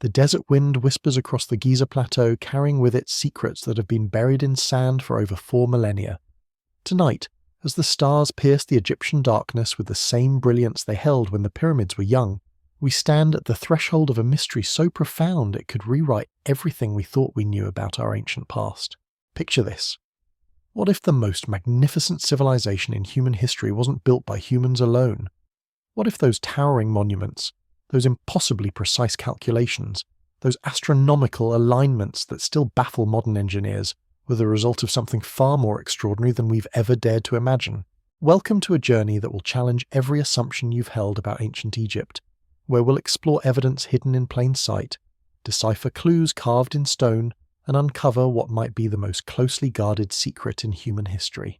The desert wind whispers across the Giza plateau, carrying with it secrets that have been buried in sand for over 4 millennia. Tonight, as the stars pierce the Egyptian darkness with the same brilliance they held when the pyramids were young, we stand at the threshold of a mystery so profound it could rewrite everything we thought we knew about our ancient past. Picture this. What if the most magnificent civilization in human history wasn't built by humans alone? What if those towering monuments, those impossibly precise calculations, those astronomical alignments that still baffle modern engineers, were the result of something far more extraordinary than we've ever dared to imagine? Welcome to a journey that will challenge every assumption you've held about ancient Egypt, where we'll explore evidence hidden in plain sight, decipher clues carved in stone, and uncover what might be the most closely guarded secret in human history.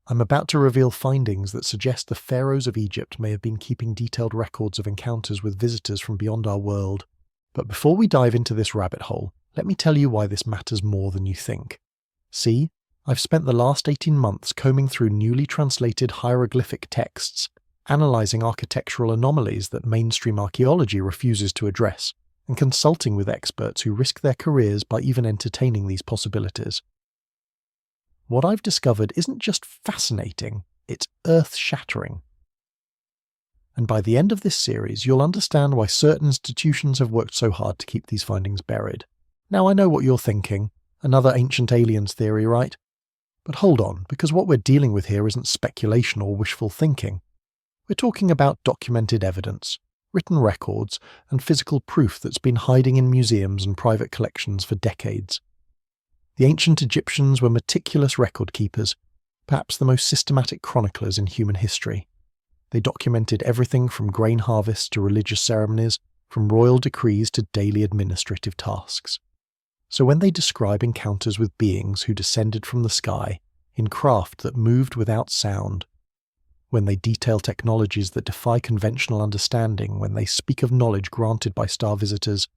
I'm about to reveal findings that suggest the pharaohs of Egypt may have been keeping detailed records of encounters with visitors from beyond our world. But before we dive into this rabbit hole, let me tell you why this matters more than you think. See, I've spent the last 18 months combing through newly translated hieroglyphic texts, analysing architectural anomalies that mainstream archaeology refuses to address, and consulting with experts who risk their careers by even entertaining these possibilities. What I've discovered isn't just fascinating, it's earth-shattering. And by the end of this series, you'll understand why certain institutions have worked so hard to keep these findings buried. Now I know what you're thinking, another ancient aliens theory, right? But hold on, because what we're dealing with here isn't speculation or wishful thinking. We're talking about documented evidence, written records, and physical proof that's been hiding in museums and private collections for decades. The ancient Egyptians were meticulous record keepers, perhaps the most systematic chroniclers in human history. They documented everything from grain harvests to religious ceremonies, from royal decrees to daily administrative tasks. So when they describe encounters with beings who descended from the sky, in craft that moved without sound, when they detail technologies that defy conventional understanding, when they speak of knowledge granted by star visitors,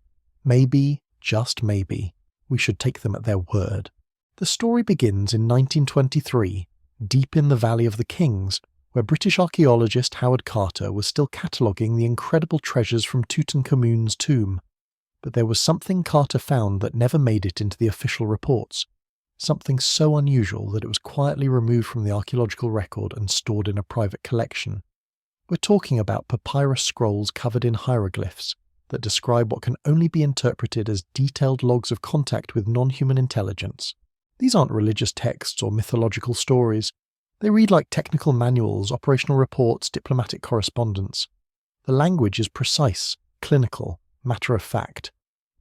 maybe, just maybe, we should take them at their word. The story begins in 1923, deep in the Valley of the Kings, where British archaeologist Howard Carter was still cataloguing the incredible treasures from Tutankhamun's tomb. But there was something Carter found that never made it into the official reports, something so unusual that it was quietly removed from the archaeological record and stored in a private collection. We're talking about papyrus scrolls covered in hieroglyphs that describe what can only be interpreted as detailed logs of contact with non-human intelligence. These aren't religious texts or mythological stories. They read like technical manuals, operational reports, diplomatic correspondence. The language is precise, clinical, matter-of-fact.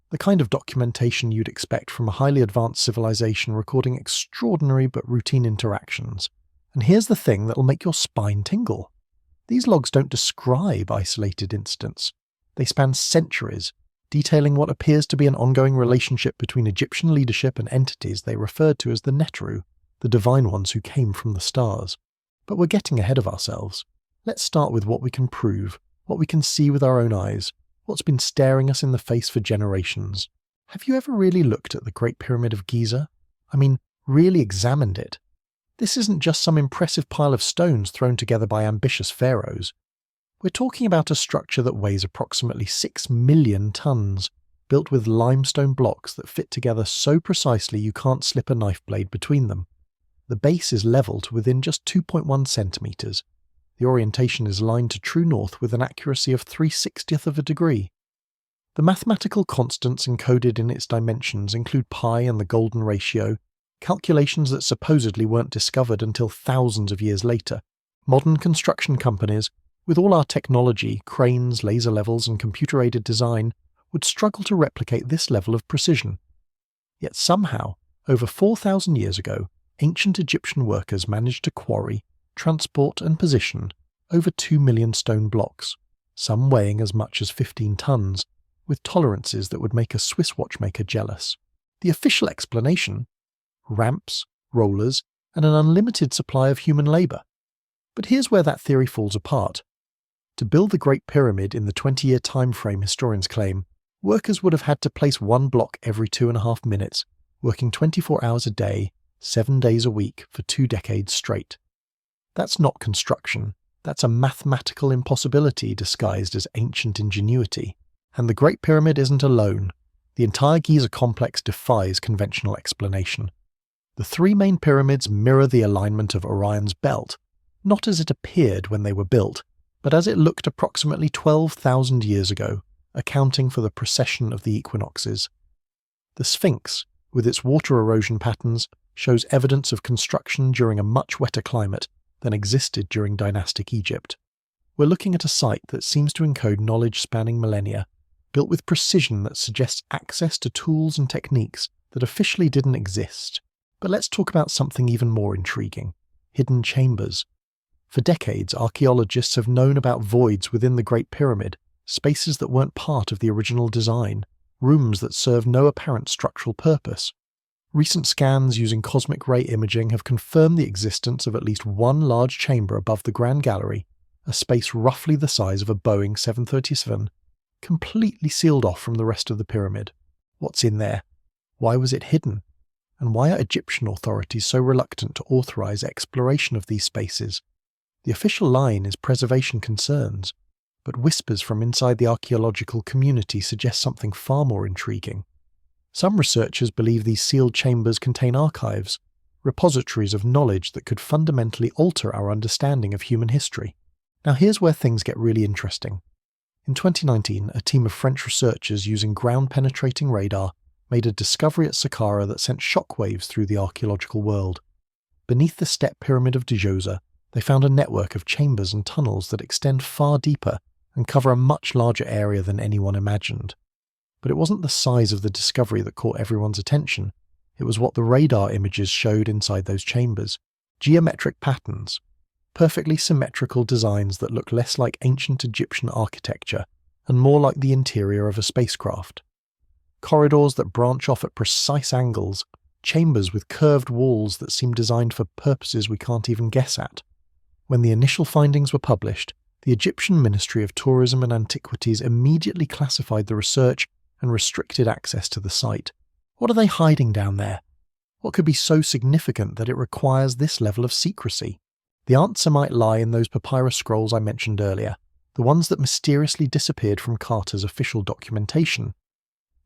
The kind of documentation you'd expect from a highly advanced civilization recording extraordinary but routine interactions. And here's the thing that'll make your spine tingle. These logs don't describe isolated incidents. They span centuries, detailing what appears to be an ongoing relationship between Egyptian leadership and entities they referred to as the Neteru, the divine ones who came from the stars. But we're getting ahead of ourselves. Let's start with what we can prove, what we can see with our own eyes, what's been staring us in the face for generations. Have you ever really looked at the Great Pyramid of Giza? I mean, really examined it? This isn't just some impressive pile of stones thrown together by ambitious pharaohs. We're talking about a structure that weighs approximately 6 million tons, built with limestone blocks that fit together so precisely you can't slip a knife blade between them. The base is level to within just 2.1 centimeters. The orientation is aligned to true north with an accuracy of 3/60th of a degree. The mathematical constants encoded in its dimensions include pi and the golden ratio, calculations that supposedly weren't discovered until thousands of years later. Modern construction companies, with all our technology, cranes, laser levels, and computer-aided design, would struggle to replicate this level of precision. Yet somehow, over 4,000 years ago, ancient Egyptian workers managed to quarry, transport, and position over 2 million stone blocks, some weighing as much as 15 tons, with tolerances that would make a Swiss watchmaker jealous. The official explanation? Ramps, rollers, and an unlimited supply of human labour. But here's where that theory falls apart. To build the Great Pyramid in the 20-year time frame historians claim, workers would have had to place one block every 2.5 minutes, working 24 hours a day, 7 days a week for 2 decades straight. That's not construction, that's a mathematical impossibility disguised as ancient ingenuity. And the Great Pyramid isn't alone. The entire Giza complex defies conventional explanation. The three main pyramids mirror the alignment of Orion's belt, not as it appeared when they were built, but as it looked approximately 12,000 years ago, accounting for the precession of the equinoxes. The Sphinx, with its water erosion patterns, shows evidence of construction during a much wetter climate than existed during dynastic Egypt. We're looking at a site that seems to encode knowledge spanning millennia, built with precision that suggests access to tools and techniques that officially didn't exist. But let's talk about something even more intriguing: hidden chambers. For decades, archaeologists have known about voids within the Great Pyramid, spaces that weren't part of the original design, rooms that serve no apparent structural purpose. Recent scans using cosmic ray imaging have confirmed the existence of at least one large chamber above the Grand Gallery, a space roughly the size of a Boeing 737, completely sealed off from the rest of the pyramid. What's in there? Why was it hidden? And why are Egyptian authorities so reluctant to authorize exploration of these spaces? The official line is preservation concerns, but whispers from inside the archaeological community suggest something far more intriguing. Some researchers believe these sealed chambers contain archives, repositories of knowledge that could fundamentally alter our understanding of human history. Now here's where things get really interesting. In 2019, a team of French researchers using ground-penetrating radar made a discovery at Saqqara that sent shockwaves through the archaeological world. Beneath the step pyramid of Djoser, they found a network of chambers and tunnels that extend far deeper and cover a much larger area than anyone imagined. But it wasn't the size of the discovery that caught everyone's attention. It was what the radar images showed inside those chambers: geometric patterns, perfectly symmetrical designs that look less like ancient Egyptian architecture and more like the interior of a spacecraft. Corridors that branch off at precise angles, chambers with curved walls that seem designed for purposes we can't even guess at. When the initial findings were published, the Egyptian Ministry of Tourism and Antiquities immediately classified the research and restricted access to the site. What are they hiding down there? What could be so significant that it requires this level of secrecy? The answer might lie in those papyrus scrolls I mentioned earlier, the ones that mysteriously disappeared from Carter's official documentation.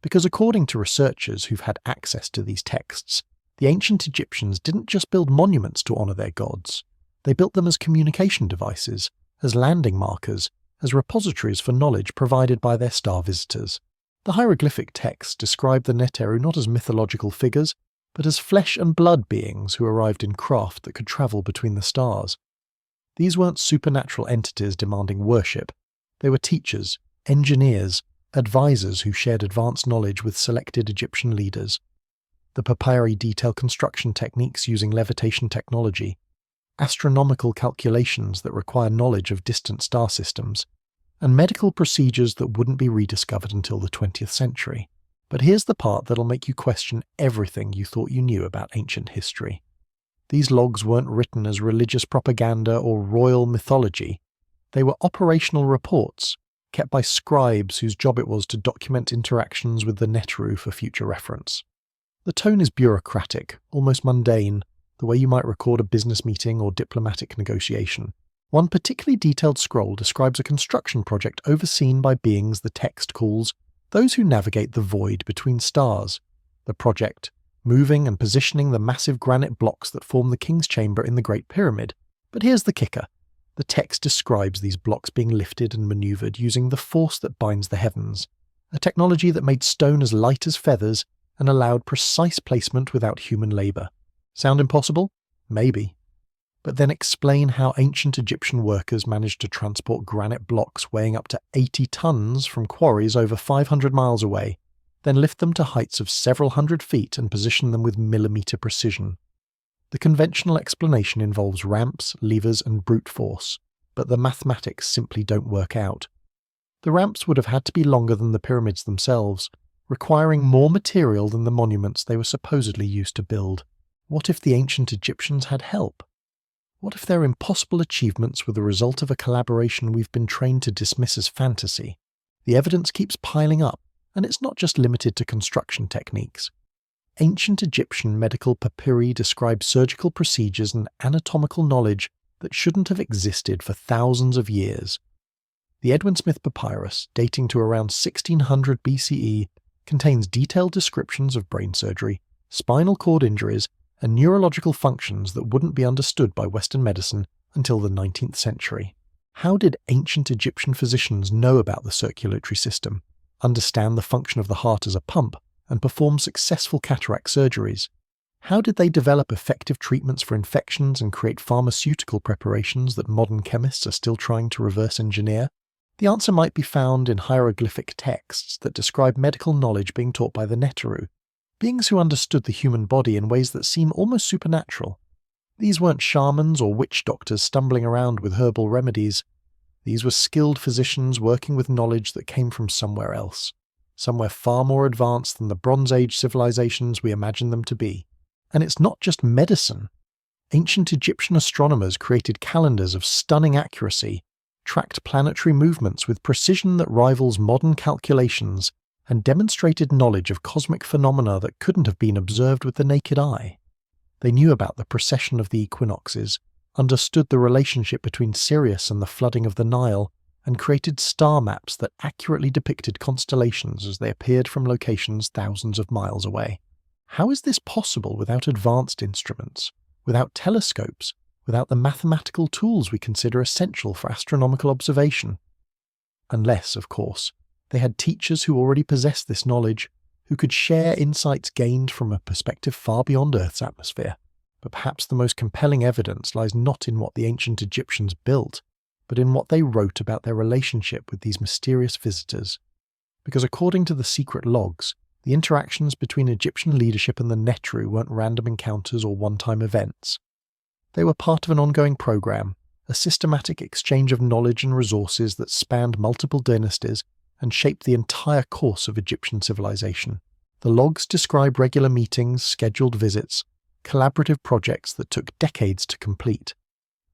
Because according to researchers who've had access to these texts, the ancient Egyptians didn't just build monuments to honour their gods. They built them as communication devices, as landing markers, as repositories for knowledge provided by their star visitors. The hieroglyphic texts describe the Neteru not as mythological figures, but as flesh and blood beings who arrived in craft that could travel between the stars. These weren't supernatural entities demanding worship. They were teachers, engineers, advisors who shared advanced knowledge with selected Egyptian leaders. The papyri detail construction techniques using levitation technology, astronomical calculations that require knowledge of distant star systems, and medical procedures that wouldn't be rediscovered until the 20th century. But here's the part that'll make you question everything you thought you knew about ancient history. These logs weren't written as religious propaganda or royal mythology. They were operational reports, kept by scribes whose job it was to document interactions with the Neteru for future reference. The tone is bureaucratic, almost mundane, the way you might record a business meeting or diplomatic negotiation. One particularly detailed scroll describes a construction project overseen by beings the text calls those who navigate the void between stars. The project, moving and positioning the massive granite blocks that form the King's Chamber in the Great Pyramid. But here's the kicker. The text describes these blocks being lifted and manoeuvred using the force that binds the heavens, a technology that made stone as light as feathers and allowed precise placement without human labour. Sound impossible? Maybe. But then explain how ancient Egyptian workers managed to transport granite blocks weighing up to 80 tons from quarries over 500 miles away, then lift them to heights of several hundred feet and position them with millimetre precision. The conventional explanation involves ramps, levers and brute force, but the mathematics simply don't work out. The ramps would have had to be longer than the pyramids themselves, requiring more material than the monuments they were supposedly used to build. What if the ancient Egyptians had help? What if their impossible achievements were the result of a collaboration we've been trained to dismiss as fantasy? The evidence keeps piling up, and it's not just limited to construction techniques. Ancient Egyptian medical papyri describe surgical procedures and anatomical knowledge that shouldn't have existed for thousands of years. The Edwin Smith papyrus, dating to around 1600 BCE, contains detailed descriptions of brain surgery, spinal cord injuries, and neurological functions that wouldn't be understood by Western medicine until the 19th century. How did ancient Egyptian physicians know about the circulatory system, understand the function of the heart as a pump, and perform successful cataract surgeries? How did they develop effective treatments for infections and create pharmaceutical preparations that modern chemists are still trying to reverse engineer? The answer might be found in hieroglyphic texts that describe medical knowledge being taught by the Neteru, beings who understood the human body in ways that seem almost supernatural. These weren't shamans or witch doctors stumbling around with herbal remedies. These were skilled physicians working with knowledge that came from somewhere else, somewhere far more advanced than the Bronze Age civilizations we imagine them to be. And it's not just medicine. Ancient Egyptian astronomers created calendars of stunning accuracy, tracked planetary movements with precision that rivals modern calculations, and demonstrated knowledge of cosmic phenomena that couldn't have been observed with the naked eye. They knew about the precession of the equinoxes, understood the relationship between Sirius and the flooding of the Nile, and created star maps that accurately depicted constellations as they appeared from locations thousands of miles away. How is this possible without advanced instruments, without telescopes, without the mathematical tools we consider essential for astronomical observation? Unless, of course, they had teachers who already possessed this knowledge, who could share insights gained from a perspective far beyond Earth's atmosphere. But perhaps the most compelling evidence lies not in what the ancient Egyptians built, but in what they wrote about their relationship with these mysterious visitors. Because according to the secret logs, the interactions between Egyptian leadership and the Neteru weren't random encounters or one-time events. They were part of an ongoing program, a systematic exchange of knowledge and resources that spanned multiple dynasties and shaped the entire course of Egyptian civilization. The logs describe regular meetings, scheduled visits, collaborative projects that took decades to complete.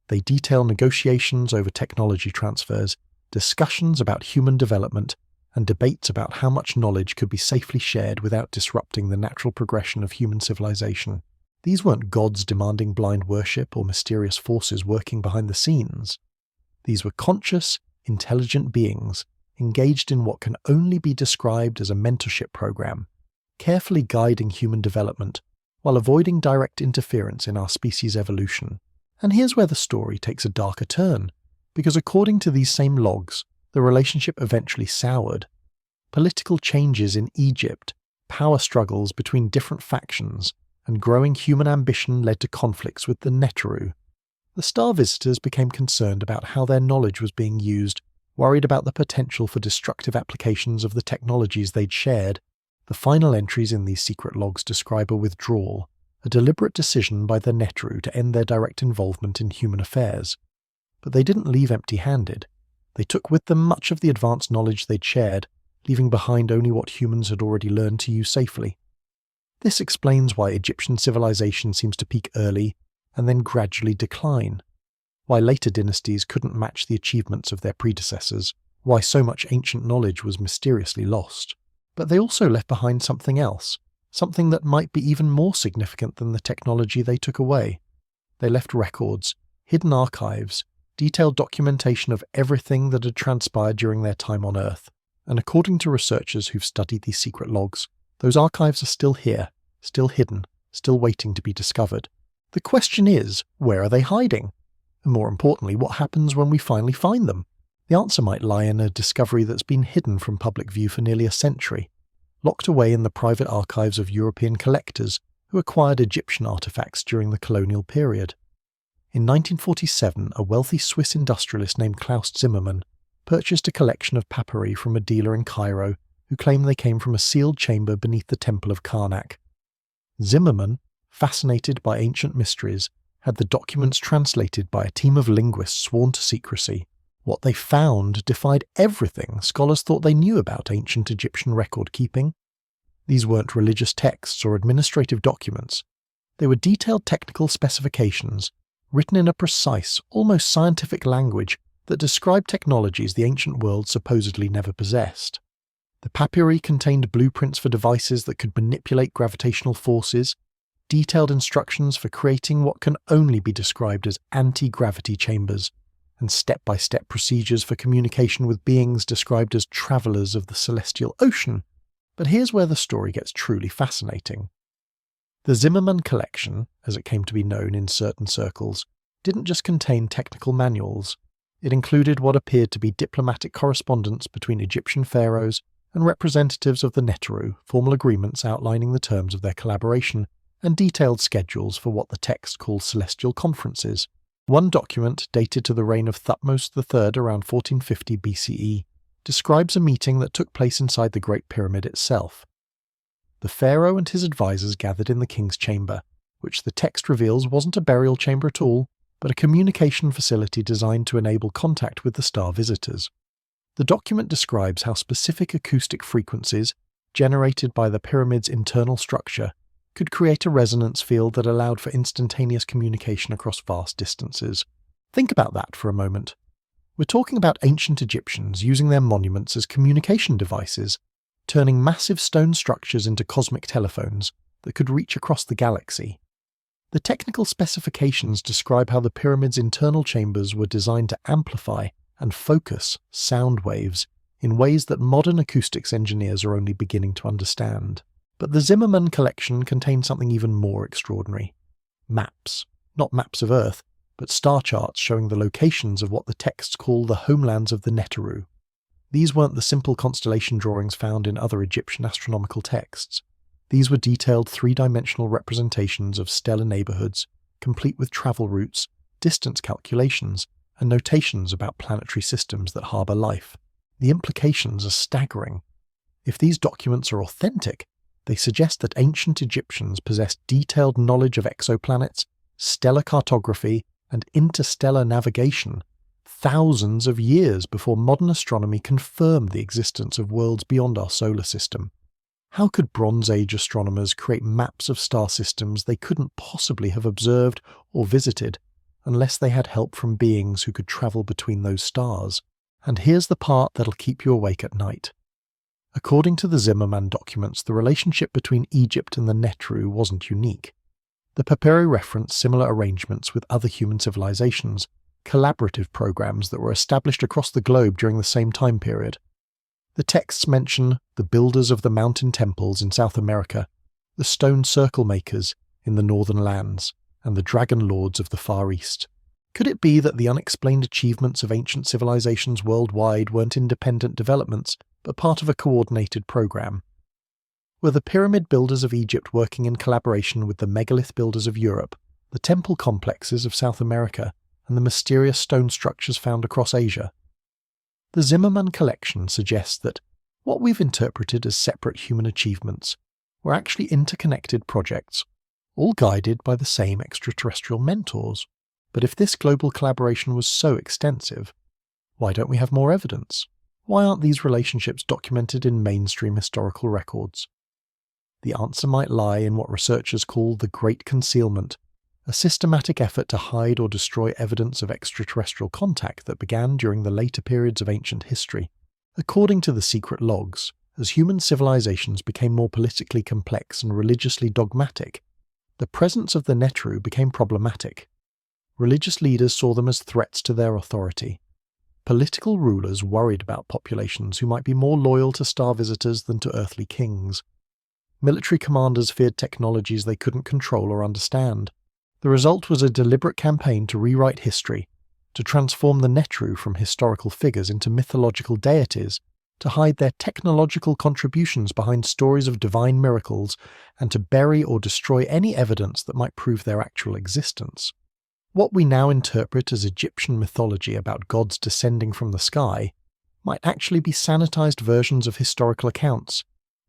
They detail negotiations over technology transfers, discussions about human development, and debates about how much knowledge could be safely shared without disrupting the natural progression of human civilization. These weren't gods demanding blind worship or mysterious forces working behind the scenes. These were conscious, intelligent beings engaged in what can only be described as a mentorship program, carefully guiding human development while avoiding direct interference in our species' evolution. And here's where the story takes a darker turn, because according to these same logs, the relationship eventually soured. Political changes in Egypt, power struggles between different factions, and growing human ambition led to conflicts with the Neteru. The star visitors became concerned about how their knowledge was being used, worried about the potential for destructive applications of the technologies they'd shared. The final entries in these secret logs describe a withdrawal, a deliberate decision by the Neteru to end their direct involvement in human affairs. But they didn't leave empty-handed. They took with them much of the advanced knowledge they'd shared, leaving behind only what humans had already learned to use safely. This explains why Egyptian civilization seems to peak early and then gradually decline, why later dynasties couldn't match the achievements of their predecessors, why so much ancient knowledge was mysteriously lost. But they also left behind something else, something that might be even more significant than the technology they took away. They left records, hidden archives, detailed documentation of everything that had transpired during their time on Earth. And according to researchers who've studied these secret logs, those archives are still here, still hidden, still waiting to be discovered. The question is, where are they hiding? And more importantly, what happens when we finally find them? The answer might lie in a discovery that's been hidden from public view for nearly a century, locked away in the private archives of European collectors who acquired Egyptian artifacts during the colonial period. In 1947, a wealthy Swiss industrialist named Klaus Zimmermann purchased a collection of papyri from a dealer in Cairo who claimed they came from a sealed chamber beneath the Temple of Karnak. Zimmermann, fascinated by ancient mysteries, had the documents translated by a team of linguists sworn to secrecy. What they found defied everything scholars thought they knew about ancient Egyptian record-keeping. These weren't religious texts or administrative documents. They were detailed technical specifications, written in a precise, almost scientific language that described technologies the ancient world supposedly never possessed. The papyri contained blueprints for devices that could manipulate gravitational forces, detailed instructions for creating what can only be described as anti-gravity chambers, and step-by-step procedures for communication with beings described as travellers of the celestial ocean. But here's where the story gets truly fascinating. The Zimmermann Collection, as it came to be known in certain circles, didn't just contain technical manuals. It included what appeared to be diplomatic correspondence between Egyptian pharaohs and representatives of the Neteru, formal agreements outlining the terms of their collaboration, and detailed schedules for what the text calls celestial conferences. One document, dated to the reign of Thutmose III around 1450 BCE, describes a meeting that took place inside the Great Pyramid itself. The pharaoh and his advisors gathered in the king's chamber, which the text reveals wasn't a burial chamber at all, but a communication facility designed to enable contact with the star visitors. The document describes how specific acoustic frequencies, generated by the pyramid's internal structure, could create a resonance field that allowed for instantaneous communication across vast distances. Think about that for a moment. We're talking about ancient Egyptians using their monuments as communication devices, turning massive stone structures into cosmic telephones that could reach across the galaxy. The technical specifications describe how the pyramid's internal chambers were designed to amplify and focus sound waves in ways that modern acoustics engineers are only beginning to understand. But the Zimmermann Collection contained something even more extraordinary. Maps. Not maps of Earth, but star charts showing the locations of what the texts call the homelands of the Neteru. These weren't the simple constellation drawings found in other Egyptian astronomical texts. These were detailed three-dimensional representations of stellar neighbourhoods, complete with travel routes, distance calculations, and notations about planetary systems that harbour life. The implications are staggering. If these documents are authentic, they suggest that ancient Egyptians possessed detailed knowledge of exoplanets, stellar cartography, and interstellar navigation, thousands of years before modern astronomy confirmed the existence of worlds beyond our solar system. How could Bronze Age astronomers create maps of star systems they couldn't possibly have observed or visited unless they had help from beings who could travel between those stars? And here's the part that'll keep you awake at night. According to the Zimmermann documents, the relationship between Egypt and the Neteru wasn't unique. The papyri reference similar arrangements with other human civilizations, collaborative programs that were established across the globe during the same time period. The texts mention the builders of the mountain temples in South America, the stone circle makers in the northern lands, and the dragon lords of the Far East. Could it be that the unexplained achievements of ancient civilizations worldwide weren't independent developments, but part of a coordinated program? Were the pyramid builders of Egypt working in collaboration with the megalith builders of Europe, the temple complexes of South America, and the mysterious stone structures found across Asia? The Zimmermann Collection suggests that what we've interpreted as separate human achievements were actually interconnected projects, all guided by the same extraterrestrial mentors. But if this global collaboration was so extensive, why don't we have more evidence? Why aren't these relationships documented in mainstream historical records? The answer might lie in what researchers call the Great Concealment, a systematic effort to hide or destroy evidence of extraterrestrial contact that began during the later periods of ancient history. According to the secret logs, as human civilizations became more politically complex and religiously dogmatic, the presence of the Neteru became problematic. Religious leaders saw them as threats to their authority. Political rulers worried about populations who might be more loyal to star visitors than to earthly kings. Military commanders feared technologies they couldn't control or understand. The result was a deliberate campaign to rewrite history, to transform the Neteru from historical figures into mythological deities, to hide their technological contributions behind stories of divine miracles, and to bury or destroy any evidence that might prove their actual existence. What we now interpret as Egyptian mythology about gods descending from the sky might actually be sanitized versions of historical accounts,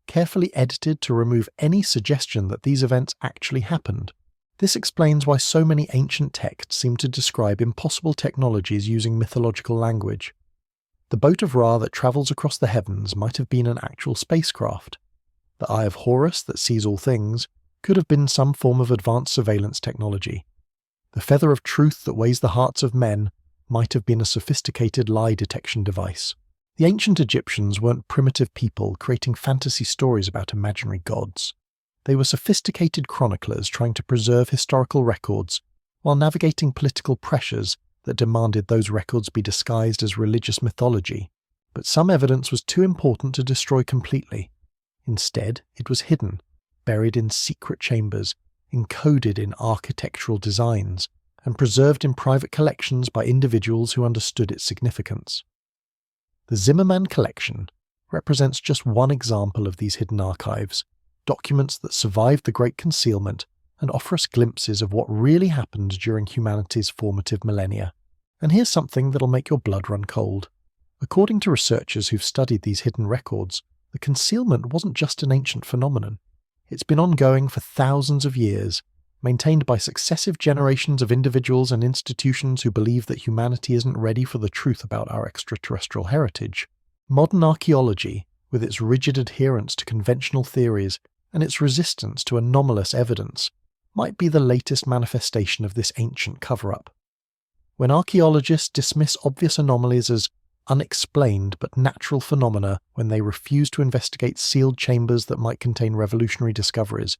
carefully edited to remove any suggestion that these events actually happened. This explains why so many ancient texts seem to describe impossible technologies using mythological language. The boat of Ra that travels across the heavens might have been an actual spacecraft. The Eye of Horus that sees all things could have been some form of advanced surveillance technology. The feather of truth that weighs the hearts of men might have been a sophisticated lie detection device. The ancient Egyptians weren't primitive people creating fantasy stories about imaginary gods. They were sophisticated chroniclers trying to preserve historical records while navigating political pressures that demanded those records be disguised as religious mythology, but some evidence was too important to destroy completely. Instead, it was hidden, buried in secret chambers, encoded in architectural designs, and preserved in private collections by individuals who understood its significance. The Zimmermann Collection represents just one example of these hidden archives, documents that survived the Great Concealment and offer us glimpses of what really happened during humanity's formative millennia. And here's something that'll make your blood run cold. According to researchers who've studied these hidden records, the concealment wasn't just an ancient phenomenon. It's been ongoing for thousands of years, maintained by successive generations of individuals and institutions who believe that humanity isn't ready for the truth about our extraterrestrial heritage. Modern archaeology, with its rigid adherence to conventional theories and its resistance to anomalous evidence, might be the latest manifestation of this ancient cover-up. When archaeologists dismiss obvious anomalies as unexplained but natural phenomena, when they refuse to investigate sealed chambers that might contain revolutionary discoveries,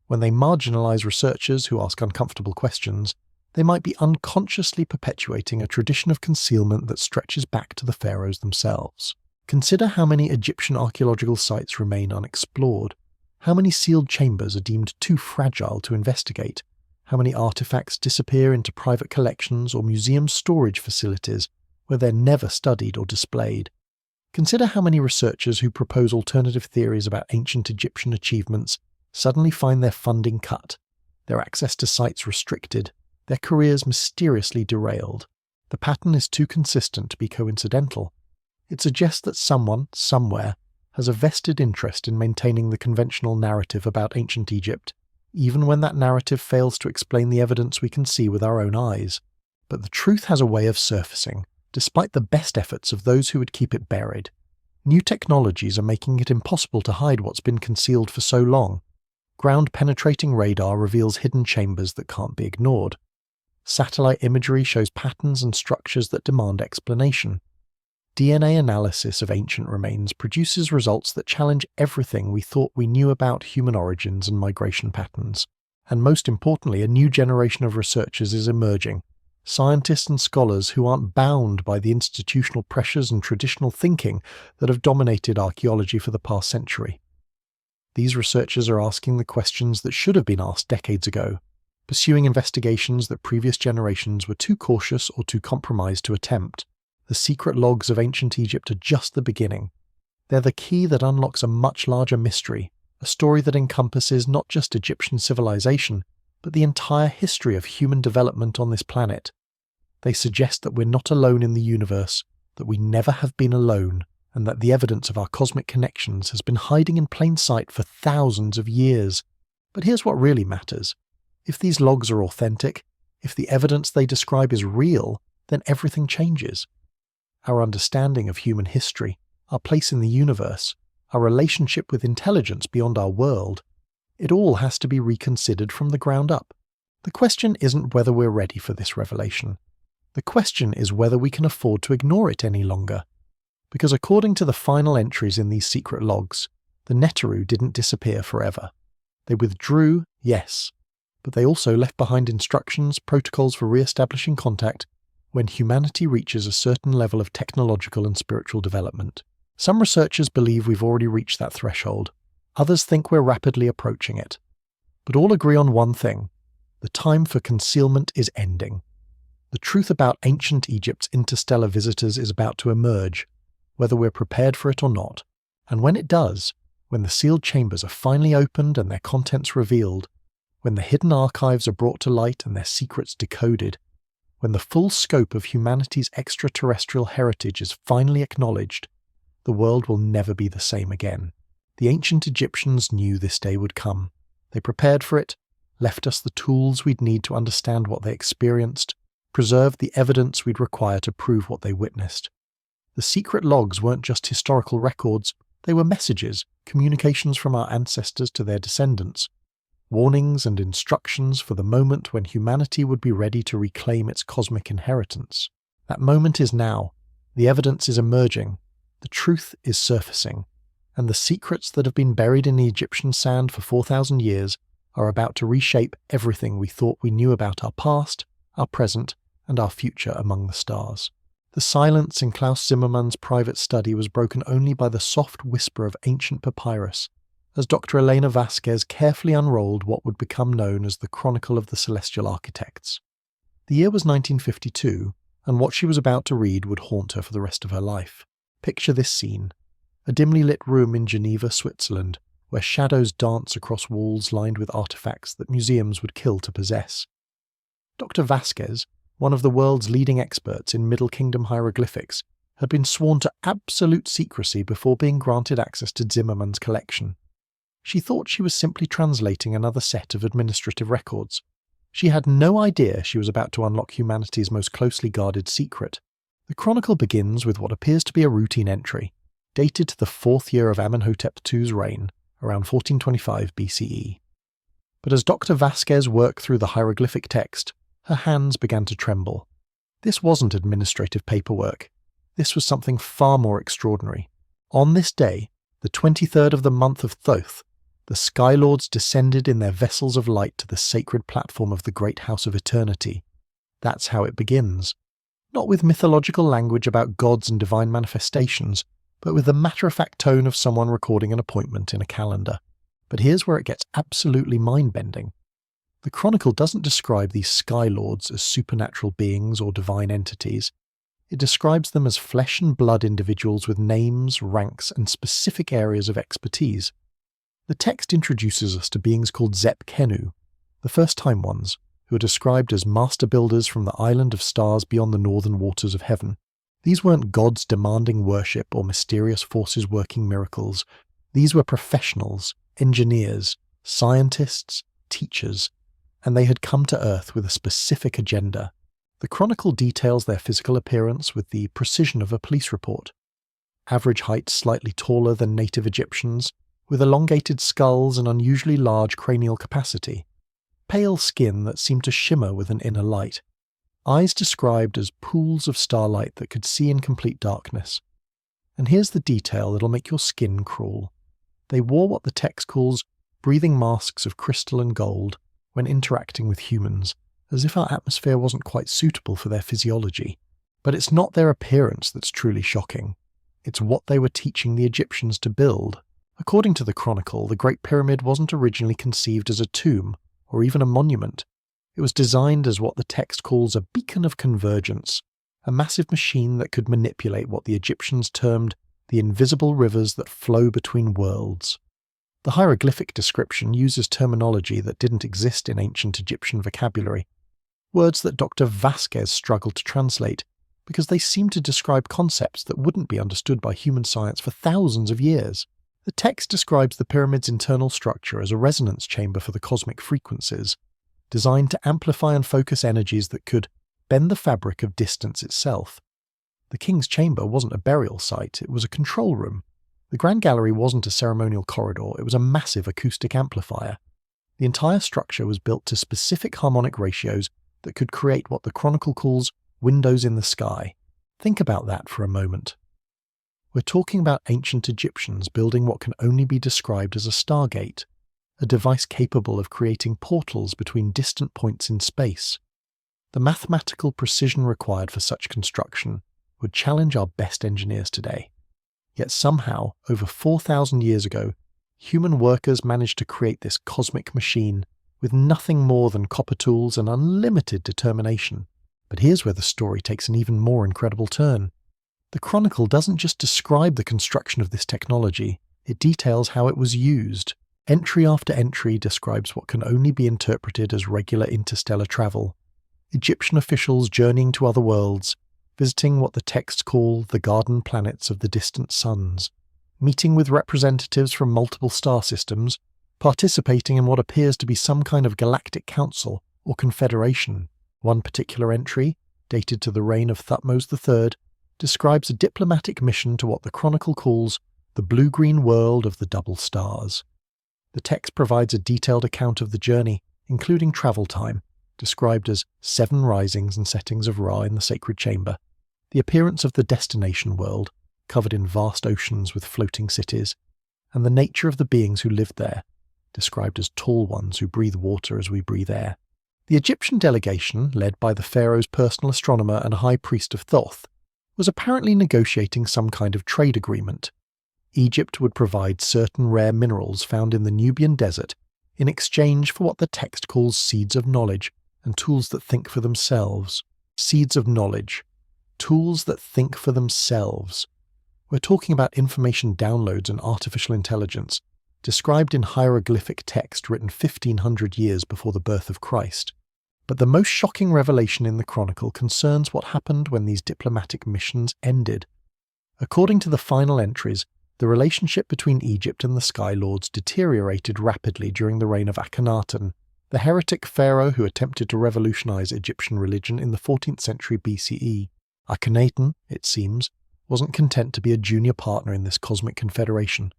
when they marginalize researchers who ask uncomfortable questions, they might be unconsciously perpetuating a tradition of concealment that stretches back to the pharaohs themselves. Consider how many Egyptian archaeological sites remain unexplored, how many sealed chambers are deemed too fragile to investigate, how many artifacts disappear into private collections or museum storage facilities where they're never studied or displayed. Consider how many researchers who propose alternative theories about ancient Egyptian achievements suddenly find their funding cut, their access to sites restricted, their careers mysteriously derailed. The pattern is too consistent to be coincidental. It suggests that someone, somewhere, has a vested interest in maintaining the conventional narrative about ancient Egypt, even when that narrative fails to explain the evidence we can see with our own eyes. But the truth has a way of surfacing, despite the best efforts of those who would keep it buried. New technologies are making it impossible to hide what's been concealed for so long. Ground-penetrating radar reveals hidden chambers that can't be ignored. Satellite imagery shows patterns and structures that demand explanation. DNA analysis of ancient remains produces results that challenge everything we thought we knew about human origins and migration patterns. And most importantly, a new generation of researchers is emerging. Scientists and scholars who aren't bound by the institutional pressures and traditional thinking that have dominated archaeology for the past century. These researchers are asking the questions that should have been asked decades ago, pursuing investigations that previous generations were too cautious or too compromised to attempt. The secret logs of ancient Egypt are just the beginning. They're the key that unlocks a much larger mystery, a story that encompasses not just Egyptian civilization, but the entire history of human development on this planet. They suggest that we're not alone in the universe, that we never have been alone, and that the evidence of our cosmic connections has been hiding in plain sight for thousands of years. But here's what really matters. If these logs are authentic, if the evidence they describe is real, then everything changes. Our understanding of human history, our place in the universe, our relationship with intelligence beyond our world, it all has to be reconsidered from the ground up. The question isn't whether we're ready for this revelation. The question is whether we can afford to ignore it any longer. Because according to the final entries in these secret logs, the Neteru didn't disappear forever. They withdrew, yes, but they also left behind instructions, protocols for re-establishing contact when humanity reaches a certain level of technological and spiritual development. Some researchers believe we've already reached that threshold. Others think we're rapidly approaching it. But all agree on one thing. The time for concealment is ending. The truth about ancient Egypt's interstellar visitors is about to emerge, whether we're prepared for it or not. And when it does, when the sealed chambers are finally opened and their contents revealed, when the hidden archives are brought to light and their secrets decoded, when the full scope of humanity's extraterrestrial heritage is finally acknowledged, the world will never be the same again. The ancient Egyptians knew this day would come. They prepared for it, left us the tools we'd need to understand what they experienced, preserved the evidence we'd require to prove what they witnessed. The secret logs weren't just historical records, they were messages, communications from our ancestors to their descendants. Warnings and instructions for the moment when humanity would be ready to reclaim its cosmic inheritance. That moment is now. The evidence is emerging. The truth is surfacing. And the secrets that have been buried in the Egyptian sand for 4,000 years are about to reshape everything we thought we knew about our past, our present, and our future among the stars. The silence in Klaus Zimmermann's private study was broken only by the soft whisper of ancient papyrus, as Dr. Elena Vasquez carefully unrolled what would become known as the Chronicle of the Celestial Architects. The year was 1952, and what she was about to read would haunt her for the rest of her life. Picture this scene: a dimly lit room in Geneva, Switzerland, where shadows dance across walls lined with artifacts that museums would kill to possess. Dr. Vasquez, one of the world's leading experts in Middle Kingdom hieroglyphics, had been sworn to absolute secrecy before being granted access to Zimmermann's collection. She thought she was simply translating another set of administrative records. She had no idea she was about to unlock humanity's most closely guarded secret. The chronicle begins with what appears to be a routine entry, dated to the 4th year of Amenhotep II's reign, around 1425 BCE. But as Dr. Vasquez worked through the hieroglyphic text, her hands began to tremble. This wasn't administrative paperwork. This was something far more extraordinary. On this day, the 23rd of the month of Thoth, the Sky Lords descended in their vessels of light to the sacred platform of the Great House of Eternity. That's how it begins. Not with mythological language about gods and divine manifestations, but with the matter-of-fact tone of someone recording an appointment in a calendar. But here's where it gets absolutely mind-bending. The Chronicle doesn't describe these Sky Lords as supernatural beings or divine entities. It describes them as flesh and blood individuals with names, ranks, and specific areas of expertise. The text introduces us to beings called Zep Kenu, the first-time ones, who are described as master builders from the island of stars beyond the northern waters of heaven. These weren't gods demanding worship or mysterious forces working miracles. These were professionals, engineers, scientists, teachers, and they had come to Earth with a specific agenda. The Chronicle details their physical appearance with the precision of a police report. Average height slightly taller than native Egyptians, with elongated skulls and unusually large cranial capacity. Pale skin that seemed to shimmer with an inner light. Eyes described as pools of starlight that could see in complete darkness. And here's the detail that'll make your skin crawl. They wore what the text calls breathing masks of crystal and gold when interacting with humans, as if our atmosphere wasn't quite suitable for their physiology. But it's not their appearance that's truly shocking. It's what they were teaching the Egyptians to build. According to the Chronicle, the Great Pyramid wasn't originally conceived as a tomb, or even a monument. It was designed as what the text calls a beacon of convergence, a massive machine that could manipulate what the Egyptians termed the invisible rivers that flow between worlds. The hieroglyphic description uses terminology that didn't exist in ancient Egyptian vocabulary, words that Dr. Vasquez struggled to translate, because they seem to describe concepts that wouldn't be understood by human science for thousands of years. The text describes the pyramid's internal structure as a resonance chamber for the cosmic frequencies, designed to amplify and focus energies that could bend the fabric of distance itself. The king's chamber wasn't a burial site, it was a control room. The Grand Gallery wasn't a ceremonial corridor, it was a massive acoustic amplifier. The entire structure was built to specific harmonic ratios that could create what the Chronicle calls windows in the sky. Think about that for a moment. We're talking about ancient Egyptians building what can only be described as a stargate, a device capable of creating portals between distant points in space. The mathematical precision required for such construction would challenge our best engineers today. Yet somehow, over 4,000 years ago, human workers managed to create this cosmic machine with nothing more than copper tools and unlimited determination. But here's where the story takes an even more incredible turn. The Chronicle doesn't just describe the construction of this technology, it details how it was used. Entry after entry describes what can only be interpreted as regular interstellar travel. Egyptian officials journeying to other worlds, visiting what the texts call the garden planets of the distant suns, meeting with representatives from multiple star systems, participating in what appears to be some kind of galactic council or confederation. One particular entry, dated to the reign of Thutmose III, describes a diplomatic mission to what the Chronicle calls the blue-green world of the double stars. The text provides a detailed account of the journey, including travel time, described as 7 risings and settings of Ra in the sacred chamber, the appearance of the destination world, covered in vast oceans with floating cities, and the nature of the beings who lived there, described as tall ones who breathe water as we breathe air. The Egyptian delegation, led by the pharaoh's personal astronomer and high priest of Thoth, was apparently negotiating some kind of trade agreement. Egypt would provide certain rare minerals found in the Nubian desert in exchange for what the text calls seeds of knowledge and tools that think for themselves. Seeds of knowledge. Tools that think for themselves. We're talking about information downloads and artificial intelligence, described in hieroglyphic text written 1500 years before the birth of Christ. But the most shocking revelation in the Chronicle concerns what happened when these diplomatic missions ended. According to the final entries, the relationship between Egypt and the Sky Lords deteriorated rapidly during the reign of Akhenaten, the heretic pharaoh who attempted to revolutionize Egyptian religion in the 14th century BCE. Akhenaten, it seems, wasn't content to be a junior partner in this cosmic confederation.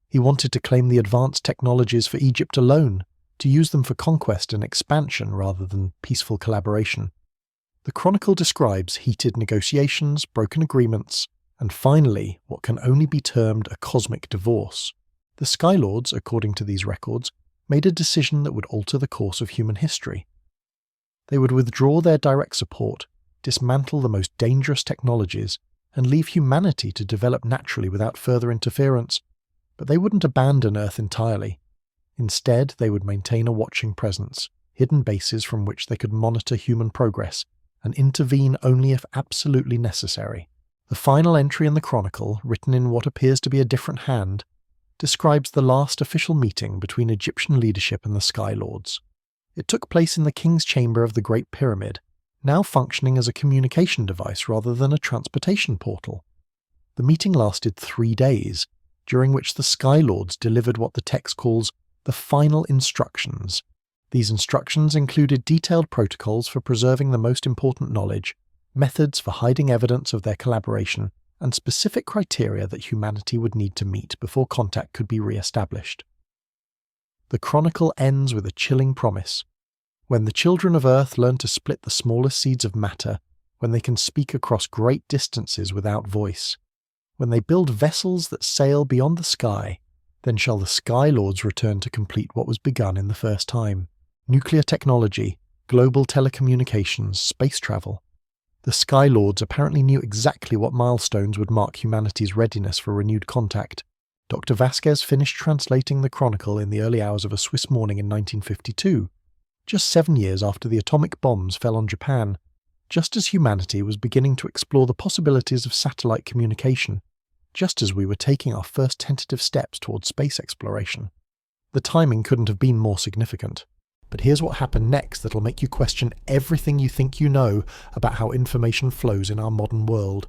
He wanted to claim the advanced technologies for Egypt alone, to use them for conquest and expansion rather than peaceful collaboration. The Chronicle describes heated negotiations, broken agreements, and finally what can only be termed a cosmic divorce. The Sky Lords, according to these records, made a decision that would alter the course of human history. They would withdraw their direct support, dismantle the most dangerous technologies, and leave humanity to develop naturally without further interference. But they wouldn't abandon Earth entirely. Instead, they would maintain a watching presence, hidden bases from which they could monitor human progress, and intervene only if absolutely necessary. The final entry in the Chronicle, written in what appears to be a different hand, describes the last official meeting between Egyptian leadership and the Sky Lords. It took place in the King's Chamber of the Great Pyramid, now functioning as a communication device rather than a transportation portal. The meeting lasted 3 days, during which the Sky Lords delivered what the text calls the final instructions. These instructions included detailed protocols for preserving the most important knowledge, methods for hiding evidence of their collaboration, and specific criteria that humanity would need to meet before contact could be re-established. The Chronicle ends with a chilling promise. When the children of Earth learn to split the smallest seeds of matter, when they can speak across great distances without voice, when they build vessels that sail beyond the sky, then shall the Sky Lords return to complete what was begun in the first time. Nuclear technology, global telecommunications, space travel. The Sky Lords apparently knew exactly what milestones would mark humanity's readiness for renewed contact. Dr. Vasquez finished translating the Chronicle in the early hours of a Swiss morning in 1952, just 7 years after the atomic bombs fell on Japan, just as humanity was beginning to explore the possibilities of satellite communication, just as we were taking our first tentative steps towards space exploration. The timing couldn't have been more significant. But here's what happened next that'll make you question everything you think you know about how information flows in our modern world.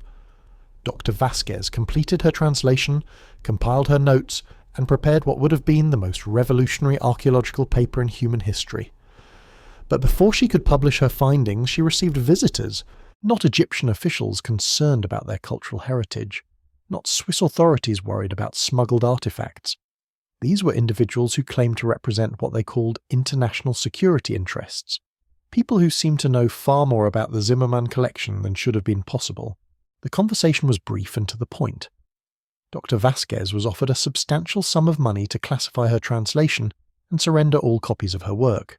Dr. Vasquez completed her translation, compiled her notes, and prepared what would have been the most revolutionary archaeological paper in human history. But before she could publish her findings, she received visitors, not Egyptian officials concerned about their cultural heritage, not Swiss authorities worried about smuggled artifacts. These were individuals who claimed to represent what they called international security interests, people who seemed to know far more about the Zimmermann Collection than should have been possible. The conversation was brief and to the point. Dr. Vasquez was offered a substantial sum of money to classify her translation and surrender all copies of her work.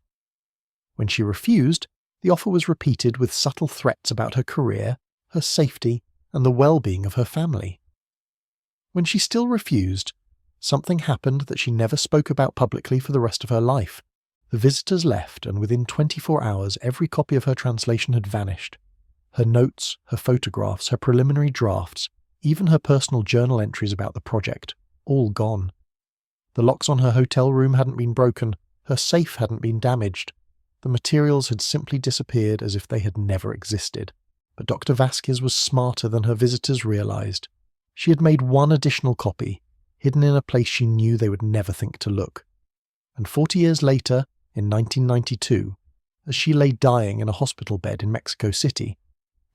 When she refused, the offer was repeated with subtle threats about her career, her safety, and the well-being of her family. When she still refused, something happened that she never spoke about publicly for the rest of her life. The visitors left, and within 24 hours every copy of her translation had vanished. Her notes, her photographs, her preliminary drafts, even her personal journal entries about the project, all gone. The locks on her hotel room hadn't been broken, her safe hadn't been damaged. The materials had simply disappeared as if they had never existed. But Dr. Vasquez was smarter than her visitors realized. She had made one additional copy, hidden in a place she knew they would never think to look. And 40 years later, in 1992, as she lay dying in a hospital bed in Mexico City,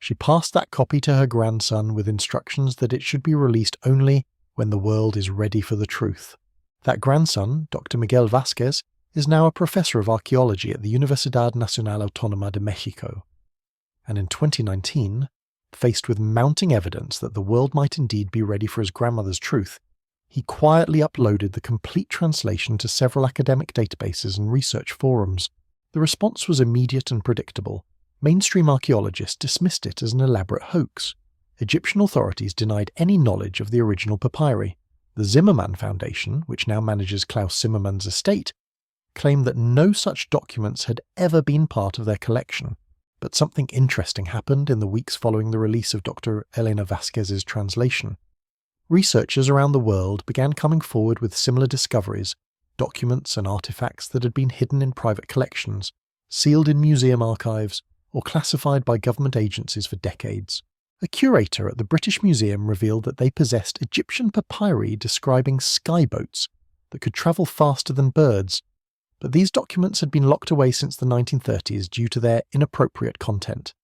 she passed that copy to her grandson with instructions that it should be released only when the world is ready for the truth. That grandson, Dr. Miguel Vasquez, is now a professor of archaeology at the Universidad Nacional Autónoma de Mexico. And in 2019, faced with mounting evidence that the world might indeed be ready for his grandmother's truth, he quietly uploaded the complete translation to several academic databases and research forums, The response was immediate and predictable. Mainstream archaeologists dismissed it as an elaborate hoax. Egyptian authorities denied any knowledge of the original papyri. The Zimmermann Foundation, which now manages Klaus Zimmermann's estate, claimed that no such documents had ever been part of their collection. But something interesting happened in the weeks following the release of Dr. Elena Vasquez's translation. Researchers around the world began coming forward with similar discoveries, documents and artifacts that had been hidden in private collections, sealed in museum archives, or classified by government agencies for decades. A curator at the British Museum revealed that they possessed Egyptian papyri describing skyboats that could travel faster than birds, but these documents had been locked away since the 1930s due to their inappropriate content.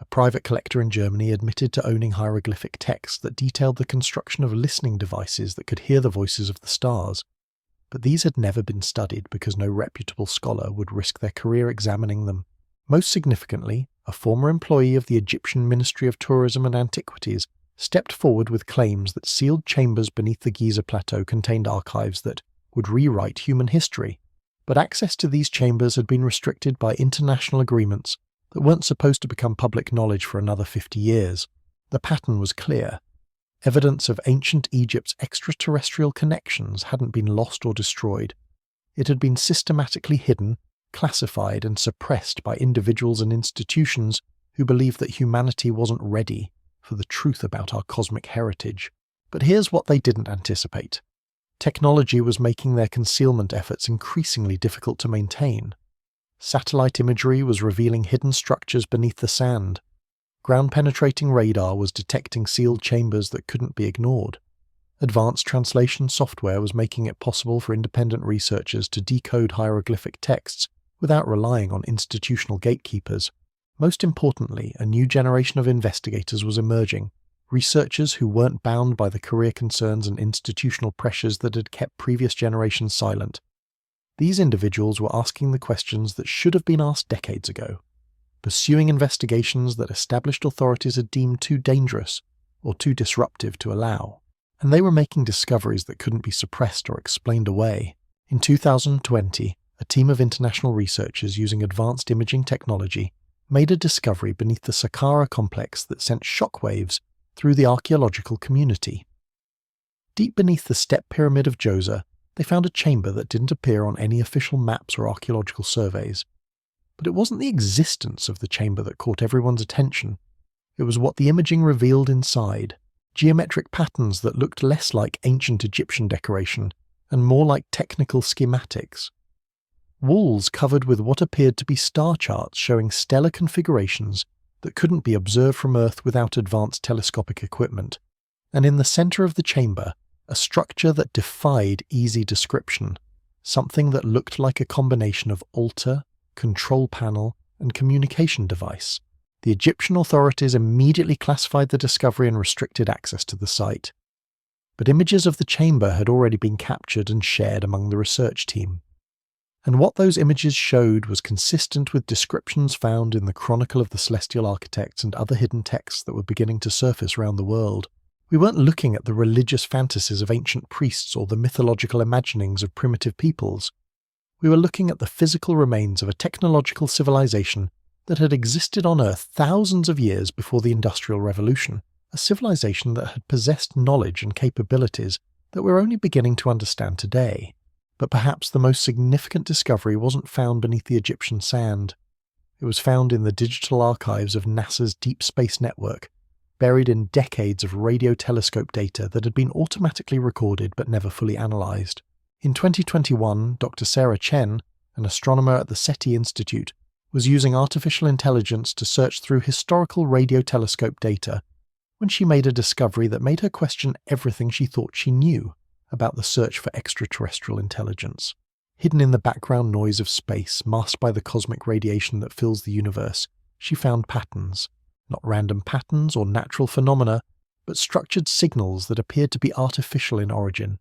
A private collector in Germany admitted to owning hieroglyphic texts that detailed the construction of listening devices that could hear the voices of the stars, but these had never been studied because no reputable scholar would risk their career examining them. Most significantly, a former employee of the Egyptian Ministry of Tourism and Antiquities stepped forward with claims that sealed chambers beneath the Giza plateau contained archives that would rewrite human history. But access to these chambers had been restricted by international agreements that weren't supposed to become public knowledge for another 50 years. The pattern was clear. Evidence of ancient Egypt's extraterrestrial connections hadn't been lost or destroyed. It had been systematically hidden, classified and suppressed by individuals and institutions who believed that humanity wasn't ready for the truth about our cosmic heritage. But here's what they didn't anticipate. Technology was making their concealment efforts increasingly difficult to maintain. Satellite imagery was revealing hidden structures beneath the sand. Ground-penetrating radar was detecting sealed chambers that couldn't be ignored. Advanced translation software was making it possible for independent researchers to decode hieroglyphic texts without relying on institutional gatekeepers. Most importantly, a new generation of investigators was emerging, researchers who weren't bound by the career concerns and institutional pressures that had kept previous generations silent. These individuals were asking the questions that should have been asked decades ago, pursuing investigations that established authorities had deemed too dangerous or too disruptive to allow. And they were making discoveries that couldn't be suppressed or explained away. In 2020, a team of international researchers using advanced imaging technology made a discovery beneath the Saqqara complex that sent shockwaves through the archaeological community. Deep beneath the Step Pyramid of Giza, they found a chamber that didn't appear on any official maps or archaeological surveys. But it wasn't the existence of the chamber that caught everyone's attention. It was what the imaging revealed inside. Geometric patterns that looked less like ancient Egyptian decoration and more like technical schematics. Walls covered with what appeared to be star charts showing stellar configurations that couldn't be observed from Earth without advanced telescopic equipment. And in the center of the chamber, a structure that defied easy description, something that looked like a combination of altar, control panel, and communication device. The Egyptian authorities immediately classified the discovery and restricted access to the site. But images of the chamber had already been captured and shared among the research team. And what those images showed was consistent with descriptions found in the Chronicle of the Celestial Architects and other hidden texts that were beginning to surface around the world. We weren't looking at the religious fantasies of ancient priests or the mythological imaginings of primitive peoples. We were looking at the physical remains of a technological civilization that had existed on Earth thousands of years before the Industrial Revolution, a civilization that had possessed knowledge and capabilities that we're only beginning to understand today. But perhaps the most significant discovery wasn't found beneath the Egyptian sand. It was found in the digital archives of NASA's Deep Space Network, buried in decades of radio telescope data that had been automatically recorded but never fully analyzed. In 2021, Dr. Sarah Chen, an astronomer at the SETI Institute, was using artificial intelligence to search through historical radio telescope data when she made a discovery that made her question everything she thought she knew about the search for extraterrestrial intelligence. Hidden in the background noise of space, masked by the cosmic radiation that fills the universe, she found patterns. Not random patterns or natural phenomena, but structured signals that appeared to be artificial in origin.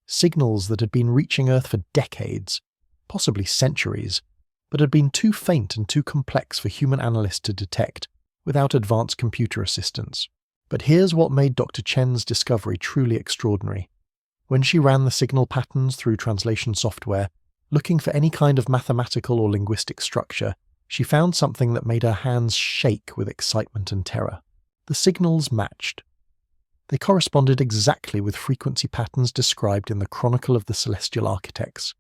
Signals that had been reaching Earth for decades, possibly centuries, but had been too faint and too complex for human analysts to detect without advanced computer assistance. But here's what made Dr. Chen's discovery truly extraordinary. When she ran the signal patterns through translation software, Looking for any kind of mathematical or linguistic structure, she found something that made her hands shake with excitement and terror. The signals matched. They corresponded exactly with frequency patterns described in the Chronicle of the Celestial Architects.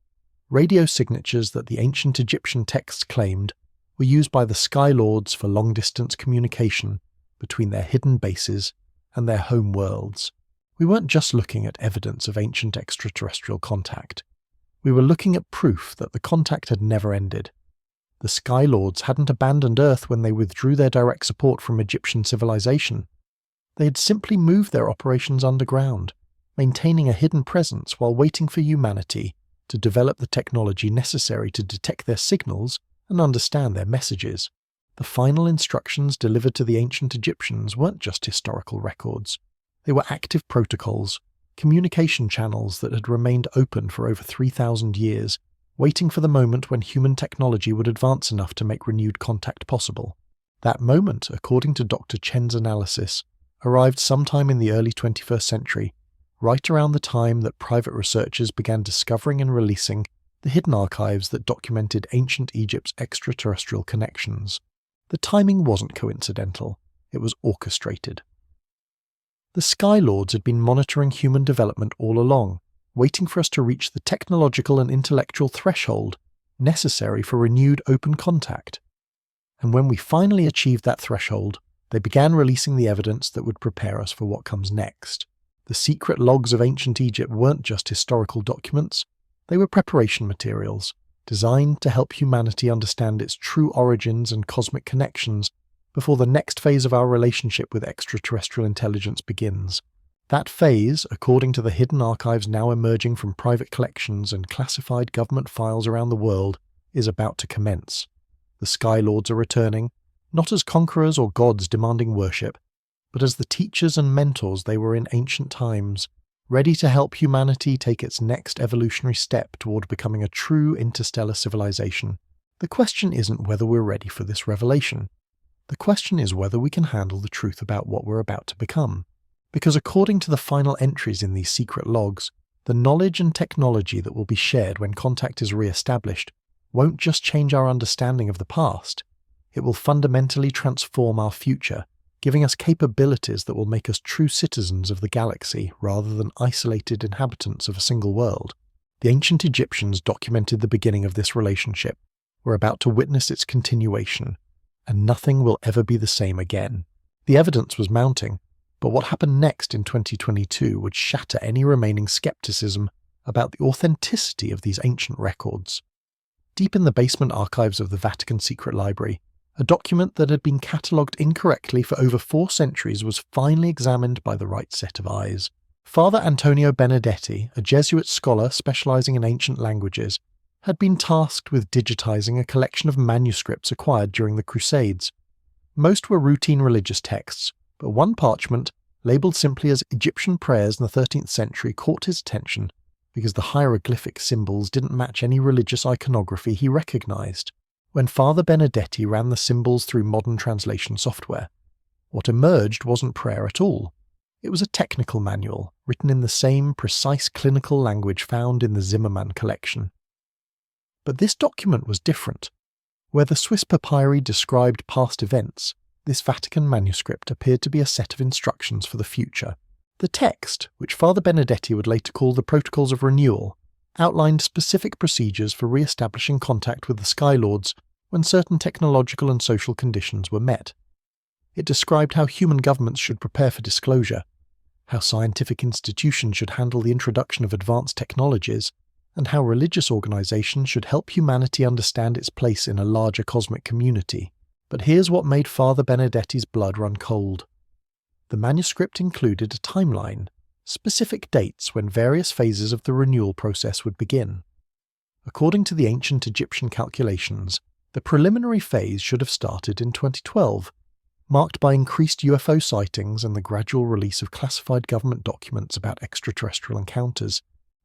Radio signatures that the ancient Egyptian texts claimed were used by the Sky Lords for long-distance communication between their hidden bases and their home worlds. We weren't just looking at evidence of ancient extraterrestrial contact. We were looking at proof that the contact had never ended. The Sky Lords hadn't abandoned Earth when they withdrew their direct support from Egyptian civilization. They had simply moved their operations underground, maintaining a hidden presence while waiting for humanity to develop the technology necessary to detect their signals and understand their messages. The final instructions delivered to the ancient Egyptians weren't just historical records. They were active protocols, communication channels that had remained open for over 3,000 years, waiting for the moment when human technology would advance enough to make renewed contact possible. That moment, according to Dr. Chen's analysis, arrived sometime in the early 21st century, right around the time that private researchers began discovering and releasing the hidden archives that documented ancient Egypt's extraterrestrial connections. The timing wasn't coincidental, it was orchestrated. The Sky Lords had been monitoring human development all along, waiting for us to reach the technological and intellectual threshold necessary for renewed open contact. And when we finally achieved that threshold, they began releasing the evidence that would prepare us for what comes next. The secret logs of ancient Egypt weren't just historical documents, they were preparation materials, designed to help humanity understand its true origins and cosmic connections before the next phase of our relationship with extraterrestrial intelligence begins. That phase, according to the hidden archives now emerging from private collections and classified government files around the world, is about to commence. The Sky Lords are returning, not as conquerors or gods demanding worship, but as the teachers and mentors they were in ancient times, ready to help humanity take its next evolutionary step toward becoming a true interstellar civilization. The question isn't whether we're ready for this revelation. The question is whether we can handle the truth about what we're about to become. Because according to the final entries in these secret logs, the knowledge and technology that will be shared when contact is re-established won't just change our understanding of the past, it will fundamentally transform our future, giving us capabilities that will make us true citizens of the galaxy rather than isolated inhabitants of a single world. The ancient Egyptians documented the beginning of this relationship. We're about to witness its continuation, and nothing will ever be the same again. The evidence was mounting, but what happened next in 2022 would shatter any remaining skepticism about the authenticity of these ancient records. Deep in the basement archives of the Vatican Secret Library, a document that had been catalogued incorrectly for over 4 centuries was finally examined by the right set of eyes. Father Antonio Benedetti, a Jesuit scholar specializing in ancient languages, had been tasked with digitizing a collection of manuscripts acquired during the Crusades. Most were routine religious texts, but one parchment, labelled simply as Egyptian prayers in the 13th century, caught his attention because the hieroglyphic symbols didn't match any religious iconography he recognized. When Father Benedetti ran the symbols through modern translation software, what emerged wasn't prayer at all. It was a technical manual, written in the same precise clinical language found in the Zimmermann Collection. But this document was different. Where the Swiss papyri described past events, this Vatican manuscript appeared to be a set of instructions for the future. The text, which Father Benedetti would later call the Protocols of Renewal, outlined specific procedures for re-establishing contact with the Sky Lords when certain technological and social conditions were met. It described how human governments should prepare for disclosure, how scientific institutions should handle the introduction of advanced technologies, and how religious organizations should help humanity understand its place in a larger cosmic community. But here's what made Father Benedetti's blood run cold. The manuscript included a timeline, specific dates when various phases of the renewal process would begin. According to the ancient Egyptian calculations, the preliminary phase should have started in 2012, marked by increased UFO sightings and the gradual release of classified government documents about extraterrestrial encounters.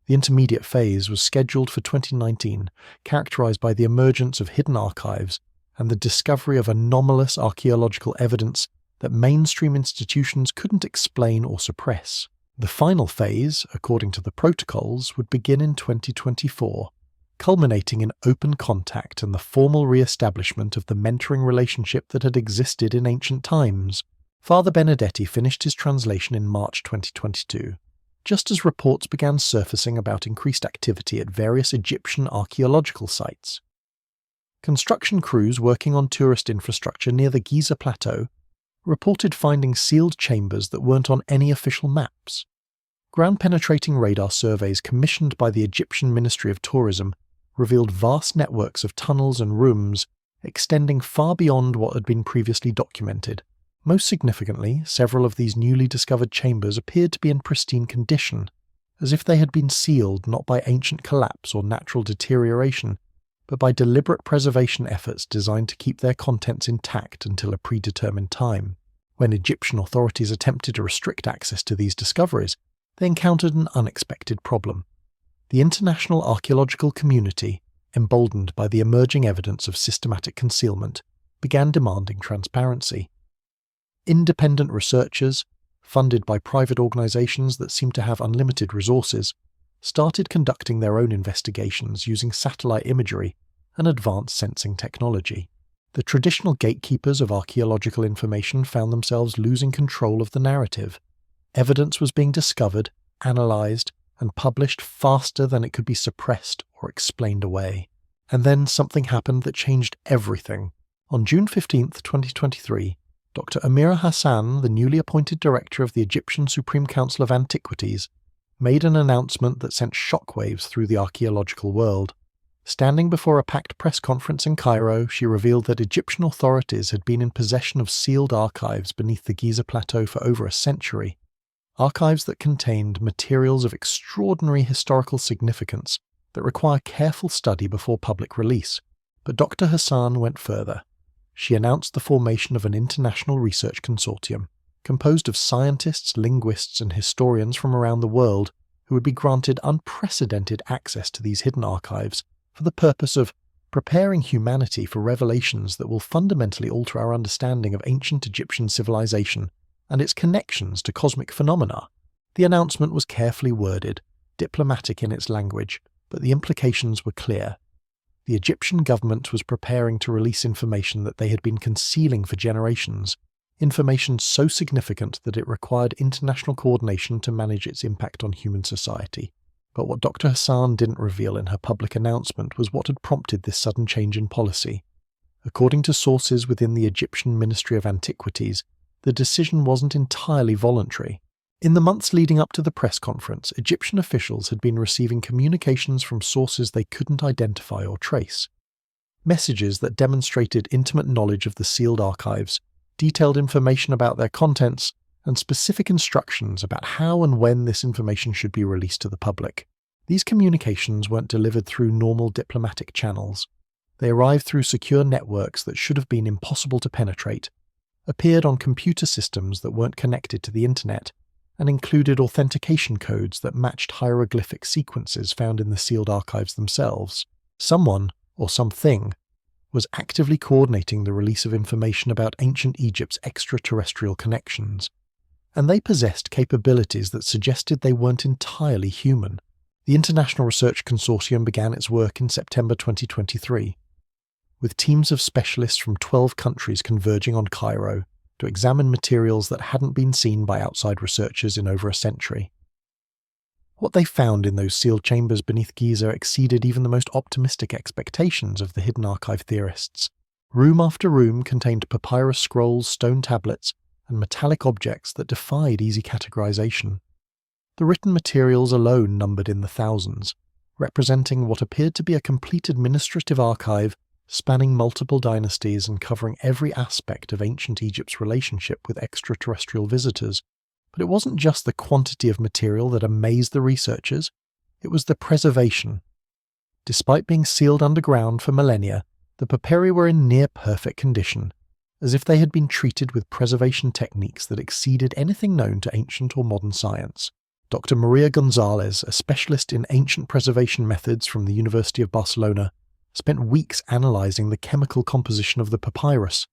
The intermediate phase was scheduled for 2019, characterized by the emergence of hidden archives and the discovery of anomalous archaeological evidence that mainstream institutions couldn't explain or suppress. The final phase, according to the protocols, would begin in 2024, culminating in open contact and the formal re-establishment of the mentoring relationship that had existed in ancient times. Father Benedetti finished his translation in March 2022, just as reports began surfacing about increased activity at various Egyptian archaeological sites. Construction crews working on tourist infrastructure near the Giza Plateau reported finding sealed chambers that weren't on any official maps. Ground-penetrating radar surveys commissioned by the Egyptian Ministry of Tourism revealed vast networks of tunnels and rooms extending far beyond what had been previously documented. Most significantly, several of these newly discovered chambers appeared to be in pristine condition, as if they had been sealed not by ancient collapse or natural deterioration, but by deliberate preservation efforts designed to keep their contents intact until a predetermined time. When Egyptian authorities attempted to restrict access to these discoveries, they encountered an unexpected problem. The international archaeological community, emboldened by the emerging evidence of systematic concealment, began demanding transparency. Independent researchers, funded by private organizations that seemed to have unlimited resources, started conducting their own investigations using satellite imagery and advanced sensing technology. The traditional gatekeepers of archaeological information found themselves losing control of the narrative. Evidence was being discovered, analyzed, and published faster than it could be suppressed or explained away. And then something happened that changed everything. On June 15, 2023, Dr. Amira Hassan, the newly appointed director of the Egyptian Supreme Council of Antiquities, made an announcement that sent shockwaves through the archaeological world. Standing before a packed press conference in Cairo, she revealed that Egyptian authorities had been in possession of sealed archives beneath the Giza Plateau for over a century. Archives that contained materials of extraordinary historical significance that require careful study before public release. But Dr. Hassan went further. She announced the formation of an international research consortium, composed of scientists, linguists, and historians from around the world who would be granted unprecedented access to these hidden archives for the purpose of preparing humanity for revelations that will fundamentally alter our understanding of ancient Egyptian civilization and its connections to cosmic phenomena. The announcement was carefully worded, diplomatic in its language, but the implications were clear. The Egyptian government was preparing to release information that they had been concealing for generations, information so significant that it required international coordination to manage its impact on human society. But what Dr. Hassan didn't reveal in her public announcement was what had prompted this sudden change in policy. According to sources within the Egyptian Ministry of Antiquities, the decision wasn't entirely voluntary. In the months leading up to the press conference, Egyptian officials had been receiving communications from sources they couldn't identify or trace. Messages that demonstrated intimate knowledge of the sealed archives, detailed information about their contents, and specific instructions about how and when this information should be released to the public. These communications weren't delivered through normal diplomatic channels. They arrived through secure networks that should have been impossible to penetrate, appeared on computer systems that weren't connected to the internet, and included authentication codes that matched hieroglyphic sequences found in the sealed archives themselves. Someone, or something, was actively coordinating the release of information about ancient Egypt's extraterrestrial connections, and they possessed capabilities that suggested they weren't entirely human. The International Research Consortium began its work in September 2023, with teams of specialists from 12 countries converging on Cairo to examine materials that hadn't been seen by outside researchers in over a century. What they found in those sealed chambers beneath Giza exceeded even the most optimistic expectations of the hidden archive theorists. Room after room contained papyrus scrolls, stone tablets, and metallic objects that defied easy categorization. The written materials alone numbered in the thousands, representing what appeared to be a complete administrative archive spanning multiple dynasties and covering every aspect of ancient Egypt's relationship with extraterrestrial visitors. But it wasn't just the quantity of material that amazed the researchers, it was the preservation. Despite being sealed underground for millennia, the papyri were in near-perfect condition, as if they had been treated with preservation techniques that exceeded anything known to ancient or modern science. Dr. Maria Gonzalez, a specialist in ancient preservation methods from the University of Barcelona, spent weeks analysing the chemical composition of the papyrus.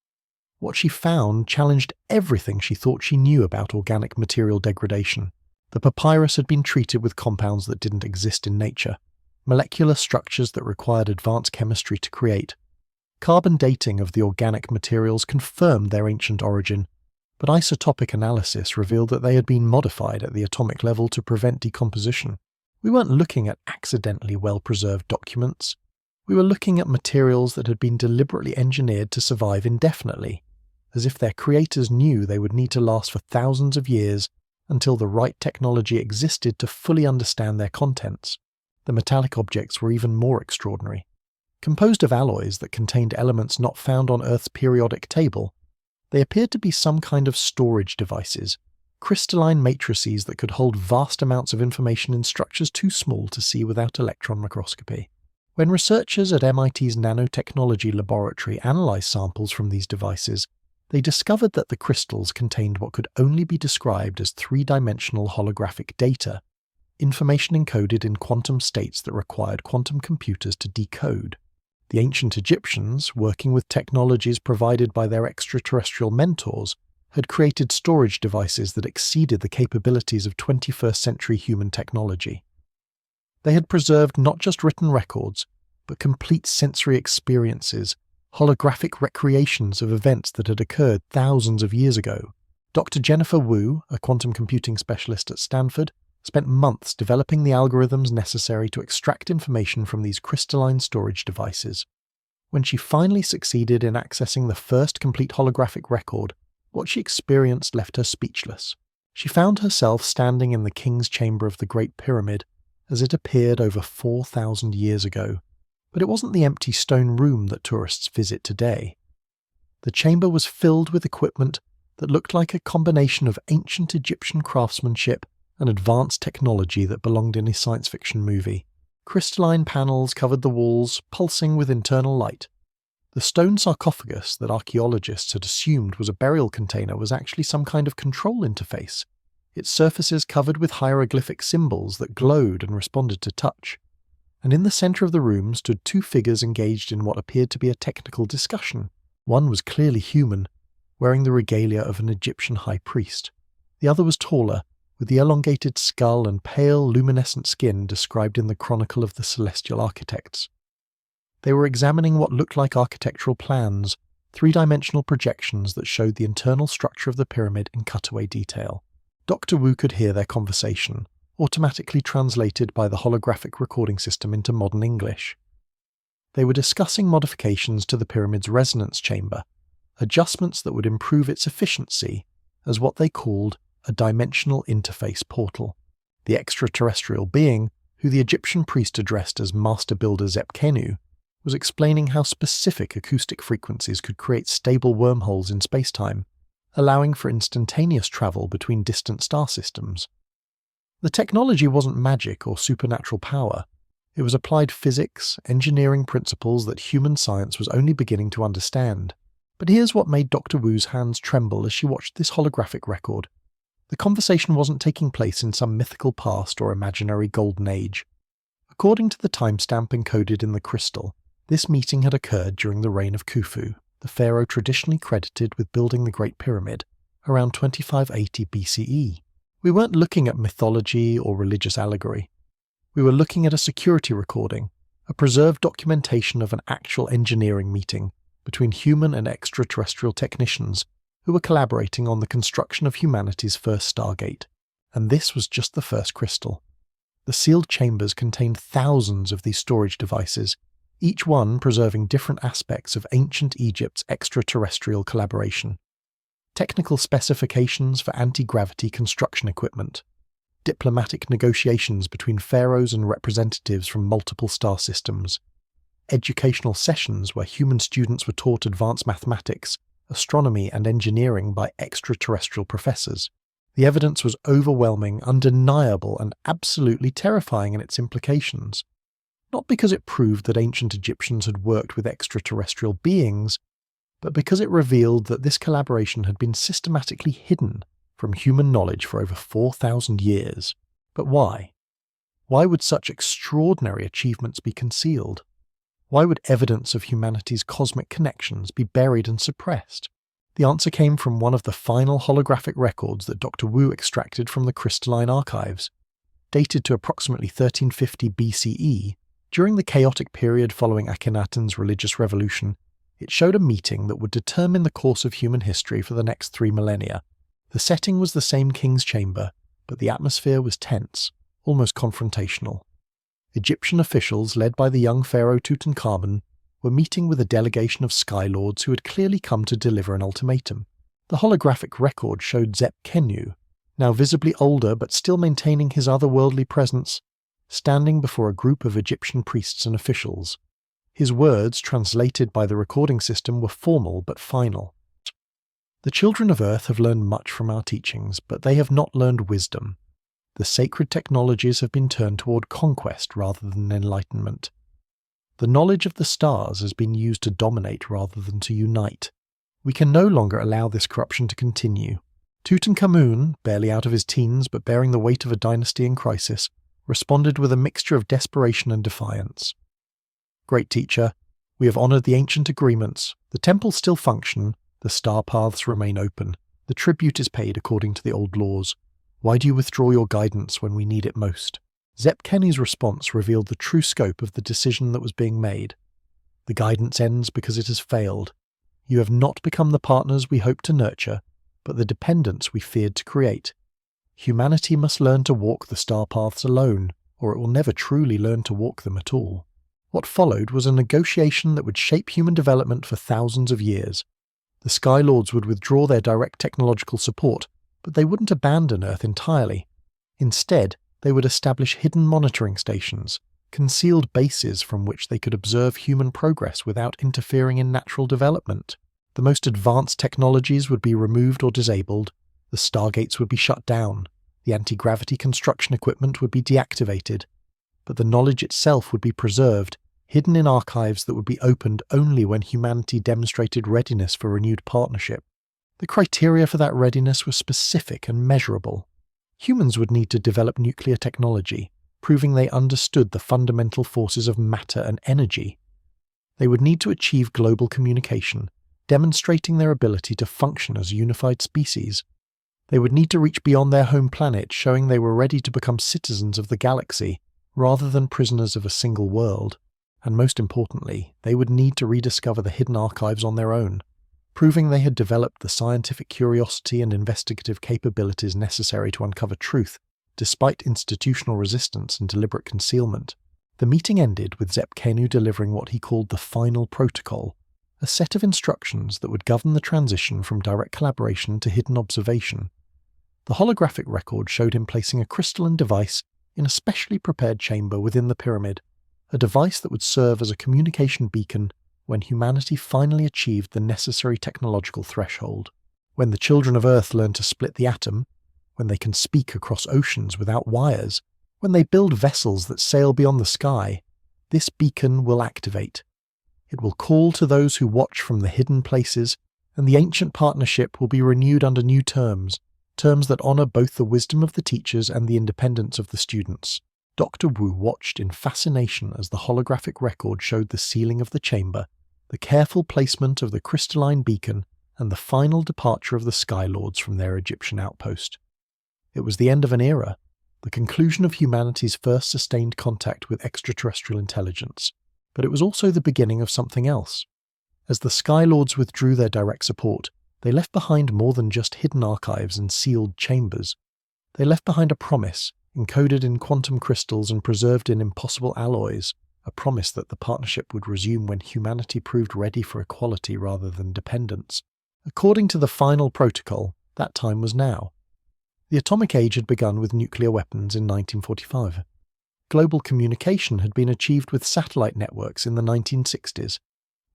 What she found challenged everything she thought she knew about organic material degradation. The papyrus had been treated with compounds that didn't exist in nature, molecular structures that required advanced chemistry to create. Carbon dating of the organic materials confirmed their ancient origin, but isotopic analysis revealed that they had been modified at the atomic level to prevent decomposition. We weren't looking at accidentally well-preserved documents. We were looking at materials that had been deliberately engineered to survive indefinitely, as if their creators knew they would need to last for thousands of years until the right technology existed to fully understand their contents. The metallic objects were even more extraordinary. Composed of alloys that contained elements not found on Earth's periodic table, they appeared to be some kind of storage devices, crystalline matrices that could hold vast amounts of information in structures too small to see without electron microscopy. When researchers at MIT's nanotechnology laboratory analysed samples from these devices, they discovered that the crystals contained what could only be described as three-dimensional holographic data, information encoded in quantum states that required quantum computers to decode. The ancient Egyptians, working with technologies provided by their extraterrestrial mentors, had created storage devices that exceeded the capabilities of 21st century human technology. They had preserved not just written records, but complete sensory experiences, holographic recreations of events that had occurred thousands of years ago. Dr. Jennifer Wu, a quantum computing specialist at Stanford, spent months developing the algorithms necessary to extract information from these crystalline storage devices. When she finally succeeded in accessing the first complete holographic record, what she experienced left her speechless. She found herself standing in the king's chamber of the Great Pyramid as it appeared over 4,000 years ago. But it wasn't the empty stone room that tourists visit today. The chamber was filled with equipment that looked like a combination of ancient Egyptian craftsmanship and advanced technology that belonged in a science fiction movie. Crystalline panels covered the walls, pulsing with internal light. The stone sarcophagus that archaeologists had assumed was a burial container was actually some kind of control interface, its surfaces covered with hieroglyphic symbols that glowed and responded to touch. And in the centre of the room stood two figures engaged in what appeared to be a technical discussion. One was clearly human, wearing the regalia of an Egyptian high priest. The other was taller, with the elongated skull and pale, luminescent skin described in the Chronicle of the Celestial Architects. They were examining what looked like architectural plans, three-dimensional projections that showed the internal structure of the pyramid in cutaway detail. Dr. Wu could hear their conversation, automatically translated by the holographic recording system into modern English. They were discussing modifications to the pyramid's resonance chamber, adjustments that would improve its efficiency as what they called a dimensional interface portal. The extraterrestrial being, who the Egyptian priest addressed as Master Builder Zepkenu, was explaining how specific acoustic frequencies could create stable wormholes in spacetime, allowing for instantaneous travel between distant star systems. The technology wasn't magic or supernatural power. It was applied physics, engineering principles that human science was only beginning to understand. But here's what made Dr. Wu's hands tremble as she watched this holographic record. The conversation wasn't taking place in some mythical past or imaginary golden age. According to the timestamp encoded in the crystal, this meeting had occurred during the reign of Khufu, the pharaoh traditionally credited with building the Great Pyramid, around 2580 BCE. We weren't looking at mythology or religious allegory. We were looking at a security recording, a preserved documentation of an actual engineering meeting between human and extraterrestrial technicians who were collaborating on the construction of humanity's first stargate. And this was just the first crystal. The sealed chambers contained thousands of these storage devices, each one preserving different aspects of ancient Egypt's extraterrestrial collaboration. Technical specifications for anti-gravity construction equipment, diplomatic negotiations between pharaohs and representatives from multiple star systems, educational sessions where human students were taught advanced mathematics, astronomy and engineering by extraterrestrial professors. The evidence was overwhelming, undeniable, and absolutely terrifying in its implications. Not because it proved that ancient Egyptians had worked with extraterrestrial beings, but because it revealed that this collaboration had been systematically hidden from human knowledge for over 4,000 years. But why? Why would such extraordinary achievements be concealed? Why would evidence of humanity's cosmic connections be buried and suppressed? The answer came from one of the final holographic records that Dr. Wu extracted from the crystalline archives. Dated to approximately 1350 BCE, During the chaotic period following Akhenaten's religious revolution, it showed a meeting that would determine the course of human history for the next 3 millennia. The setting was the same king's chamber, but the atmosphere was tense, almost confrontational. Egyptian officials, led by the young pharaoh Tutankhamun, were meeting with a delegation of sky lords who had clearly come to deliver an ultimatum. The holographic record showed Zep-Kenu, now visibly older but still maintaining his otherworldly presence, standing before a group of Egyptian priests and officials. His words, translated by the recording system, were formal but final. The children of Earth have learned much from our teachings, but they have not learned wisdom. The sacred technologies have been turned toward conquest rather than enlightenment. The knowledge of the stars has been used to dominate rather than to unite. We can no longer allow this corruption to continue. Tutankhamun, barely out of his teens but bearing the weight of a dynasty in crisis, responded with a mixture of desperation and defiance. Great teacher, we have honoured the ancient agreements. The temples still function, the star paths remain open, the tribute is paid according to the old laws. Why do you withdraw your guidance when we need it most? Zep-Kenu's response revealed the true scope of the decision that was being made. The guidance ends because it has failed. You have not become the partners we hoped to nurture, but the dependents we feared to create. Humanity must learn to walk the star paths alone, or it will never truly learn to walk them at all. What followed was a negotiation that would shape human development for thousands of years. The Sky Lords would withdraw their direct technological support, but they wouldn't abandon Earth entirely. Instead, they would establish hidden monitoring stations, concealed bases from which they could observe human progress without interfering in natural development. The most advanced technologies would be removed or disabled, the stargates would be shut down, the anti-gravity construction equipment would be deactivated, but the knowledge itself would be preserved, hidden in archives that would be opened only when humanity demonstrated readiness for renewed partnership. The criteria for that readiness were specific and measurable. Humans would need to develop nuclear technology, proving they understood the fundamental forces of matter and energy. They would need to achieve global communication, demonstrating their ability to function as a unified species. They would need to reach beyond their home planet, showing they were ready to become citizens of the galaxy, rather than prisoners of a single world. And most importantly, they would need to rediscover the hidden archives on their own, proving they had developed the scientific curiosity and investigative capabilities necessary to uncover truth, despite institutional resistance and deliberate concealment. The meeting ended with Zep-Kenu delivering what he called the final protocol, a set of instructions that would govern the transition from direct collaboration to hidden observation. The holographic record showed him placing a crystalline device in a specially prepared chamber within the pyramid, a device that would serve as a communication beacon when humanity finally achieved the necessary technological threshold. When the children of Earth learn to split the atom, when they can speak across oceans without wires, when they build vessels that sail beyond the sky, this beacon will activate. It will call to those who watch from the hidden places, and the ancient partnership will be renewed under new terms, terms that honour both the wisdom of the teachers and the independence of the students. Dr. Wu watched in fascination as the holographic record showed the sealing of the chamber, the careful placement of the crystalline beacon, and the final departure of the Sky Lords from their Egyptian outpost. It was the end of an era, the conclusion of humanity's first sustained contact with extraterrestrial intelligence, but it was also the beginning of something else. As the Sky Lords withdrew their direct support, they left behind more than just hidden archives and sealed chambers. They left behind a promise, encoded in quantum crystals and preserved in impossible alloys, a promise that the partnership would resume when humanity proved ready for equality rather than dependence. According to the final protocol, that time was now. The atomic age had begun with nuclear weapons in 1945. Global communication had been achieved with satellite networks in the 1960s.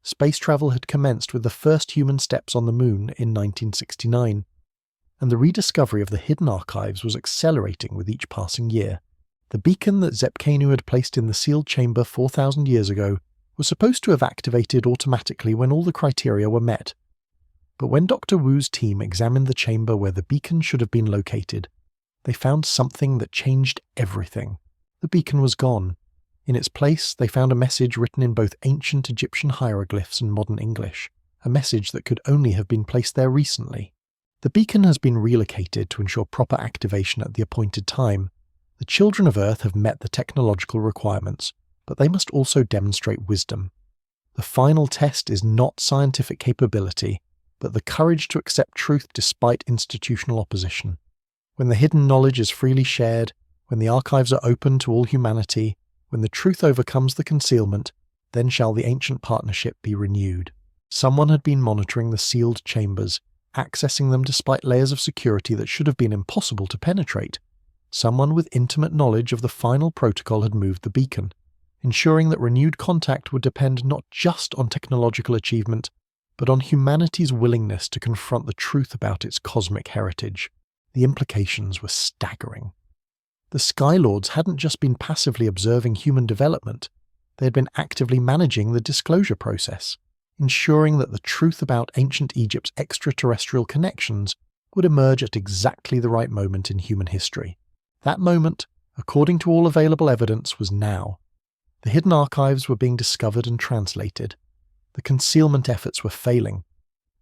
Space travel had commenced with the first human steps on the Moon in 1969. And the rediscovery of the hidden archives was accelerating with each passing year. The beacon that Zep-Kenu had placed in the sealed chamber 4,000 years ago was supposed to have activated automatically when all the criteria were met. But when Dr. Wu's team examined the chamber where the beacon should have been located, they found something that changed everything. The beacon was gone. In its place, they found a message written in both ancient Egyptian hieroglyphs and modern English, a message that could only have been placed there recently. The beacon has been relocated to ensure proper activation at the appointed time. The children of Earth have met the technological requirements, but they must also demonstrate wisdom. The final test is not scientific capability, but the courage to accept truth despite institutional opposition. When the hidden knowledge is freely shared, when the archives are open to all humanity, when the truth overcomes the concealment, then shall the ancient partnership be renewed. Someone had been monitoring the sealed chambers, accessing them despite layers of security that should have been impossible to penetrate. Someone with intimate knowledge of the final protocol had moved the beacon, ensuring that renewed contact would depend not just on technological achievement, but on humanity's willingness to confront the truth about its cosmic heritage. The implications were staggering. The Skylords hadn't just been passively observing human development, they had been actively managing the disclosure process, ensuring that the truth about ancient Egypt's extraterrestrial connections would emerge at exactly the right moment in human history. That moment, according to all available evidence, was now. The hidden archives were being discovered and translated. The concealment efforts were failing.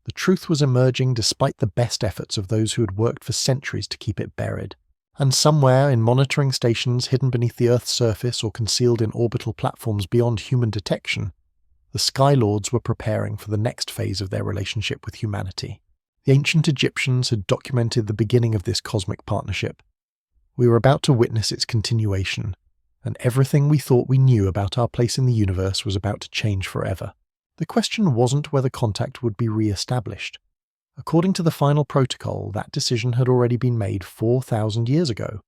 The truth was emerging despite the best efforts of those who had worked for centuries to keep it buried. And somewhere in monitoring stations hidden beneath the Earth's surface or concealed in orbital platforms beyond human detection, the Skylords were preparing for the next phase of their relationship with humanity. The ancient Egyptians had documented the beginning of this cosmic partnership. We were about to witness its continuation, and everything we thought we knew about our place in the universe was about to change forever. The question wasn't whether contact would be re-established. According to the final protocol, that decision had already been made 4,000 years ago.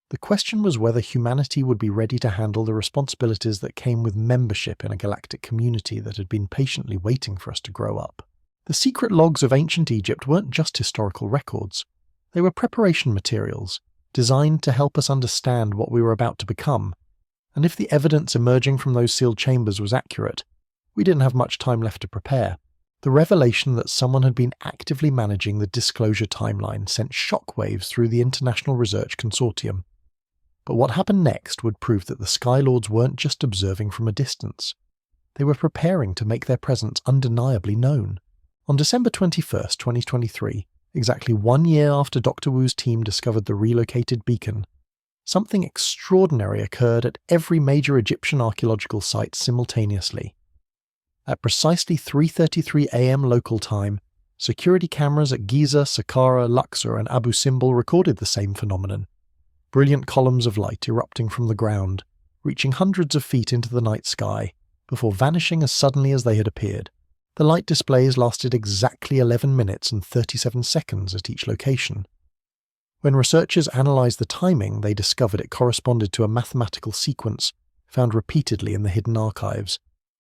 The question was whether humanity would be ready to handle the responsibilities that came with membership in a galactic community that had been patiently waiting for us to grow up. The secret logs of ancient Egypt weren't just historical records. They were preparation materials, designed to help us understand what we were about to become. And if the evidence emerging from those sealed chambers was accurate, we didn't have much time left to prepare. The revelation that someone had been actively managing the disclosure timeline sent shockwaves through the International Research Consortium. But what happened next would prove that the Skylords weren't just observing from a distance. They were preparing to make their presence undeniably known. On December 21st, 2023, exactly 1 year after Dr. Wu's team discovered the relocated beacon, something extraordinary occurred at every major Egyptian archaeological site simultaneously. At precisely 3:33 a.m. local time, security cameras at Giza, Saqqara, Luxor and Abu Simbel recorded the same phenomenon. Brilliant columns of light erupting from the ground, reaching hundreds of feet into the night sky, before vanishing as suddenly as they had appeared. The light displays lasted exactly 11 minutes and 37 seconds at each location. When researchers analysed the timing, they discovered it corresponded to a mathematical sequence found repeatedly in the hidden archives,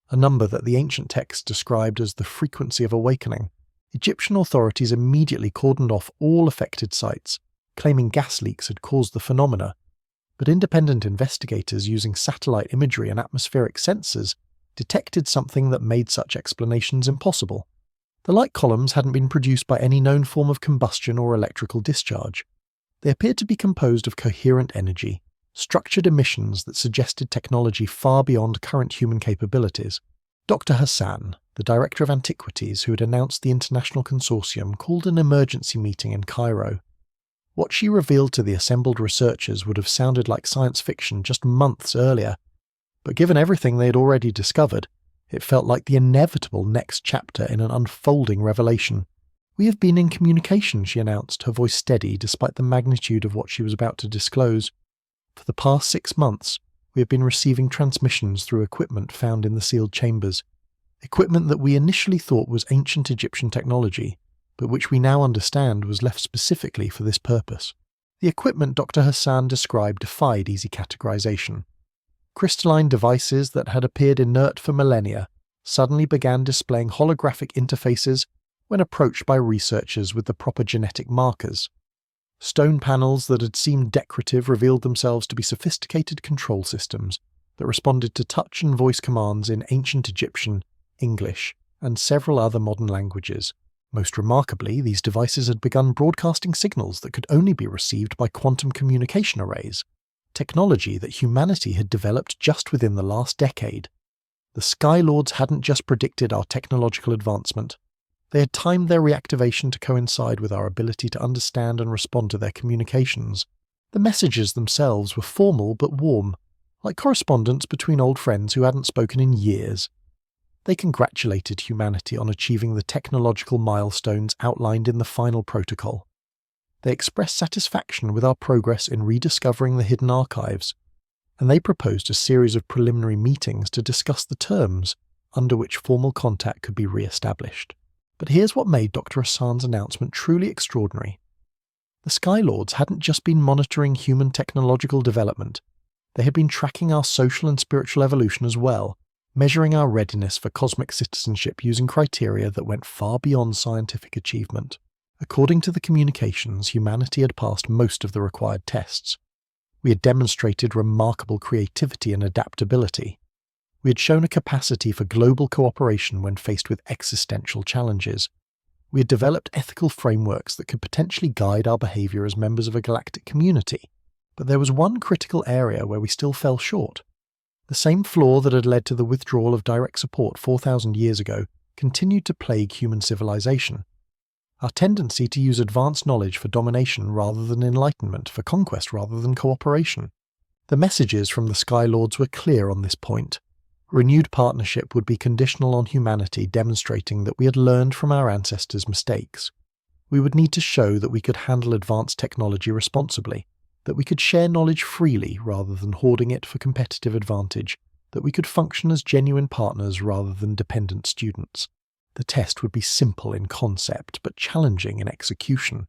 a number that the ancient texts described as the frequency of awakening. Egyptian authorities immediately cordoned off all affected sites, claiming gas leaks had caused the phenomena, but independent investigators using satellite imagery and atmospheric sensors detected something that made such explanations impossible. The light columns hadn't been produced by any known form of combustion or electrical discharge. They appeared to be composed of coherent energy, structured emissions that suggested technology far beyond current human capabilities. Dr. Hassan, the director of antiquities who had announced the international consortium, called an emergency meeting in Cairo. What she revealed to the assembled researchers would have sounded like science fiction just months earlier, but given everything they had already discovered, it felt like the inevitable next chapter in an unfolding revelation. "We have been in communication," she announced, her voice steady despite the magnitude of what she was about to disclose. "For the past 6 months, we have been receiving transmissions through equipment found in the sealed chambers. Equipment that we initially thought was ancient Egyptian technology, but which we now understand was left specifically for this purpose." The equipment Dr. Hassan described defied easy categorization. Crystalline devices that had appeared inert for millennia suddenly began displaying holographic interfaces when approached by researchers with the proper genetic markers. Stone panels that had seemed decorative revealed themselves to be sophisticated control systems that responded to touch and voice commands in ancient Egyptian, English, and several other modern languages. Most remarkably, these devices had begun broadcasting signals that could only be received by quantum communication arrays, technology that humanity had developed just within the last decade. The Skylords hadn't just predicted our technological advancement. They had timed their reactivation to coincide with our ability to understand and respond to their communications. The messages themselves were formal but warm, like correspondence between old friends who hadn't spoken in years. They congratulated humanity on achieving the technological milestones outlined in the final protocol. They expressed satisfaction with our progress in rediscovering the hidden archives, and they proposed a series of preliminary meetings to discuss the terms under which formal contact could be re-established. But here's what made Dr. Hassan's announcement truly extraordinary. The Sky Lords hadn't just been monitoring human technological development, they had been tracking our social and spiritual evolution as well, measuring our readiness for cosmic citizenship using criteria that went far beyond scientific achievement. According to the communications, humanity had passed most of the required tests. We had demonstrated remarkable creativity and adaptability. We had shown a capacity for global cooperation when faced with existential challenges. We had developed ethical frameworks that could potentially guide our behavior as members of a galactic community. But there was one critical area where we still fell short. The same flaw that had led to the withdrawal of direct support 4,000 years ago continued to plague human civilization. Our tendency to use advanced knowledge for domination rather than enlightenment, for conquest rather than cooperation. The messages from the Sky Lords were clear on this point. Renewed partnership would be conditional on humanity demonstrating that we had learned from our ancestors' mistakes. We would need to show that we could handle advanced technology responsibly, that we could share knowledge freely rather than hoarding it for competitive advantage, that we could function as genuine partners rather than dependent students. The test would be simple in concept, but challenging in execution.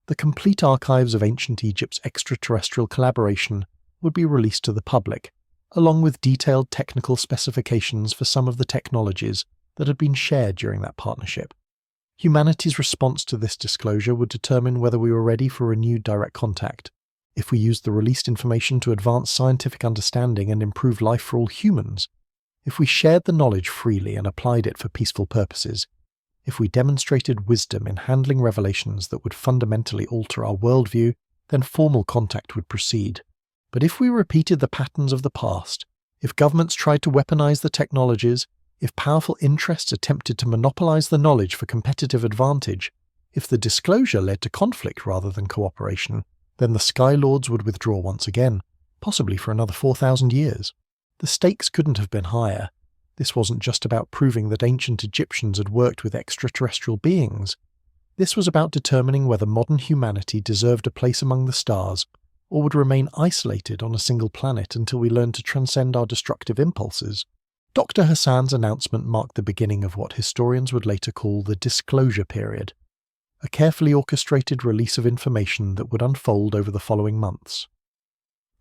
The complete archives of ancient Egypt's extraterrestrial collaboration would be released to the public, along with detailed technical specifications for some of the technologies that had been shared during that partnership. Humanity's response to this disclosure would determine whether we were ready for renewed direct contact. If we used the released information to advance scientific understanding and improve life for all humans, if we shared the knowledge freely and applied it for peaceful purposes, if we demonstrated wisdom in handling revelations that would fundamentally alter our worldview, then formal contact would proceed. But if we repeated the patterns of the past, if governments tried to weaponize the technologies, if powerful interests attempted to monopolize the knowledge for competitive advantage, if the disclosure led to conflict rather than cooperation, then the Sky Lords would withdraw once again, possibly for another 4,000 years. The stakes couldn't have been higher. This wasn't just about proving that ancient Egyptians had worked with extraterrestrial beings. This was about determining whether modern humanity deserved a place among the stars, or would remain isolated on a single planet until we learned to transcend our destructive impulses. Dr. Hassan's announcement marked the beginning of what historians would later call the disclosure period, a carefully orchestrated release of information that would unfold over the following months.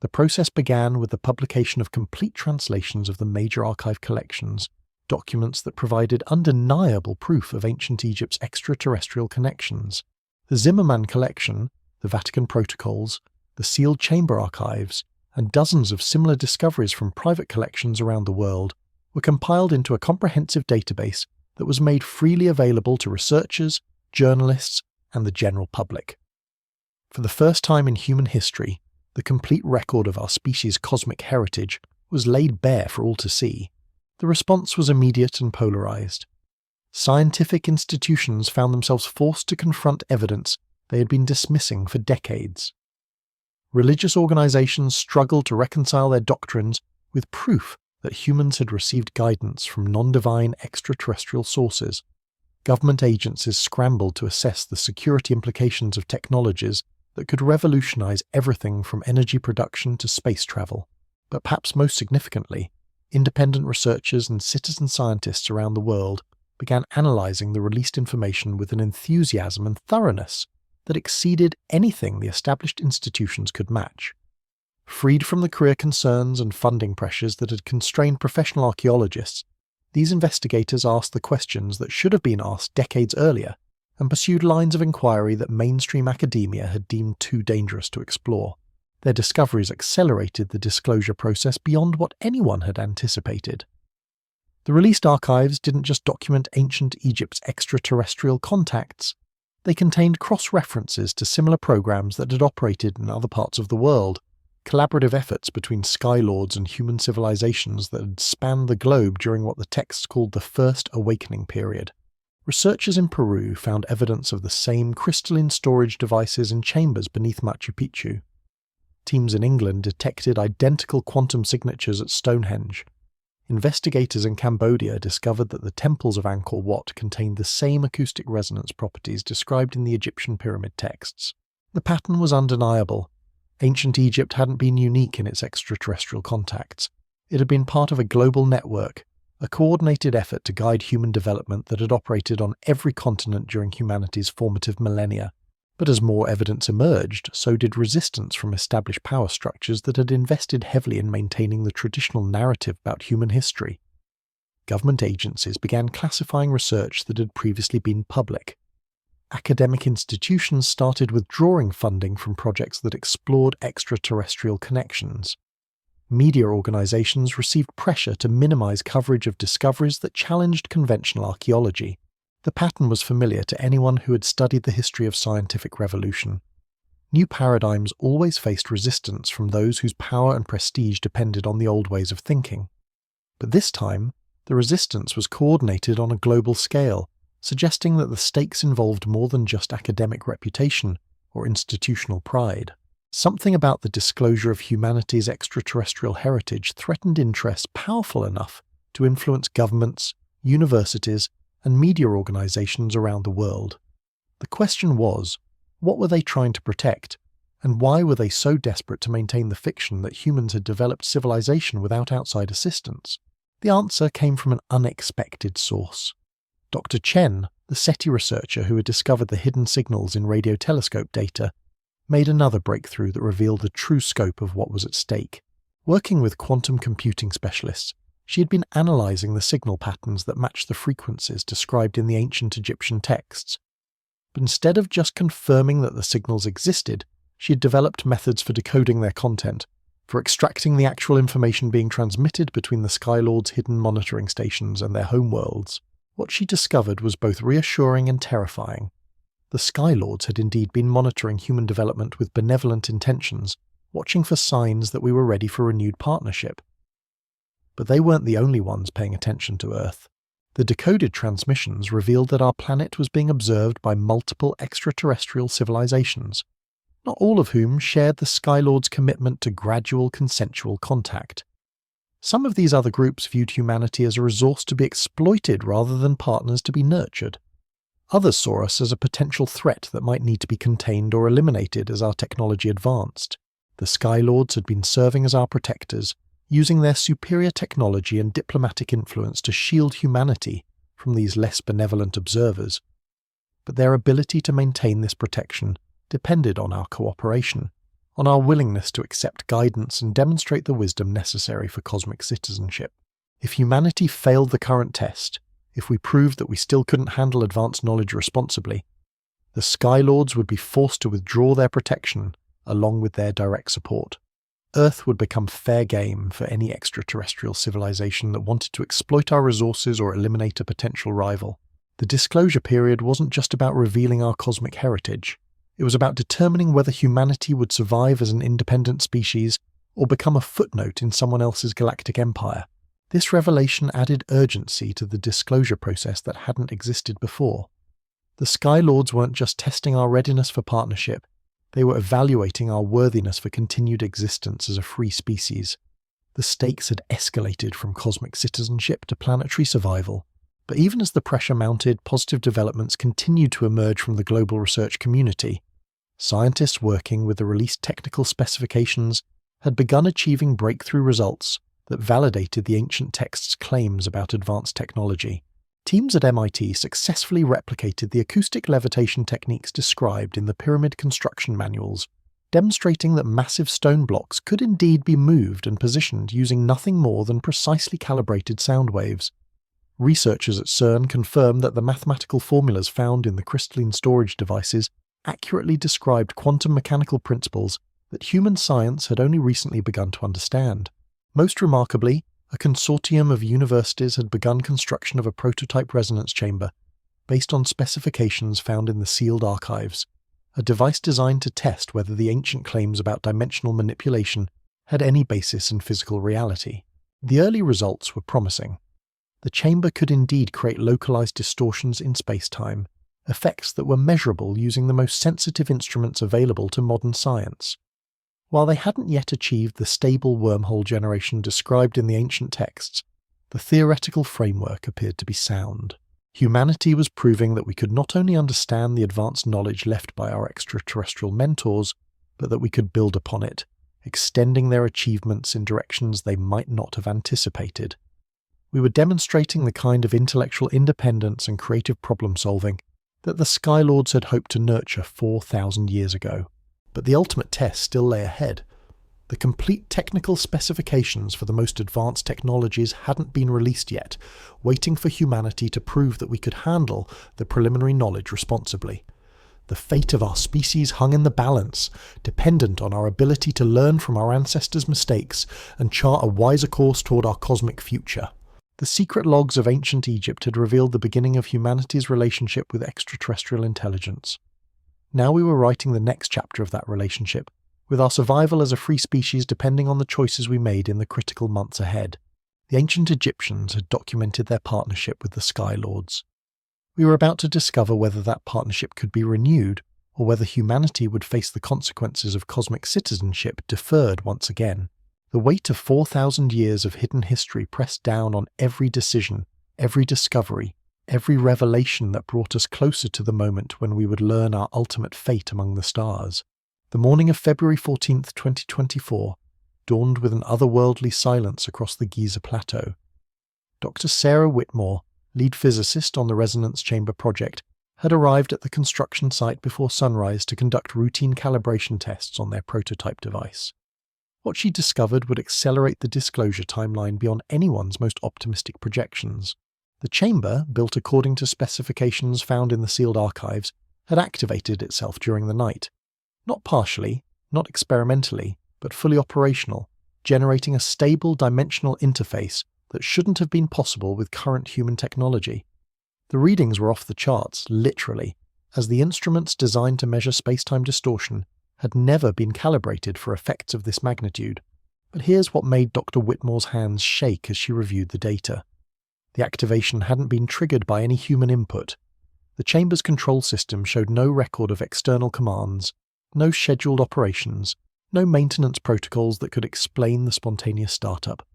The process began with the publication of complete translations of the major archive collections, documents that provided undeniable proof of ancient Egypt's extraterrestrial connections. The Zimmermann Collection, the Vatican Protocols, the sealed chamber archives, and dozens of similar discoveries from private collections around the world were compiled into a comprehensive database that was made freely available to researchers, journalists, and the general public. For the first time in human history, the complete record of our species' cosmic heritage was laid bare for all to see. The response was immediate and polarized. Scientific institutions found themselves forced to confront evidence they had been dismissing for decades. Religious organizations struggled to reconcile their doctrines with proof that humans had received guidance from non-divine extraterrestrial sources. Government agencies scrambled to assess the security implications of technologies that could revolutionize everything from energy production to space travel. But perhaps most significantly, independent researchers and citizen scientists around the world began analyzing the released information with an enthusiasm and thoroughness that exceeded anything the established institutions could match. Freed from the career concerns and funding pressures that had constrained professional archaeologists, these investigators asked the questions that should have been asked decades earlier and pursued lines of inquiry that mainstream academia had deemed too dangerous to explore. Their discoveries accelerated the disclosure process beyond what anyone had anticipated. The released archives didn't just document ancient Egypt's extraterrestrial contacts, they contained cross-references to similar programs that had operated in other parts of the world, collaborative efforts between Sky Lords and human civilizations that had spanned the globe during what the texts called the First Awakening period. Researchers in Peru found evidence of the same crystalline storage devices and chambers beneath Machu Picchu. Teams in England detected identical quantum signatures at Stonehenge. Investigators in Cambodia discovered that the temples of Angkor Wat contained the same acoustic resonance properties described in the Egyptian pyramid texts. The pattern was undeniable. Ancient Egypt hadn't been unique in its extraterrestrial contacts. It had been part of a global network, a coordinated effort to guide human development that had operated on every continent during humanity's formative millennia. But as more evidence emerged, so did resistance from established power structures that had invested heavily in maintaining the traditional narrative about human history. Government agencies began classifying research that had previously been public. Academic institutions started withdrawing funding from projects that explored extraterrestrial connections. Media organizations received pressure to minimize coverage of discoveries that challenged conventional archaeology. The pattern was familiar to anyone who had studied the history of scientific revolution. New paradigms always faced resistance from those whose power and prestige depended on the old ways of thinking. But this time, the resistance was coordinated on a global scale, suggesting that the stakes involved more than just academic reputation or institutional pride. Something about the disclosure of humanity's extraterrestrial heritage threatened interests powerful enough to influence governments, universities, and media organizations around the world. The question was, what were they trying to protect, and why were they so desperate to maintain the fiction that humans had developed civilization without outside assistance? The answer came from an unexpected source. Dr. Chen, the SETI researcher who had discovered the hidden signals in radio telescope data, made another breakthrough that revealed the true scope of what was at stake. Working with quantum computing specialists, she had been analysing the signal patterns that matched the frequencies described in the ancient Egyptian texts. But instead of just confirming that the signals existed, she had developed methods for decoding their content, for extracting the actual information being transmitted between the Skylord's hidden monitoring stations and their homeworlds. What she discovered was both reassuring and terrifying. The Skylords had indeed been monitoring human development with benevolent intentions, watching for signs that we were ready for renewed partnership. But they weren't the only ones paying attention to Earth. The decoded transmissions revealed that our planet was being observed by multiple extraterrestrial civilizations, not all of whom shared the Skylords' commitment to gradual consensual contact. Some of these other groups viewed humanity as a resource to be exploited rather than partners to be nurtured. Others saw us as a potential threat that might need to be contained or eliminated as our technology advanced. The Skylords had been serving as our protectors, using their superior technology and diplomatic influence to shield humanity from these less benevolent observers. But their ability to maintain this protection depended on our cooperation, on our willingness to accept guidance and demonstrate the wisdom necessary for cosmic citizenship. If humanity failed the current test, if we proved that we still couldn't handle advanced knowledge responsibly, the Skylords would be forced to withdraw their protection along with their direct support. Earth would become fair game for any extraterrestrial civilization that wanted to exploit our resources or eliminate a potential rival. The disclosure period wasn't just about revealing our cosmic heritage. It was about determining whether humanity would survive as an independent species or become a footnote in someone else's galactic empire. This revelation added urgency to the disclosure process that hadn't existed before. The Skylords weren't just testing our readiness for partnership, they were evaluating our worthiness for continued existence as a free species. The stakes had escalated from cosmic citizenship to planetary survival. But even as the pressure mounted, positive developments continued to emerge from the global research community. Scientists working with the released technical specifications had begun achieving breakthrough results that validated the ancient text's claims about advanced technology. Teams at MIT successfully replicated the acoustic levitation techniques described in the pyramid construction manuals, demonstrating that massive stone blocks could indeed be moved and positioned using nothing more than precisely calibrated sound waves. Researchers at CERN confirmed that the mathematical formulas found in the crystalline storage devices accurately described quantum mechanical principles that human science had only recently begun to understand. Most remarkably, a consortium of universities had begun construction of a prototype resonance chamber, based on specifications found in the sealed archives, a device designed to test whether the ancient claims about dimensional manipulation had any basis in physical reality. The early results were promising. The chamber could indeed create localized distortions in space-time, effects that were measurable using the most sensitive instruments available to modern science. While they hadn't yet achieved the stable wormhole generation described in the ancient texts, the theoretical framework appeared to be sound. Humanity was proving that we could not only understand the advanced knowledge left by our extraterrestrial mentors, but that we could build upon it, extending their achievements in directions they might not have anticipated. We were demonstrating the kind of intellectual independence and creative problem-solving that the Skylords had hoped to nurture 4,000 years ago. But the ultimate test still lay ahead. The complete technical specifications for the most advanced technologies hadn't been released yet, waiting for humanity to prove that we could handle the preliminary knowledge responsibly. The fate of our species hung in the balance, dependent on our ability to learn from our ancestors' mistakes and chart a wiser course toward our cosmic future. The secret logs of ancient Egypt had revealed the beginning of humanity's relationship with extraterrestrial intelligence. Now we were writing the next chapter of that relationship, with our survival as a free species depending on the choices we made in the critical months ahead. The ancient Egyptians had documented their partnership with the Skylords. We were about to discover whether that partnership could be renewed, or whether humanity would face the consequences of cosmic citizenship deferred once again. The weight of 4,000 years of hidden history pressed down on every decision, every discovery, every revelation that brought us closer to the moment when we would learn our ultimate fate among the stars. The morning of February 14th, 2024, dawned with an otherworldly silence across the Giza Plateau. Dr. Sarah Whitmore, lead physicist on the Resonance Chamber project, had arrived at the construction site before sunrise to conduct routine calibration tests on their prototype device. What she discovered would accelerate the disclosure timeline beyond anyone's most optimistic projections. The chamber, built according to specifications found in the sealed archives, had activated itself during the night. Not partially, not experimentally, but fully operational, generating a stable dimensional interface that shouldn't have been possible with current human technology. The readings were off the charts, literally, as the instruments designed to measure space-time distortion had never been calibrated for effects of this magnitude. But here's what made Dr. Whitmore's hands shake as she reviewed the data. The activation hadn't been triggered by any human input. The chamber's control system showed no record of external commands, no scheduled operations, no maintenance protocols that could explain the spontaneous startup.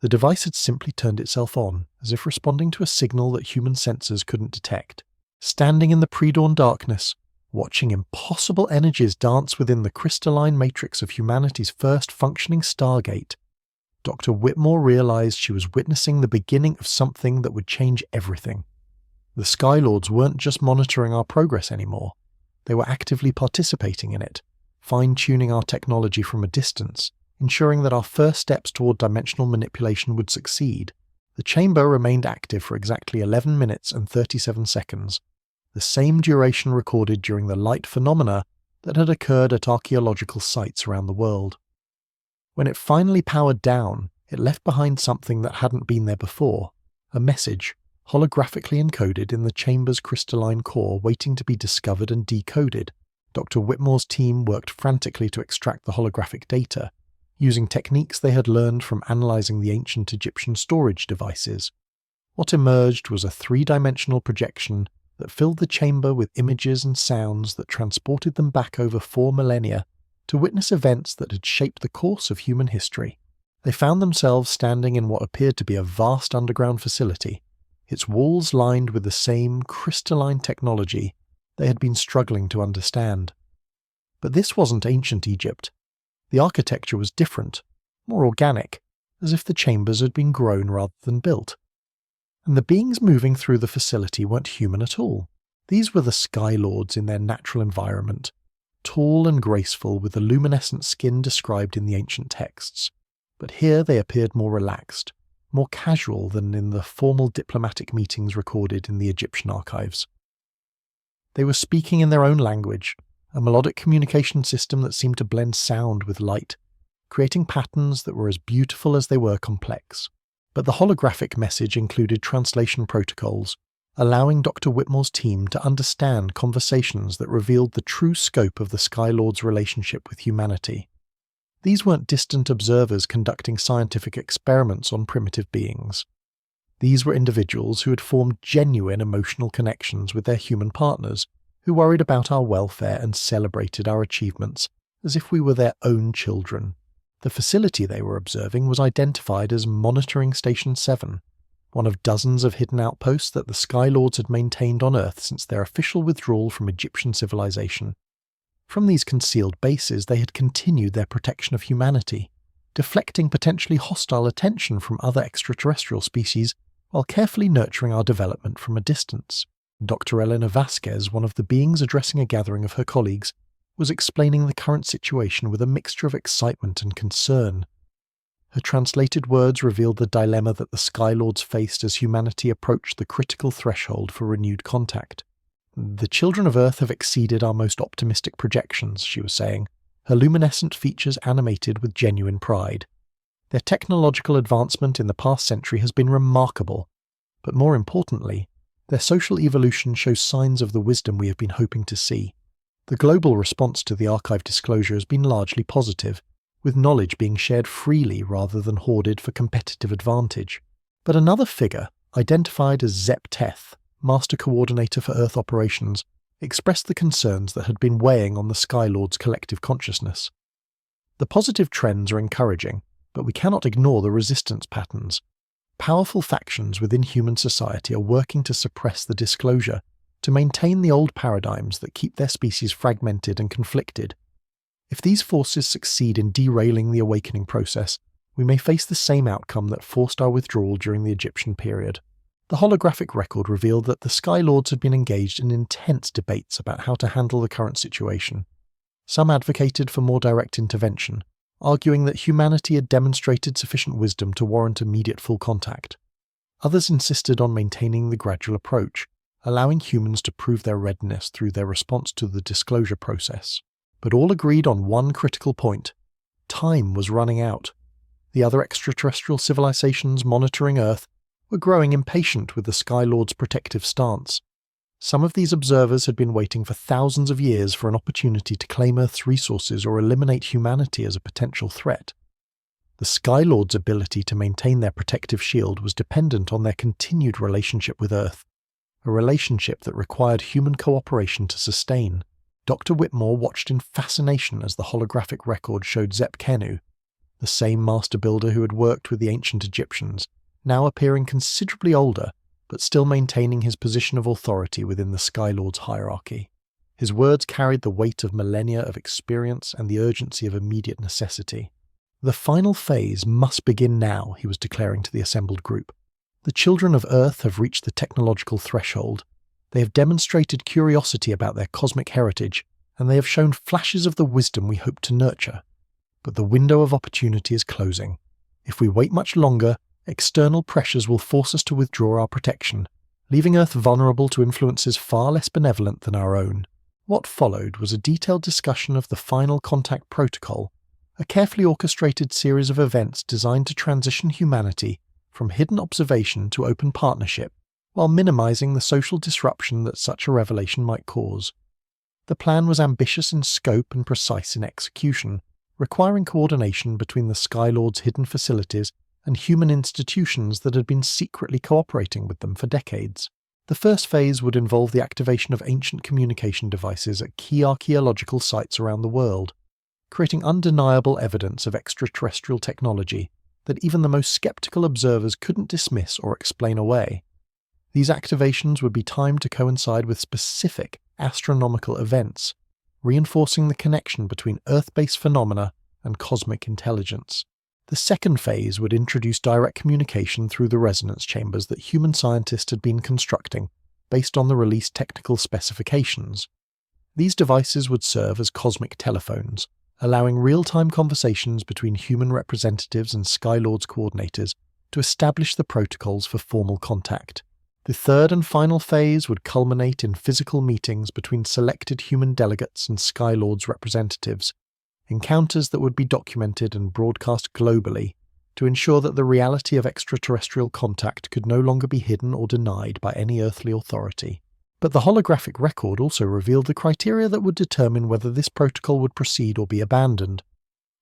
The device had simply turned itself on, as if responding to a signal that human sensors couldn't detect. Standing in the pre-dawn darkness, watching impossible energies dance within the crystalline matrix of humanity's first functioning stargate, Dr. Whitmore realized she was witnessing the beginning of something that would change everything. The Skylords weren't just monitoring our progress anymore. They were actively participating in it, fine-tuning our technology from a distance, ensuring that our first steps toward dimensional manipulation would succeed. The chamber remained active for exactly 11 minutes and 37 seconds, the same duration recorded during the light phenomena that had occurred at archaeological sites around the world. When it finally powered down, it left behind something that hadn't been there before, a message, holographically encoded in the chamber's crystalline core waiting to be discovered and decoded. Dr. Whitmore's team worked frantically to extract the holographic data, using techniques they had learned from analyzing the ancient Egyptian storage devices. What emerged was a three-dimensional projection that filled the chamber with images and sounds that transported them back over 4 millennia to witness events that had shaped the course of human history. They found themselves standing in what appeared to be a vast underground facility, its walls lined with the same crystalline technology they had been struggling to understand. But this wasn't ancient Egypt. The architecture was different, more organic, as if the chambers had been grown rather than built. And the beings moving through the facility weren't human at all. These were the Skylords in their natural environment, tall and graceful with the luminescent skin described in the ancient texts. But here they appeared more relaxed, more casual than in the formal diplomatic meetings recorded in the Egyptian archives. They were speaking in their own language, a melodic communication system that seemed to blend sound with light, creating patterns that were as beautiful as they were complex. But the holographic message included translation protocols, allowing Dr. Whitmore's team to understand conversations that revealed the true scope of the Skylords' relationship with humanity. These weren't distant observers conducting scientific experiments on primitive beings. These were individuals who had formed genuine emotional connections with their human partners, who worried about our welfare and celebrated our achievements as if we were their own children. The facility they were observing was identified as Monitoring Station 7, one of dozens of hidden outposts that the Sky Lords had maintained on Earth since their official withdrawal from Egyptian civilization. From these concealed bases, they had continued their protection of humanity, deflecting potentially hostile attention from other extraterrestrial species while carefully nurturing our development from a distance. Dr. Elena Vasquez, one of the beings addressing a gathering of her colleagues, was explaining the current situation with a mixture of excitement and concern. Her translated words revealed the dilemma that the Sky Lords faced as humanity approached the critical threshold for renewed contact. "The children of Earth have exceeded our most optimistic projections," she was saying, her luminescent features animated with genuine pride. "Their technological advancement in the past century has been remarkable, but more importantly, their social evolution shows signs of the wisdom we have been hoping to see. The global response to the archive disclosure has been largely positive, with knowledge being shared freely rather than hoarded for competitive advantage." But another figure, identified as Zep Teth, Master Coordinator for Earth Operations, expressed the concerns that had been weighing on the Sky Lords' collective consciousness. "The positive trends are encouraging, but we cannot ignore the resistance patterns. Powerful factions within human society are working to suppress the disclosure, to maintain the old paradigms that keep their species fragmented and conflicted. If these forces succeed in derailing the awakening process, we may face the same outcome that forced our withdrawal during the Egyptian period." The holographic record revealed that the Sky Lords had been engaged in intense debates about how to handle the current situation. Some advocated for more direct intervention, arguing that humanity had demonstrated sufficient wisdom to warrant immediate full contact. Others insisted on maintaining the gradual approach, allowing humans to prove their readiness through their response to the disclosure process. But all agreed on one critical point: time was running out. The other extraterrestrial civilizations monitoring Earth were growing impatient with the Sky Lords' protective stance. Some of these observers had been waiting for thousands of years for an opportunity to claim Earth's resources or eliminate humanity as a potential threat. The Sky Lords' ability to maintain their protective shield was dependent on their continued relationship with Earth, a relationship that required human cooperation to sustain. Dr. Whitmore watched in fascination as the holographic record showed Zep Kenu, the same master builder who had worked with the ancient Egyptians, now appearing considerably older, but still maintaining his position of authority within the Sky Lords' hierarchy. His words carried the weight of millennia of experience and the urgency of immediate necessity. "The final phase must begin now," he was declaring to the assembled group. "The children of Earth have reached the technological threshold. They have demonstrated curiosity about their cosmic heritage, and they have shown flashes of the wisdom we hope to nurture. But the window of opportunity is closing. If we wait much longer, external pressures will force us to withdraw our protection, leaving Earth vulnerable to influences far less benevolent than our own." What followed was a detailed discussion of the final contact protocol, a carefully orchestrated series of events designed to transition humanity from hidden observation to open partnership, while minimizing the social disruption that such a revelation might cause. The plan was ambitious in scope and precise in execution, requiring coordination between the Sky Lords' hidden facilities and human institutions that had been secretly cooperating with them for decades. The first phase would involve the activation of ancient communication devices at key archaeological sites around the world, creating undeniable evidence of extraterrestrial technology that even the most skeptical observers couldn't dismiss or explain away. These activations would be timed to coincide with specific astronomical events, reinforcing the connection between Earth-based phenomena and cosmic intelligence. The second phase would introduce direct communication through the resonance chambers that human scientists had been constructing, based on the released technical specifications. These devices would serve as cosmic telephones, allowing real-time conversations between human representatives and Sky Lords coordinators to establish the protocols for formal contact. The third and final phase would culminate in physical meetings between selected human delegates and Sky Lords representatives, encounters that would be documented and broadcast globally to ensure that the reality of extraterrestrial contact could no longer be hidden or denied by any earthly authority. But the holographic record also revealed the criteria that would determine whether this protocol would proceed or be abandoned.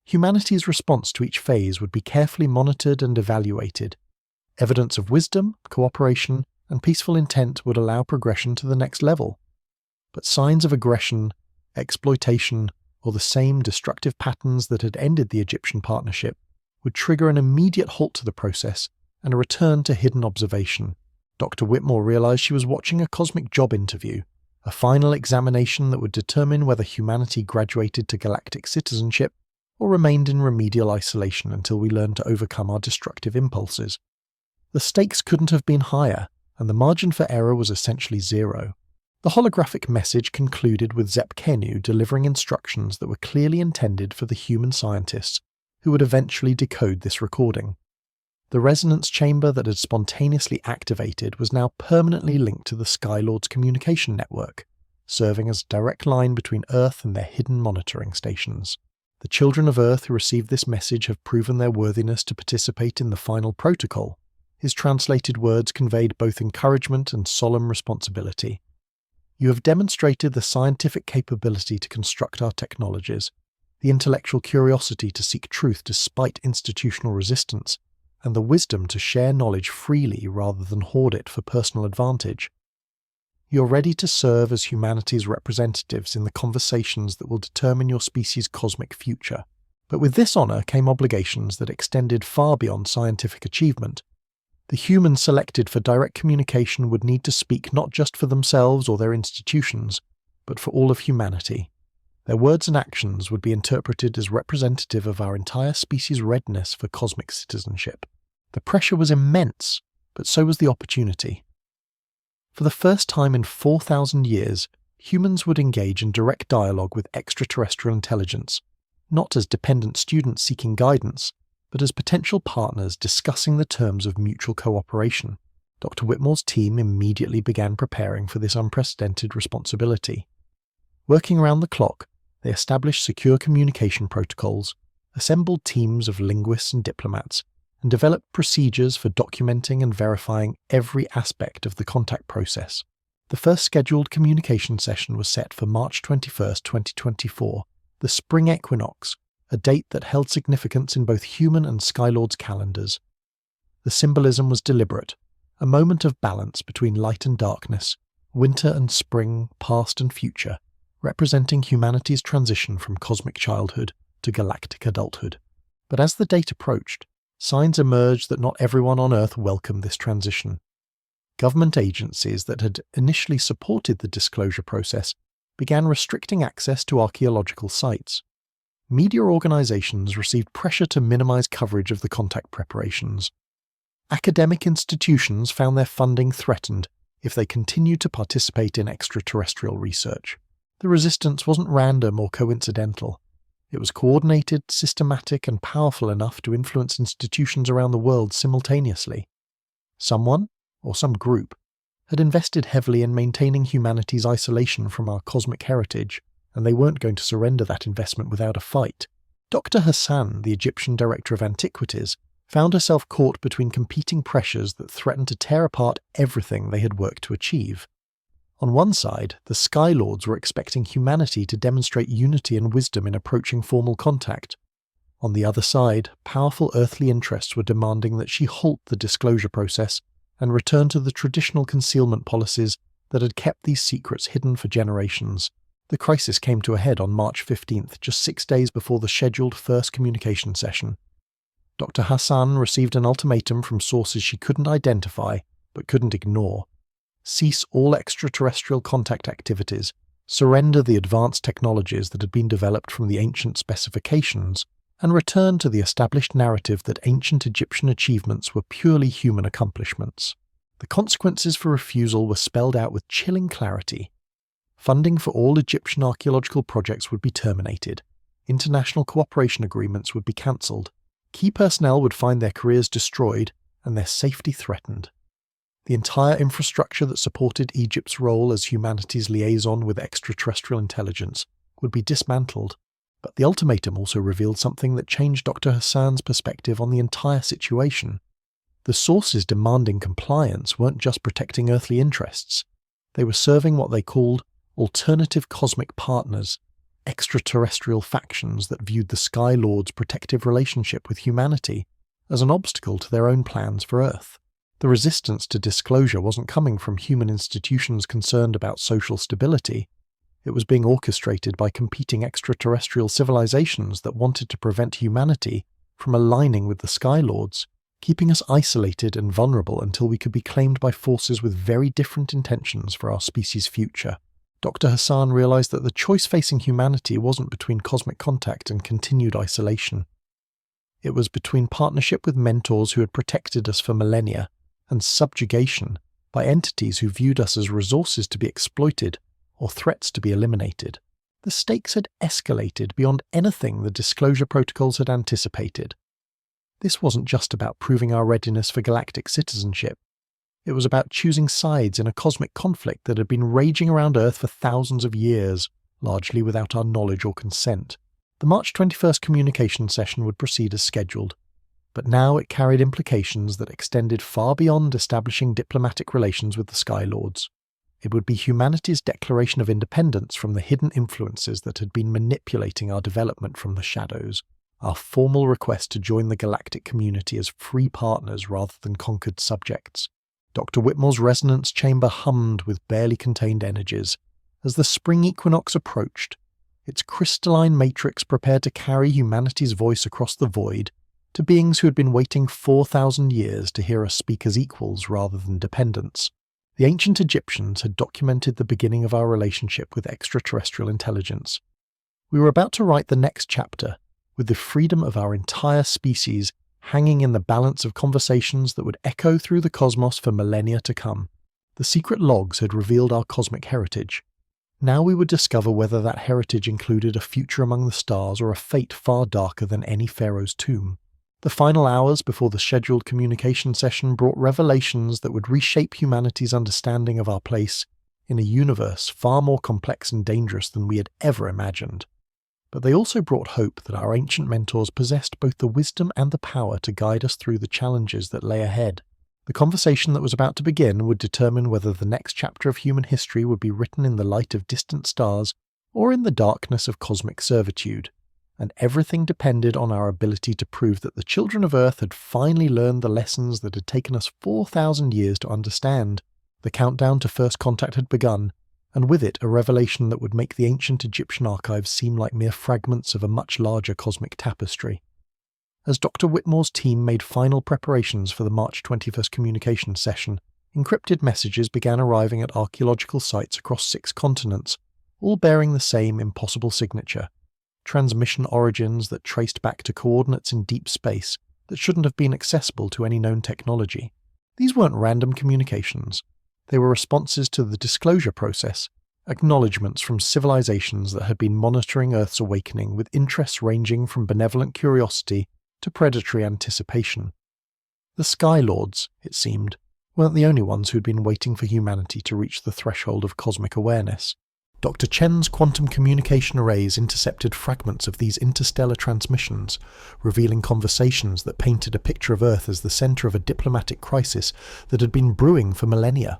Humanity's response to each phase would be carefully monitored and evaluated. Evidence of wisdom, cooperation, and peaceful intent would allow progression to the next level. But signs of aggression, exploitation, or the same destructive patterns that had ended the Egyptian partnership, would trigger an immediate halt to the process and a return to hidden observation. Dr. Whitmore realized she was watching a cosmic job interview, a final examination that would determine whether humanity graduated to galactic citizenship or remained in remedial isolation until we learned to overcome our destructive impulses. The stakes couldn't have been higher, and the margin for error was essentially zero. The holographic message concluded with Zepkenu delivering instructions that were clearly intended for the human scientists who would eventually decode this recording. The resonance chamber that had spontaneously activated was now permanently linked to the Skylord's communication network, serving as a direct line between Earth and their hidden monitoring stations. The children of Earth who received this message have proven their worthiness to participate in the final protocol. His translated words conveyed both encouragement and solemn responsibility. You have demonstrated the scientific capability to construct our technologies, the intellectual curiosity to seek truth despite institutional resistance, and the wisdom to share knowledge freely rather than hoard it for personal advantage. You're ready to serve as humanity's representatives in the conversations that will determine your species' cosmic future. But with this honor came obligations that extended far beyond scientific achievement. The humans selected for direct communication would need to speak not just for themselves or their institutions, but for all of humanity. Their words and actions would be interpreted as representative of our entire species' readiness for cosmic citizenship. The pressure was immense, but so was the opportunity. For the first time in 4,000 years, humans would engage in direct dialogue with extraterrestrial intelligence, not as dependent students seeking guidance, but as potential partners discussing the terms of mutual cooperation. Dr. Whitmore's team immediately began preparing for this unprecedented responsibility. Working around the clock, they established secure communication protocols, assembled teams of linguists and diplomats, and developed procedures for documenting and verifying every aspect of the contact process. The first scheduled communication session was set for March 21, 2024, the spring equinox, a date that held significance in both human and Skylord's calendars. The symbolism was deliberate, a moment of balance between light and darkness, winter and spring, past and future, representing humanity's transition from cosmic childhood to galactic adulthood. But as the date approached, signs emerged that not everyone on Earth welcomed this transition. Government agencies that had initially supported the disclosure process began restricting access to archaeological sites. Media organizations received pressure to minimize coverage of the contact preparations. Academic institutions found their funding threatened if they continued to participate in extraterrestrial research. The resistance wasn't random or coincidental. It was coordinated, systematic, and powerful enough to influence institutions around the world simultaneously. Someone, or some group, had invested heavily in maintaining humanity's isolation from our cosmic heritage, and they weren't going to surrender that investment without a fight. Dr. Hassan, the Egyptian director of antiquities, found herself caught between competing pressures that threatened to tear apart everything they had worked to achieve. On one side, the Skylords were expecting humanity to demonstrate unity and wisdom in approaching formal contact. On the other side, powerful earthly interests were demanding that she halt the disclosure process and return to the traditional concealment policies that had kept these secrets hidden for generations. The crisis came to a head on March 15th, just 6 days before the scheduled first communication session. Dr. Hassan received an ultimatum from sources she couldn't identify, but couldn't ignore. Cease all extraterrestrial contact activities, surrender the advanced technologies that had been developed from the ancient specifications, and return to the established narrative that ancient Egyptian achievements were purely human accomplishments. The consequences for refusal were spelled out with chilling clarity. Funding for all Egyptian archaeological projects would be terminated. International cooperation agreements would be cancelled. Key personnel would find their careers destroyed and their safety threatened. The entire infrastructure that supported Egypt's role as humanity's liaison with extraterrestrial intelligence would be dismantled. But the ultimatum also revealed something that changed Dr. Hassan's perspective on the entire situation. The sources demanding compliance weren't just protecting earthly interests. They were serving what they called alternative cosmic partners, extraterrestrial factions that viewed the Skylord's protective relationship with humanity as an obstacle to their own plans for Earth. The resistance to disclosure wasn't coming from human institutions concerned about social stability. It was being orchestrated by competing extraterrestrial civilizations that wanted to prevent humanity from aligning with the Skylords, keeping us isolated and vulnerable until we could be claimed by forces with very different intentions for our species' future. Dr. Hassan realized that the choice facing humanity wasn't between cosmic contact and continued isolation. It was between partnership with mentors who had protected us for millennia and subjugation by entities who viewed us as resources to be exploited or threats to be eliminated. The stakes had escalated beyond anything the disclosure protocols had anticipated. This wasn't just about proving our readiness for galactic citizenship. It was about choosing sides in a cosmic conflict that had been raging around Earth for thousands of years, largely without our knowledge or consent. The March 21st communication session would proceed as scheduled, but now it carried implications that extended far beyond establishing diplomatic relations with the Skylords. It would be humanity's declaration of independence from the hidden influences that had been manipulating our development from the shadows, our formal request to join the galactic community as free partners rather than conquered subjects. Dr. Whitmore's resonance chamber hummed with barely contained energies. As the spring equinox approached, its crystalline matrix prepared to carry humanity's voice across the void to beings who had been waiting 4,000 years to hear us speak as equals rather than dependents. The ancient Egyptians had documented the beginning of our relationship with extraterrestrial intelligence. We were about to write the next chapter, with the freedom of our entire species hanging in the balance of conversations that would echo through the cosmos for millennia to come. The secret logs had revealed our cosmic heritage. Now we would discover whether that heritage included a future among the stars or a fate far darker than any pharaoh's tomb. The final hours before the scheduled communication session brought revelations that would reshape humanity's understanding of our place in a universe far more complex and dangerous than we had ever imagined. But they also brought hope that our ancient mentors possessed both the wisdom and the power to guide us through the challenges that lay ahead. The conversation that was about to begin would determine whether the next chapter of human history would be written in the light of distant stars or in the darkness of cosmic servitude. And everything depended on our ability to prove that the children of Earth had finally learned the lessons that had taken us 4,000 years to understand. The countdown to first contact had begun, and with it a revelation that would make the ancient Egyptian archives seem like mere fragments of a much larger cosmic tapestry. As Dr. Whitmore's team made final preparations for the March 21st communication session, encrypted messages began arriving at archaeological sites across 6 continents, all bearing the same impossible signature. Transmission origins that traced back to coordinates in deep space that shouldn't have been accessible to any known technology. These weren't random communications. They were responses to the disclosure process, acknowledgements from civilizations that had been monitoring Earth's awakening with interests ranging from benevolent curiosity to predatory anticipation. The Skylords, it seemed, weren't the only ones who'd been waiting for humanity to reach the threshold of cosmic awareness. Dr. Chen's quantum communication arrays intercepted fragments of these interstellar transmissions, revealing conversations that painted a picture of Earth as the center of a diplomatic crisis that had been brewing for millennia.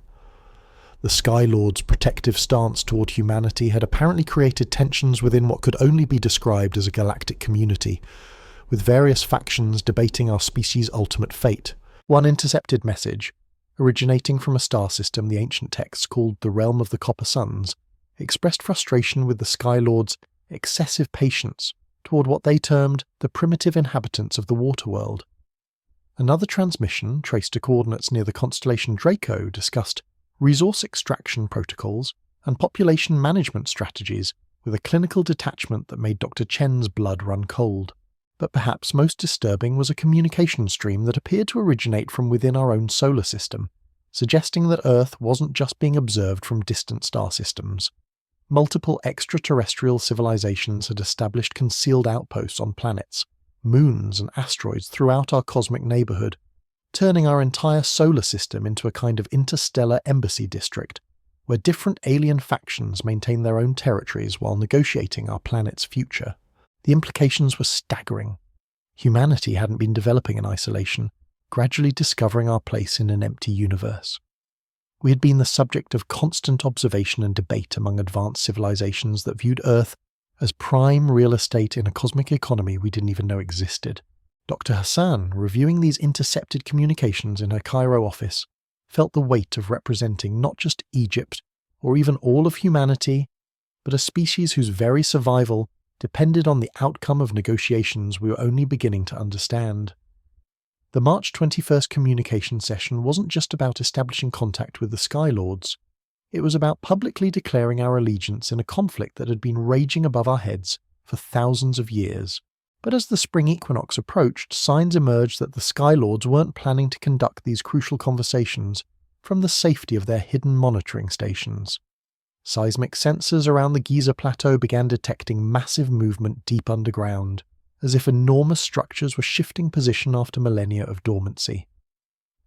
The Skylords' protective stance toward humanity had apparently created tensions within what could only be described as a galactic community, with various factions debating our species' ultimate fate. One intercepted message, originating from a star system the ancient texts called the Realm of the Copper Suns, expressed frustration with the Skylords' excessive patience toward what they termed the primitive inhabitants of the water world. Another transmission, traced to coordinates near the constellation Draco, discussed resource extraction protocols and population management strategies with a clinical detachment that made Dr. Chen's blood run cold. But perhaps most disturbing was a communication stream that appeared to originate from within our own solar system, suggesting that Earth wasn't just being observed from distant star systems. Multiple extraterrestrial civilizations had established concealed outposts on planets, moons and asteroids throughout our cosmic neighborhood, turning our entire solar system into a kind of interstellar embassy district, where different alien factions maintain their own territories while negotiating our planet's future. The implications were staggering. Humanity hadn't been developing in isolation, gradually discovering our place in an empty universe. We had been the subject of constant observation and debate among advanced civilizations that viewed Earth as prime real estate in a cosmic economy we didn't even know existed. Dr. Hassan, reviewing these intercepted communications in her Cairo office, felt the weight of representing not just Egypt, or even all of humanity, but a species whose very survival depended on the outcome of negotiations we were only beginning to understand. The March 21st communication session wasn't just about establishing contact with the Sky Lords. It was about publicly declaring our allegiance in a conflict that had been raging above our heads for thousands of years. But as the spring equinox approached, signs emerged that the Sky Lords weren't planning to conduct these crucial conversations from the safety of their hidden monitoring stations. Seismic sensors around the Giza plateau began detecting massive movement deep underground, as if enormous structures were shifting position after millennia of dormancy.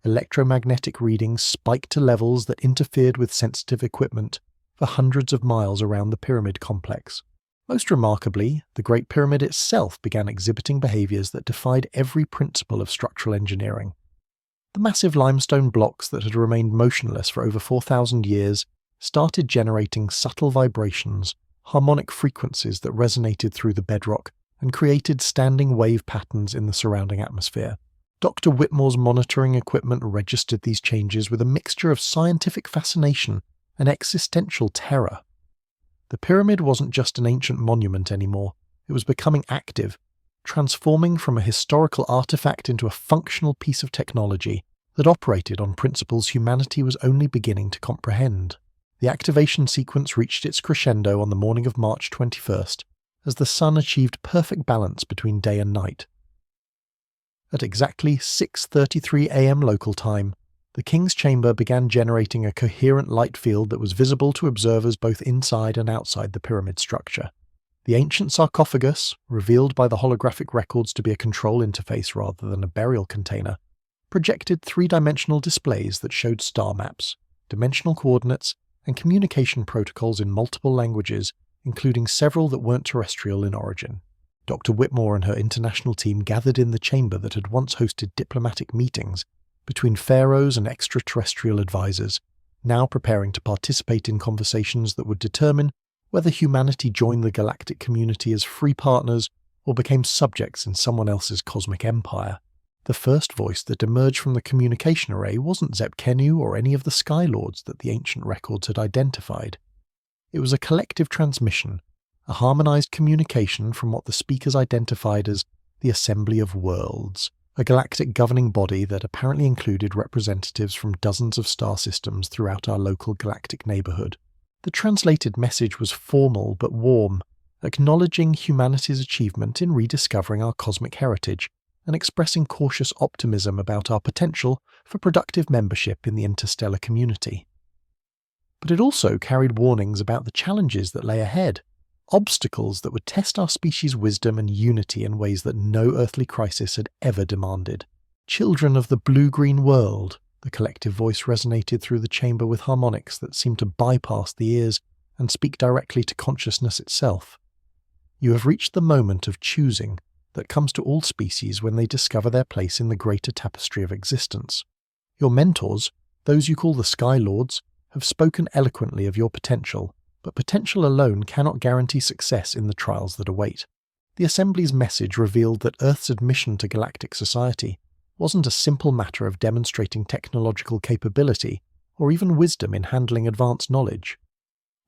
Electromagnetic readings spiked to levels that interfered with sensitive equipment for hundreds of miles around the pyramid complex. Most remarkably, the Great Pyramid itself began exhibiting behaviors that defied every principle of structural engineering. The massive limestone blocks that had remained motionless for over 4,000 years started generating subtle vibrations, harmonic frequencies that resonated through the bedrock and created standing wave patterns in the surrounding atmosphere. Dr. Whitmore's monitoring equipment registered these changes with a mixture of scientific fascination and existential terror. The pyramid wasn't just an ancient monument anymore, it was becoming active, transforming from a historical artifact into a functional piece of technology that operated on principles humanity was only beginning to comprehend. The activation sequence reached its crescendo on the morning of March 21st, as the sun achieved perfect balance between day and night. At exactly 6:33 a.m. local time, the King's Chamber began generating a coherent light field that was visible to observers both inside and outside the pyramid structure. The ancient sarcophagus, revealed by the holographic records to be a control interface rather than a burial container, projected three-dimensional displays that showed star maps, dimensional coordinates, and communication protocols in multiple languages, including several that weren't terrestrial in origin. Dr. Whitmore and her international team gathered in the chamber that had once hosted diplomatic meetings between pharaohs and extraterrestrial advisors, now preparing to participate in conversations that would determine whether humanity joined the galactic community as free partners or became subjects in someone else's cosmic empire. The first voice that emerged from the communication array wasn't Zepkenu or any of the Sky Lords that the ancient records had identified. It was a collective transmission, a harmonized communication from what the speakers identified as the Assembly of Worlds, a galactic governing body that apparently included representatives from dozens of star systems throughout our local galactic neighborhood. The translated message was formal but warm, acknowledging humanity's achievement in rediscovering our cosmic heritage and expressing cautious optimism about our potential for productive membership in the interstellar community. But it also carried warnings about the challenges that lay ahead, obstacles that would test our species' wisdom and unity in ways that no earthly crisis had ever demanded. Children of the blue-green world, the collective voice resonated through the chamber with harmonics that seemed to bypass the ears and speak directly to consciousness itself. You have reached the moment of choosing that comes to all species when they discover their place in the greater tapestry of existence. Your mentors, those you call the Sky Lords, have spoken eloquently of your potential, but potential alone cannot guarantee success in the trials that await. The Assembly's message revealed that Earth's admission to galactic society wasn't a simple matter of demonstrating technological capability or even wisdom in handling advanced knowledge.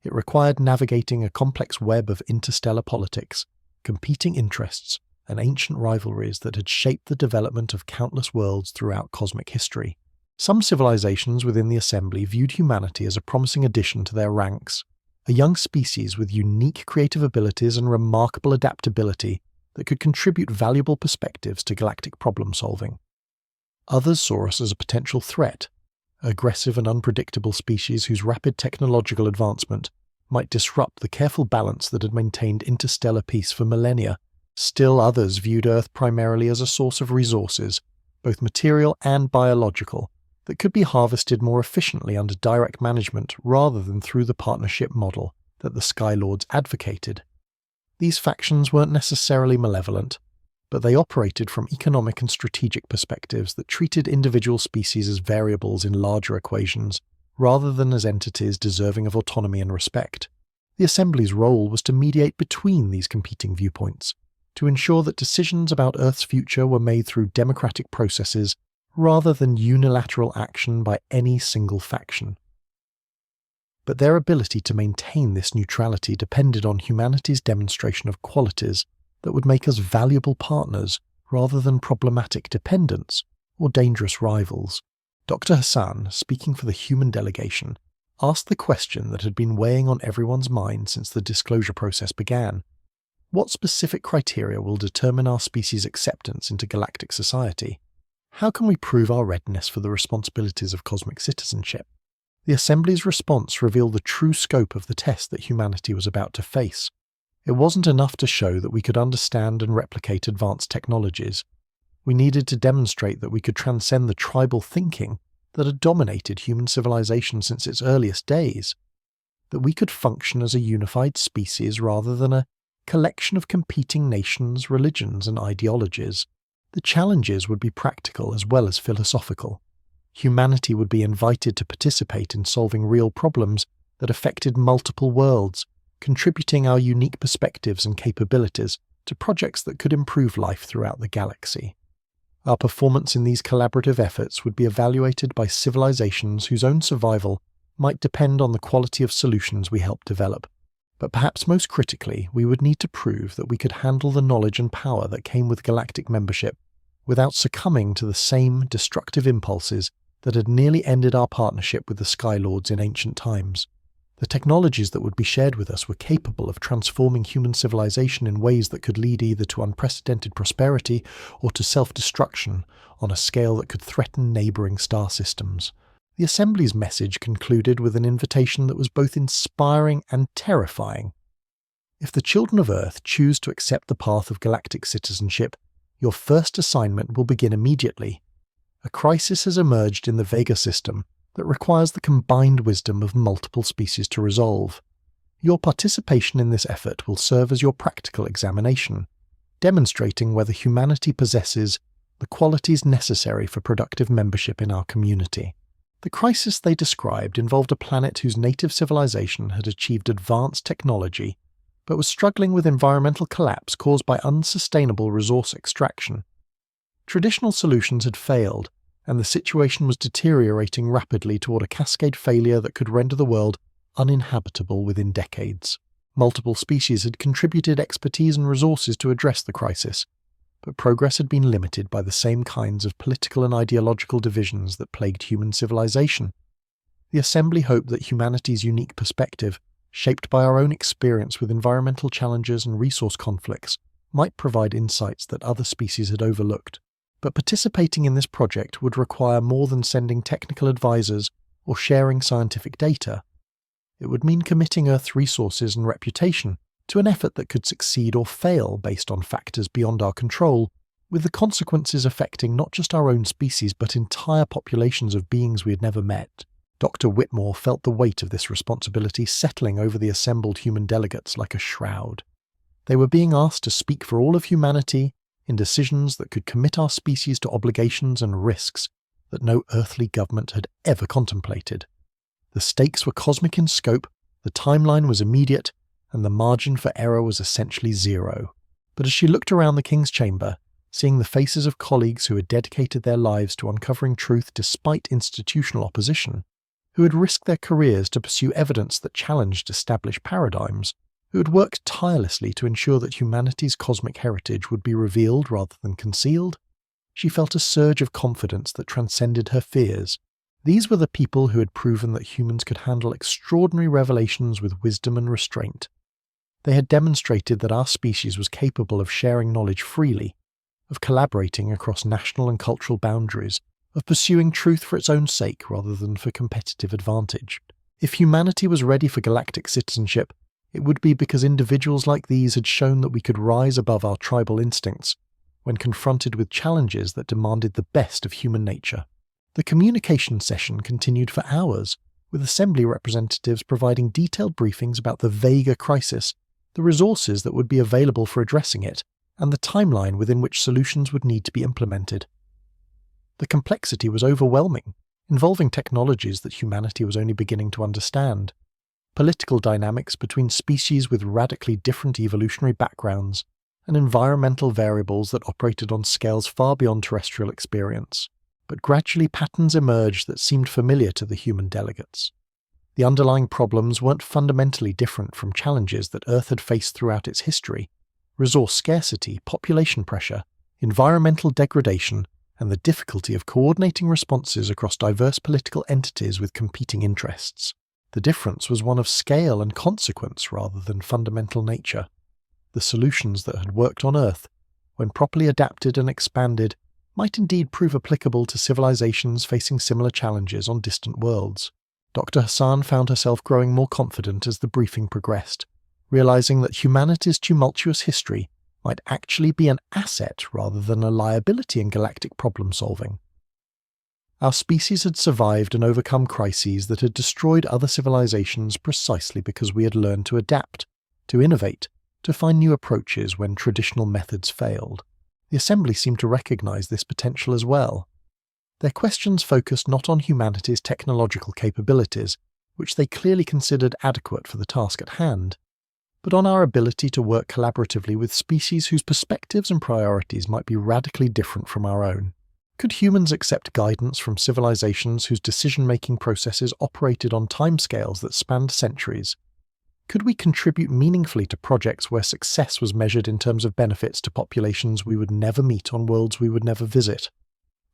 It required navigating a complex web of interstellar politics, competing interests, and ancient rivalries that had shaped the development of countless worlds throughout cosmic history. Some civilizations within the Assembly viewed humanity as a promising addition to their ranks, a young species with unique creative abilities and remarkable adaptability that could contribute valuable perspectives to galactic problem-solving. Others saw us as a potential threat, aggressive and unpredictable species whose rapid technological advancement might disrupt the careful balance that had maintained interstellar peace for millennia. Still others viewed Earth primarily as a source of resources, both material and biological, that could be harvested more efficiently under direct management rather than through the partnership model that the Sky Lords advocated. These factions weren't necessarily malevolent, but they operated from economic and strategic perspectives that treated individual species as variables in larger equations, rather than as entities deserving of autonomy and respect. The Assembly's role was to mediate between these competing viewpoints, to ensure that decisions about Earth's future were made through democratic processes rather than unilateral action by any single faction. but their ability to maintain this neutrality depended on humanity's demonstration of qualities that would make us valuable partners rather than problematic dependents or dangerous rivals. Dr. Hassan, speaking for the human delegation, asked the question that had been weighing on everyone's mind since the disclosure process began. What specific criteria will determine our species' acceptance into galactic society? How can we prove our readiness for the responsibilities of cosmic citizenship? The Assembly's response revealed the true scope of the test that humanity was about to face. It wasn't enough to show that we could understand and replicate advanced technologies. We needed to demonstrate that we could transcend the tribal thinking that had dominated human civilization since its earliest days, that we could function as a unified species rather than a collection of competing nations, religions, and ideologies. The challenges would be practical as well as philosophical. Humanity would be invited to participate in solving real problems that affected multiple worlds, contributing our unique perspectives and capabilities to projects that could improve life throughout the galaxy. Our performance in these collaborative efforts would be evaluated by civilizations whose own survival might depend on the quality of solutions we help develop. But perhaps most critically, we would need to prove that we could handle the knowledge and power that came with galactic membership without succumbing to the same destructive impulses that had nearly ended our partnership with the Skylords in ancient times. The technologies that would be shared with us were capable of transforming human civilization in ways that could lead either to unprecedented prosperity or to self-destruction on a scale that could threaten neighbouring star systems. The Assembly's message concluded with an invitation that was both inspiring and terrifying. If the children of Earth choose to accept the path of galactic citizenship, your first assignment will begin immediately. A crisis has emerged in the Vega system that requires the combined wisdom of multiple species to resolve. Your participation in this effort will serve as your practical examination, demonstrating whether humanity possesses the qualities necessary for productive membership in our community. The crisis they described involved a planet whose native civilization had achieved advanced technology, but was struggling with environmental collapse caused by unsustainable resource extraction. Traditional solutions had failed, and the situation was deteriorating rapidly toward a cascade failure that could render the world uninhabitable within decades. Multiple species had contributed expertise and resources to address the crisis, but progress had been limited by the same kinds of political and ideological divisions that plagued human civilization. The Assembly hoped that humanity's unique perspective, shaped by our own experience with environmental challenges and resource conflicts, might provide insights that other species had overlooked. But participating in this project would require more than sending technical advisors or sharing scientific data. It would mean committing Earth's resources and reputation to an effort that could succeed or fail based on factors beyond our control, with the consequences affecting not just our own species but entire populations of beings we had never met. Dr. Whitmore felt the weight of this responsibility settling over the assembled human delegates like a shroud. They were being asked to speak for all of humanity in decisions that could commit our species to obligations and risks that no earthly government had ever contemplated. The stakes were cosmic in scope, the timeline was immediate, and the margin for error was essentially zero. But as she looked around the King's chamber, seeing the faces of colleagues who had dedicated their lives to uncovering truth despite institutional opposition, who had risked their careers to pursue evidence that challenged established paradigms, who had worked tirelessly to ensure that humanity's cosmic heritage would be revealed rather than concealed, she felt a surge of confidence that transcended her fears. These were the people who had proven that humans could handle extraordinary revelations with wisdom and restraint. They had demonstrated that our species was capable of sharing knowledge freely, of collaborating across national and cultural boundaries, of pursuing truth for its own sake rather than for competitive advantage. If humanity was ready for galactic citizenship, it would be because individuals like these had shown that we could rise above our tribal instincts when confronted with challenges that demanded the best of human nature. The communication session continued for hours, with Assembly representatives providing detailed briefings about the Vega crisis, the resources that would be available for addressing it, and the timeline within which solutions would need to be implemented. The complexity was overwhelming, involving technologies that humanity was only beginning to understand, political dynamics between species with radically different evolutionary backgrounds, and environmental variables that operated on scales far beyond terrestrial experience. But gradually patterns emerged that seemed familiar to the human delegates. The underlying problems weren't fundamentally different from challenges that Earth had faced throughout its history: resource scarcity, population pressure, environmental degradation, and the difficulty of coordinating responses across diverse political entities with competing interests. The difference was one of scale and consequence rather than fundamental nature. The solutions that had worked on Earth, when properly adapted and expanded, might indeed prove applicable to civilizations facing similar challenges on distant worlds. Dr. Hassan found herself growing more confident as the briefing progressed, realizing that humanity's tumultuous history might actually be an asset rather than a liability in galactic problem-solving. Our species had survived and overcome crises that had destroyed other civilizations precisely because we had learned to adapt, to innovate, to find new approaches when traditional methods failed. The Assembly seemed to recognize this potential as well. Their questions focused not on humanity's technological capabilities, which they clearly considered adequate for the task at hand, but on our ability to work collaboratively with species whose perspectives and priorities might be radically different from our own. Could humans accept guidance from civilizations whose decision-making processes operated on timescales that spanned centuries? Could we contribute meaningfully to projects where success was measured in terms of benefits to populations we would never meet on worlds we would never visit?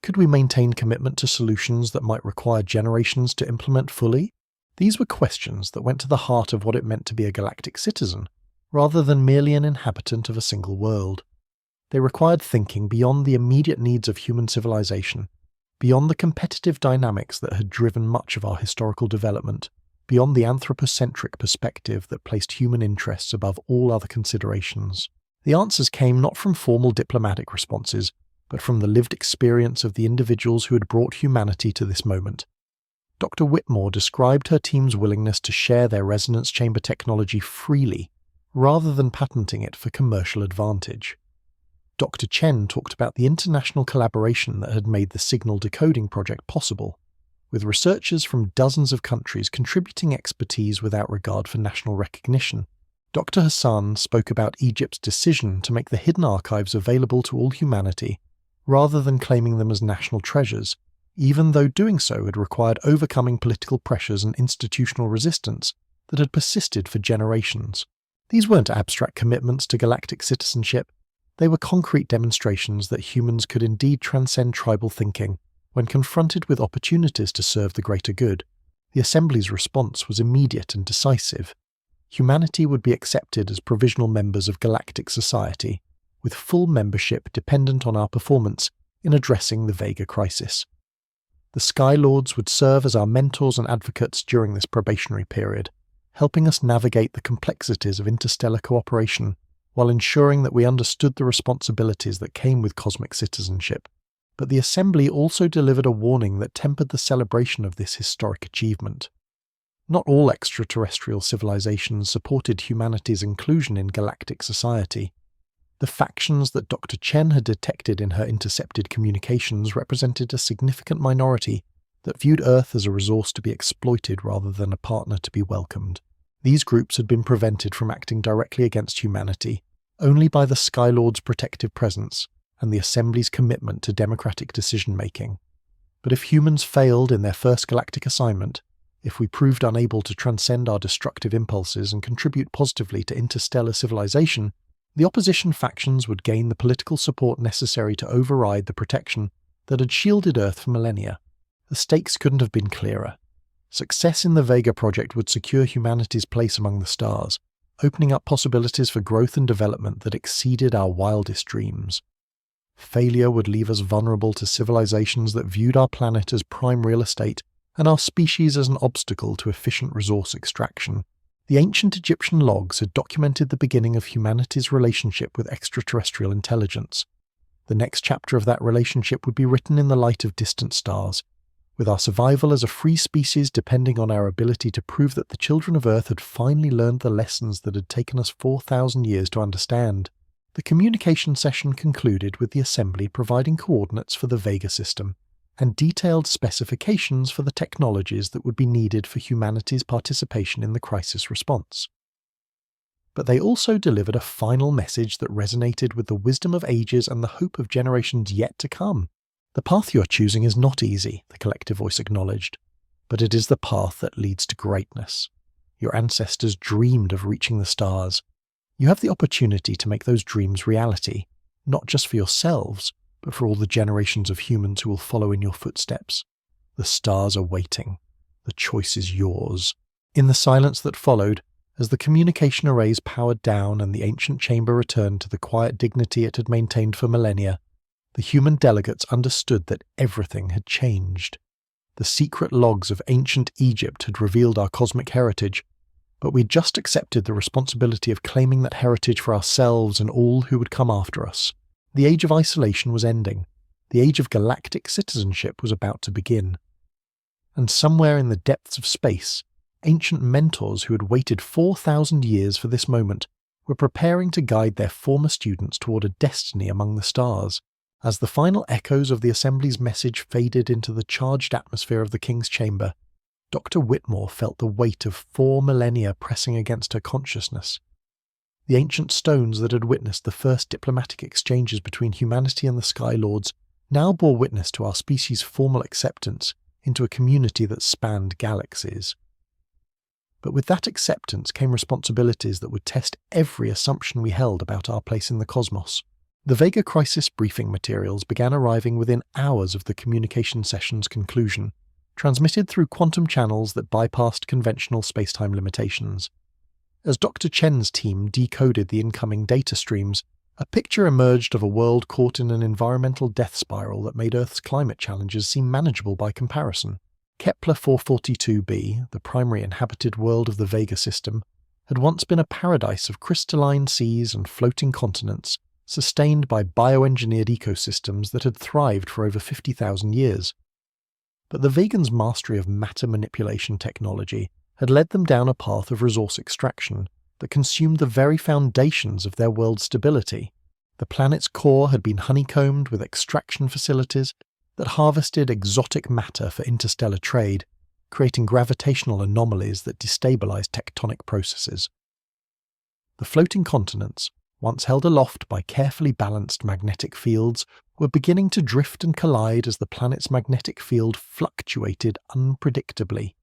Could we maintain commitment to solutions that might require generations to implement fully? These were questions that went to the heart of what it meant to be a galactic citizen, rather than merely an inhabitant of a single world. They required thinking beyond the immediate needs of human civilization, beyond the competitive dynamics that had driven much of our historical development, beyond the anthropocentric perspective that placed human interests above all other considerations. The answers came not from formal diplomatic responses, but from the lived experience of the individuals who had brought humanity to this moment. Dr. Whitmore described her team's willingness to share their resonance chamber technology freely, rather than patenting it for commercial advantage. Dr. Chen talked about the international collaboration that had made the signal decoding project possible, with researchers from dozens of countries contributing expertise without regard for national recognition. Dr. Hassan spoke about Egypt's decision to make the hidden archives available to all humanity, rather than claiming them as national treasures, even though doing so had required overcoming political pressures and institutional resistance that had persisted for generations. These weren't abstract commitments to galactic citizenship, they were concrete demonstrations that humans could indeed transcend tribal thinking when confronted with opportunities to serve the greater good. The Assembly's response was immediate and decisive. Humanity would be accepted as provisional members of galactic society, with full membership dependent on our performance in addressing the Vega crisis. The Sky Lords would serve as our mentors and advocates during this probationary period, helping us navigate the complexities of interstellar cooperation while ensuring that we understood the responsibilities that came with cosmic citizenship. But the Assembly also delivered a warning that tempered the celebration of this historic achievement. Not all extraterrestrial civilizations supported humanity's inclusion in galactic society. The factions that Dr. Chen had detected in her intercepted communications represented a significant minority that viewed Earth as a resource to be exploited rather than a partner to be welcomed. These groups had been prevented from acting directly against humanity only by the Skylord's protective presence and the Assembly's commitment to democratic decision-making. But if humans failed in their first galactic assignment, if we proved unable to transcend our destructive impulses and contribute positively to interstellar civilization, the opposition factions would gain the political support necessary to override the protection that had shielded Earth for millennia. The stakes couldn't have been clearer. Success in the Vega project would secure humanity's place among the stars, opening up possibilities for growth and development that exceeded our wildest dreams. Failure would leave us vulnerable to civilizations that viewed our planet as prime real estate and our species as an obstacle to efficient resource extraction. The ancient Egyptian logs had documented the beginning of humanity's relationship with extraterrestrial intelligence. The next chapter of that relationship would be written in the light of distant stars, with our survival as a free species depending on our ability to prove that the children of Earth had finally learned the lessons that had taken us 4,000 years to understand. The communication session concluded with the Assembly providing coordinates for the Vega system and detailed specifications for the technologies that would be needed for humanity's participation in the crisis response. But they also delivered a final message that resonated with the wisdom of ages and the hope of generations yet to come. The path you are choosing is not easy, the collective voice acknowledged. but it is the path that leads to greatness. Your ancestors dreamed of reaching the stars. You have the opportunity to make those dreams reality, not just for yourselves, but for all the generations of humans who will follow in your footsteps. The stars are waiting. The choice is yours. In the silence that followed, as the communication arrays powered down and the ancient chamber returned to the quiet dignity it had maintained for millennia, the human delegates understood that everything had changed. The secret logs of ancient Egypt had revealed our cosmic heritage, but we had just accepted the responsibility of claiming that heritage for ourselves and all who would come after us. The age of isolation was ending. The age of galactic citizenship was about to begin. And somewhere in the depths of space, ancient mentors who had waited 4,000 years for this moment were preparing to guide their former students toward a destiny among the stars. As the final echoes of the assembly's message faded into the charged atmosphere of the king's chamber, Dr. Whitmore felt the weight of 4 millennia pressing against her consciousness. The ancient stones that had witnessed the first diplomatic exchanges between humanity and the Sky Lords now bore witness to our species' formal acceptance into a community that spanned galaxies. But with that acceptance came responsibilities that would test every assumption we held about our place in the cosmos. The Vega Crisis briefing materials began arriving within hours of the communication session's conclusion, transmitted through quantum channels that bypassed conventional spacetime limitations. As Dr. Chen's team decoded the incoming data streams, a picture emerged of a world caught in an environmental death spiral that made Earth's climate challenges seem manageable by comparison. Kepler 442b, the primary inhabited world of the Vega system, had once been a paradise of crystalline seas and floating continents, sustained by bioengineered ecosystems that had thrived for over 50,000 years. But the Vegans' mastery of matter manipulation technology had led them down a path of resource extraction that consumed the very foundations of their world's stability. The planet's core had been honeycombed with extraction facilities that harvested exotic matter for interstellar trade, creating gravitational anomalies that destabilized tectonic processes. The floating continents, once held aloft by carefully balanced magnetic fields, were beginning to drift and collide as the planet's magnetic field fluctuated unpredictably.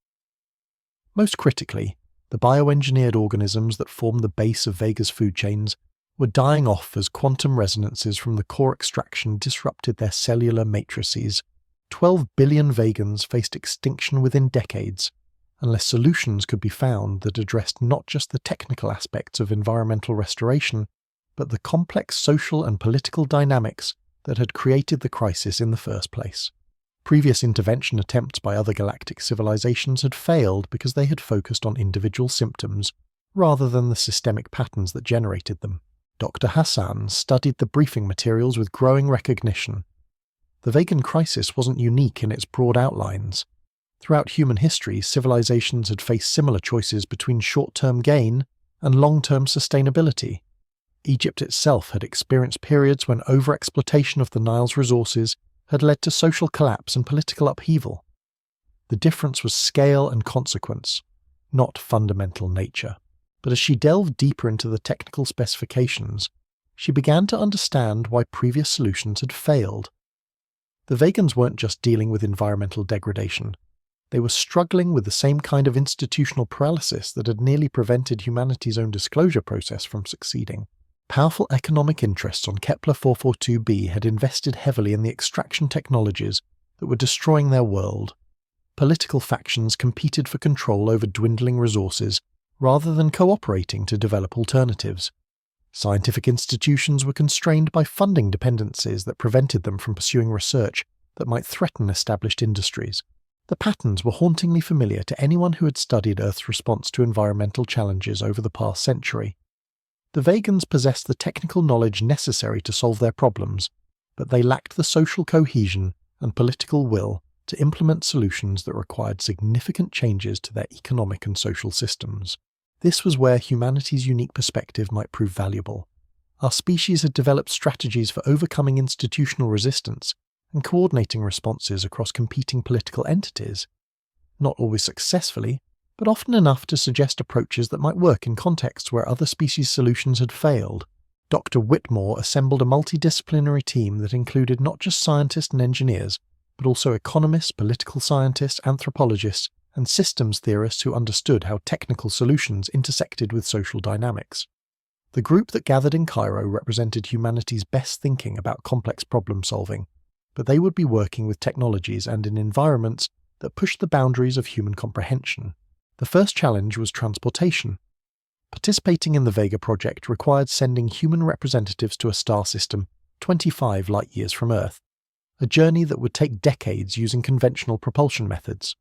Most critically, the bioengineered organisms that formed the base of Vega's food chains were dying off as quantum resonances from the core extraction disrupted their cellular matrices. 12 billion Vegans faced extinction within decades, unless solutions could be found that addressed not just the technical aspects of environmental restoration, but the complex social and political dynamics that had created the crisis in the first place. Previous intervention attempts by other galactic civilizations had failed because they had focused on individual symptoms rather than the systemic patterns that generated them. Dr. Hassan studied the briefing materials with growing recognition. The Vegan crisis wasn't unique in its broad outlines. Throughout human history, civilizations had faced similar choices between short-term gain and long-term sustainability. Egypt itself had experienced periods when overexploitation of the Nile's resources had led to social collapse and political upheaval. The difference was scale and consequence, not fundamental nature. But as she delved deeper into the technical specifications, she began to understand why previous solutions had failed. The Vegans weren't just dealing with environmental degradation. They were struggling with the same kind of institutional paralysis that had nearly prevented humanity's own disclosure process from succeeding. Powerful economic interests on Kepler 442b had invested heavily in the extraction technologies that were destroying their world. Political factions competed for control over dwindling resources rather than cooperating to develop alternatives. Scientific institutions were constrained by funding dependencies that prevented them from pursuing research that might threaten established industries. The patterns were hauntingly familiar to anyone who had studied Earth's response to environmental challenges over the past century. The Vegans possessed the technical knowledge necessary to solve their problems, but they lacked the social cohesion and political will to implement solutions that required significant changes to their economic and social systems. This was where humanity's unique perspective might prove valuable. Our species had developed strategies for overcoming institutional resistance and coordinating responses across competing political entities, not always successfully, but often enough to suggest approaches that might work in contexts where other species' solutions had failed. Dr. Whitmore assembled a multidisciplinary team that included not just scientists and engineers, but also economists, political scientists, anthropologists, and systems theorists who understood how technical solutions intersected with social dynamics. The group that gathered in Cairo represented humanity's best thinking about complex problem solving, but they would be working with technologies and in environments that pushed the boundaries of human comprehension. The first challenge was transportation. Participating in the Vega project required sending human representatives to a star system 25 light-years from Earth, a journey that would take decades using conventional propulsion methods.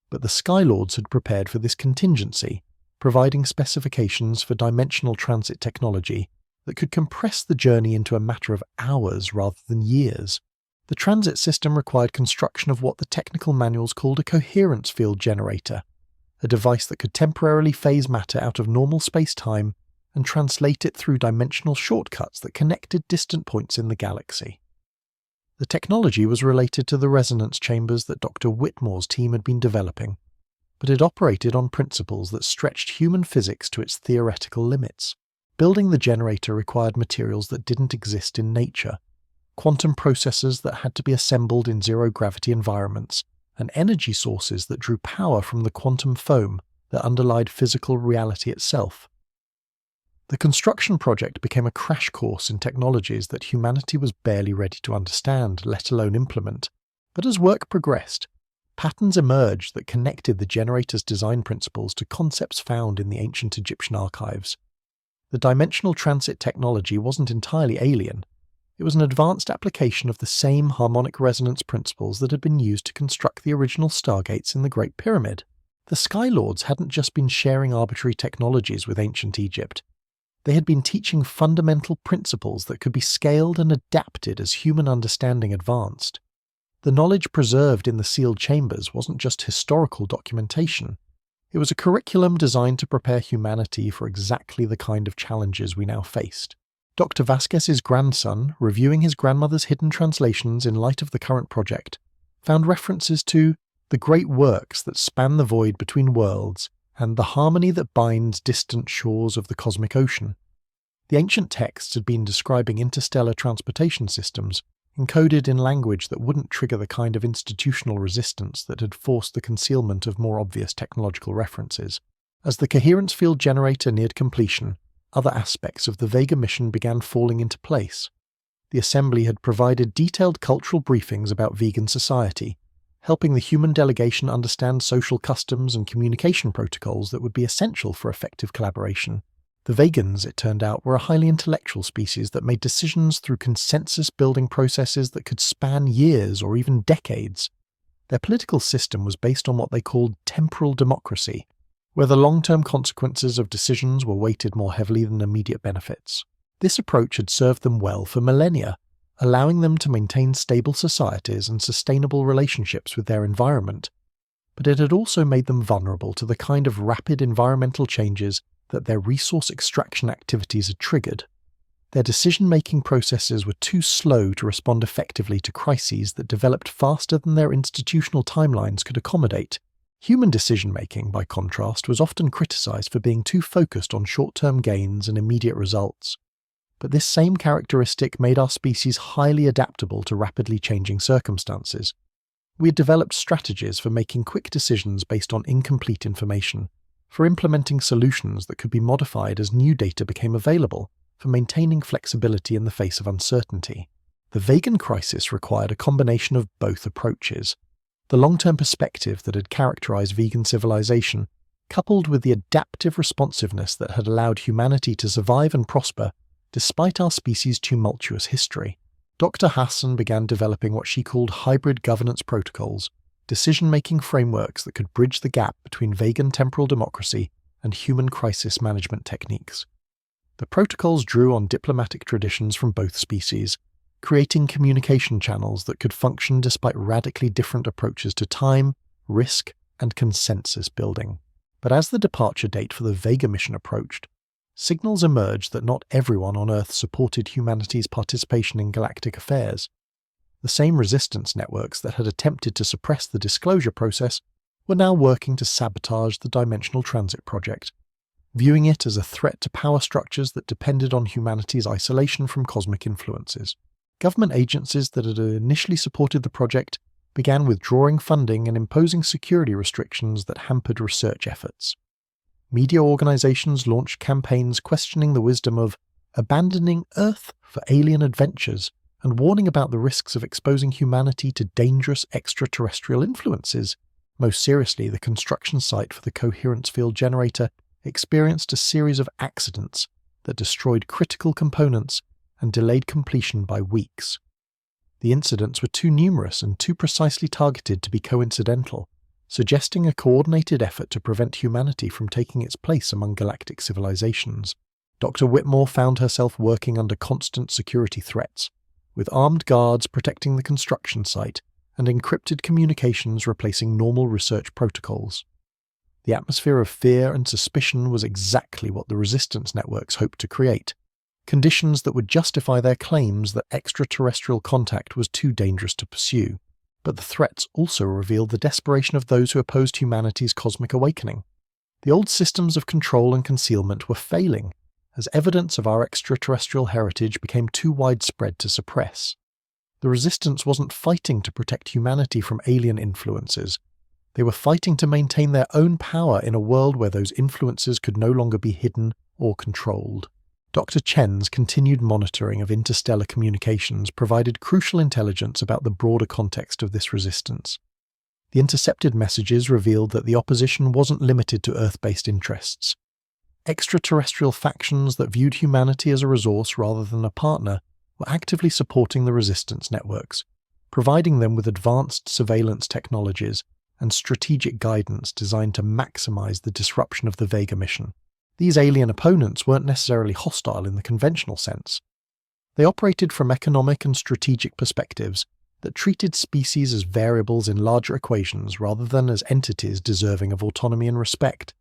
But the Skylords had prepared for this contingency, providing specifications for dimensional transit technology that could compress the journey into a matter of hours rather than years. The transit system required construction of what the technical manuals called a coherence field generator, a device that could temporarily phase matter out of normal space-time and translate it through dimensional shortcuts that connected distant points in the galaxy. The technology was related to the resonance chambers that Dr. Whitmore's team had been developing, but it operated on principles that stretched human physics to its theoretical limits. Building the generator required materials that didn't exist in nature, quantum processors that had to be assembled in zero-gravity environments, and energy sources that drew power from the quantum foam that underlied physical reality itself. The construction project became a crash course in technologies that humanity was barely ready to understand, let alone implement. But as work progressed, patterns emerged that connected the generator's design principles to concepts found in the ancient Egyptian archives. The dimensional transit technology wasn't entirely alien. It was an advanced application of the same harmonic resonance principles that had been used to construct the original stargates in the Great Pyramid. The Skylords hadn't just been sharing arbitrary technologies with ancient Egypt. They had been teaching fundamental principles that could be scaled and adapted as human understanding advanced. The knowledge preserved in the sealed chambers wasn't just historical documentation. It was a curriculum designed to prepare humanity for exactly the kind of challenges we now faced. Dr. Vasquez's grandson, reviewing his grandmother's hidden translations in light of the current project, found references to the great works that span the void between worlds and the harmony that binds distant shores of the cosmic ocean. The ancient texts had been describing interstellar transportation systems, encoded in language that wouldn't trigger the kind of institutional resistance that had forced the concealment of more obvious technological references. As the coherence field generator neared completion, other aspects of the Vega mission began falling into place. The assembly had provided detailed cultural briefings about vegan society, helping the human delegation understand social customs and communication protocols that would be essential for effective collaboration. The Vegans, it turned out, were a highly intellectual species that made decisions through consensus-building processes that could span years or even decades. Their political system was based on what they called temporal democracy, where the long-term consequences of decisions were weighted more heavily than immediate benefits. This approach had served them well for millennia, allowing them to maintain stable societies and sustainable relationships with their environment. But it had also made them vulnerable to the kind of rapid environmental changes that their resource extraction activities had triggered. Their decision-making processes were too slow to respond effectively to crises that developed faster than their institutional timelines could accommodate. Human decision-making, by contrast, was often criticized for being too focused on short-term gains and immediate results. But this same characteristic made our species highly adaptable to rapidly changing circumstances. We had developed strategies for making quick decisions based on incomplete information, for implementing solutions that could be modified as new data became available, for maintaining flexibility in the face of uncertainty. The vegan crisis required a combination of both approaches. The long-term perspective that had characterized vegan civilization, coupled with the adaptive responsiveness that had allowed humanity to survive and prosper despite our species' tumultuous history. Dr. Hassan began developing what she called hybrid governance protocols, decision-making frameworks that could bridge the gap between vegan temporal democracy and human crisis management techniques. The protocols drew on diplomatic traditions from both species, creating communication channels that could function despite radically different approaches to time, risk, and consensus building. But as the departure date for the Vega mission approached, signals emerged that not everyone on Earth supported humanity's participation in galactic affairs. The same resistance networks that had attempted to suppress the disclosure process were now working to sabotage the Dimensional Transit project, viewing it as a threat to power structures that depended on humanity's isolation from cosmic influences. Government agencies that had initially supported the project began withdrawing funding and imposing security restrictions that hampered research efforts. Media organizations launched campaigns questioning the wisdom of abandoning Earth for alien adventures and warning about the risks of exposing humanity to dangerous extraterrestrial influences. Most seriously, the construction site for the coherence field generator experienced a series of accidents that destroyed critical components and delayed completion by weeks. The incidents were too numerous and too precisely targeted to be coincidental, suggesting a coordinated effort to prevent humanity from taking its place among galactic civilizations. Dr. Whitmore found herself working under constant security threats, with armed guards protecting the construction site and encrypted communications replacing normal research protocols. The atmosphere of fear and suspicion was exactly what the resistance networks hoped to create, conditions that would justify their claims that extraterrestrial contact was too dangerous to pursue. But the threats also revealed the desperation of those who opposed humanity's cosmic awakening. The old systems of control and concealment were failing, as evidence of our extraterrestrial heritage became too widespread to suppress. The resistance wasn't fighting to protect humanity from alien influences. They were fighting to maintain their own power in a world where those influences could no longer be hidden or controlled. Dr. Chen's continued monitoring of interstellar communications provided crucial intelligence about the broader context of this resistance. The intercepted messages revealed that the opposition wasn't limited to Earth-based interests. Extraterrestrial factions that viewed humanity as a resource rather than a partner were actively supporting the resistance networks, providing them with advanced surveillance technologies and strategic guidance designed to maximize the disruption of the Vega mission. These alien opponents weren't necessarily hostile in the conventional sense. They operated from economic and strategic perspectives that treated species as variables in larger equations rather than as entities deserving of autonomy and respect.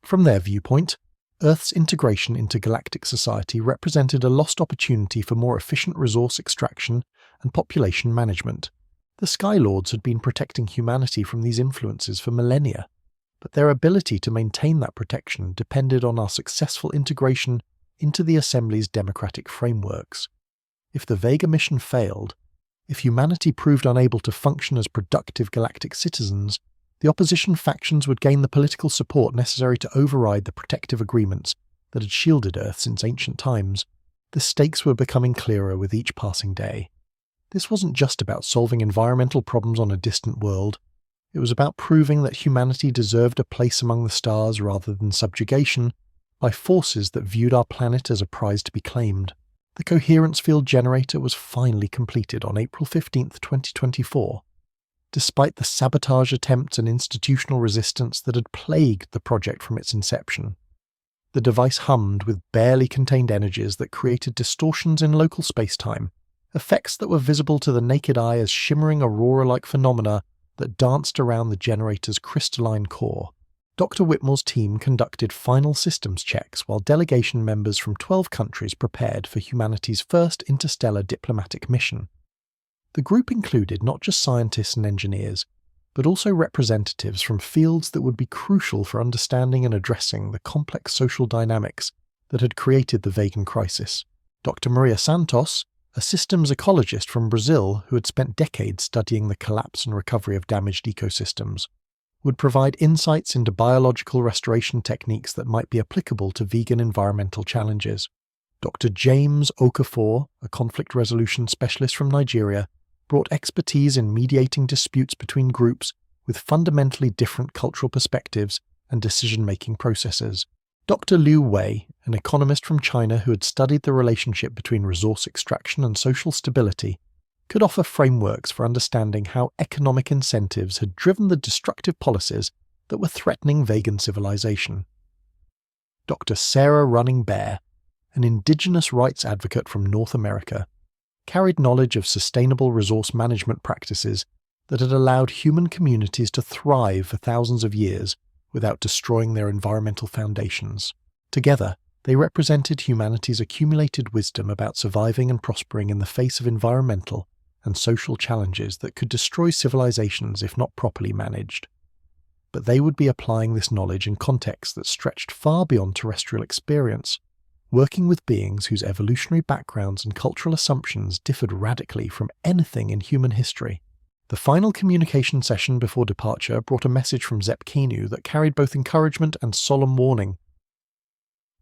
From their viewpoint, Earth's integration into galactic society represented a lost opportunity for more efficient resource extraction and population management. The Skylords had been protecting humanity from these influences for millennia, but their ability to maintain that protection depended on our successful integration into the Assembly's democratic frameworks. If the Vega mission failed, if humanity proved unable to function as productive galactic citizens, the opposition factions would gain the political support necessary to override the protective agreements that had shielded Earth since ancient times. The stakes were becoming clearer with each passing day. This wasn't just about solving environmental problems on a distant world. It was about proving that humanity deserved a place among the stars rather than subjugation by forces that viewed our planet as a prize to be claimed. The coherence field generator was finally completed on April 15, 2024. Despite the sabotage attempts and institutional resistance that had plagued the project from its inception. The device hummed with barely contained energies that created distortions in local space-time, effects that were visible to the naked eye as shimmering aurora-like phenomena that danced around the generator's crystalline core. Dr. Whitmore's team conducted final systems checks while delegation members from 12 countries prepared for humanity's first interstellar diplomatic mission. The group included not just scientists and engineers, but also representatives from fields that would be crucial for understanding and addressing the complex social dynamics that had created the Vegan crisis. Dr. Maria Santos, a systems ecologist from Brazil who had spent decades studying the collapse and recovery of damaged ecosystems, would provide insights into biological restoration techniques that might be applicable to vegan environmental challenges. Dr. James Okafor, a conflict resolution specialist from Nigeria, brought expertise in mediating disputes between groups with fundamentally different cultural perspectives and decision-making processes. Dr. Liu Wei, an economist from China who had studied the relationship between resource extraction and social stability, could offer frameworks for understanding how economic incentives had driven the destructive policies that were threatening vegan civilization. Dr. Sarah Running Bear, an indigenous rights advocate from North America, carried knowledge of sustainable resource management practices that had allowed human communities to thrive for thousands of years without destroying their environmental foundations. Together, they represented humanity's accumulated wisdom about surviving and prospering in the face of environmental and social challenges that could destroy civilizations if not properly managed. But they would be applying this knowledge in contexts that stretched far beyond terrestrial experience, working with beings whose evolutionary backgrounds and cultural assumptions differed radically from anything in human history. The final communication session before departure brought a message from Zepkenu that carried both encouragement and solemn warning.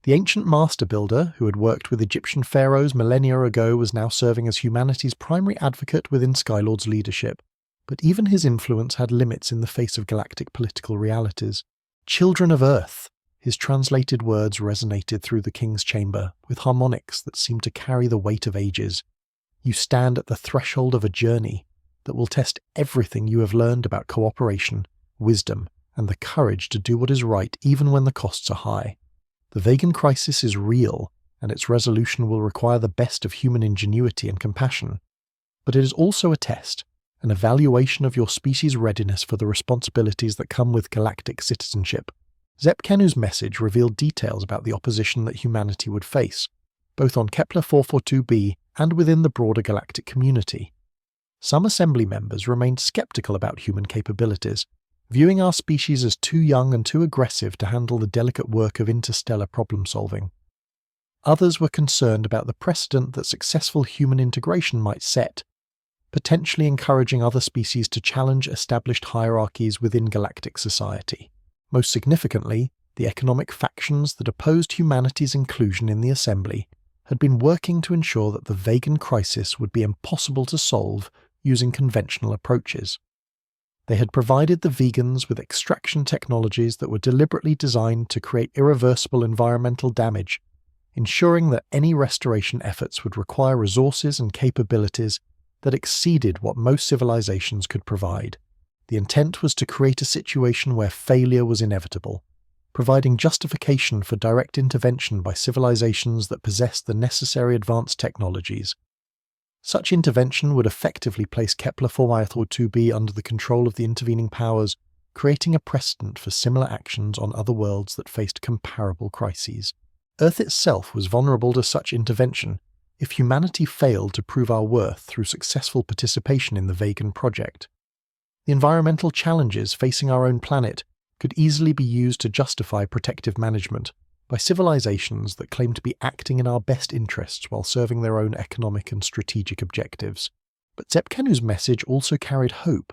The ancient master builder, who had worked with Egyptian pharaohs millennia ago, was now serving as humanity's primary advocate within Skylord's leadership, but even his influence had limits in the face of galactic political realities. "Children of Earth," his translated words resonated through the king's chamber with harmonics that seemed to carry the weight of ages. "You stand at the threshold of a journey that will test everything you have learned about cooperation, wisdom, and the courage to do what is right even when the costs are high. The vegan crisis is real, and its resolution will require the best of human ingenuity and compassion. But it is also a test, an evaluation of your species' readiness for the responsibilities that come with galactic citizenship." Zepkenu's message revealed details about the opposition that humanity would face, both on Kepler 442b and within the broader galactic community. Some assembly members remained skeptical about human capabilities, viewing our species as too young and too aggressive to handle the delicate work of interstellar problem-solving. Others were concerned about the precedent that successful human integration might set, potentially encouraging other species to challenge established hierarchies within galactic society. Most significantly, the economic factions that opposed humanity's inclusion in the assembly had been working to ensure that the vegan crisis would be impossible to solve using conventional approaches. They had provided the vegans with extraction technologies that were deliberately designed to create irreversible environmental damage, ensuring that any restoration efforts would require resources and capabilities that exceeded what most civilizations could provide. The intent was to create a situation where failure was inevitable, providing justification for direct intervention by civilizations that possessed the necessary advanced technologies. Such intervention would effectively place Kepler 442b under the control of the intervening powers, creating a precedent for similar actions on other worlds that faced comparable crises. Earth itself was vulnerable to such intervention if humanity failed to prove our worth through successful participation in the vegan project. The environmental challenges facing our own planet could easily be used to justify protective management by civilizations that claim to be acting in our best interests while serving their own economic and strategic objectives. But Zepkenu's message also carried hope.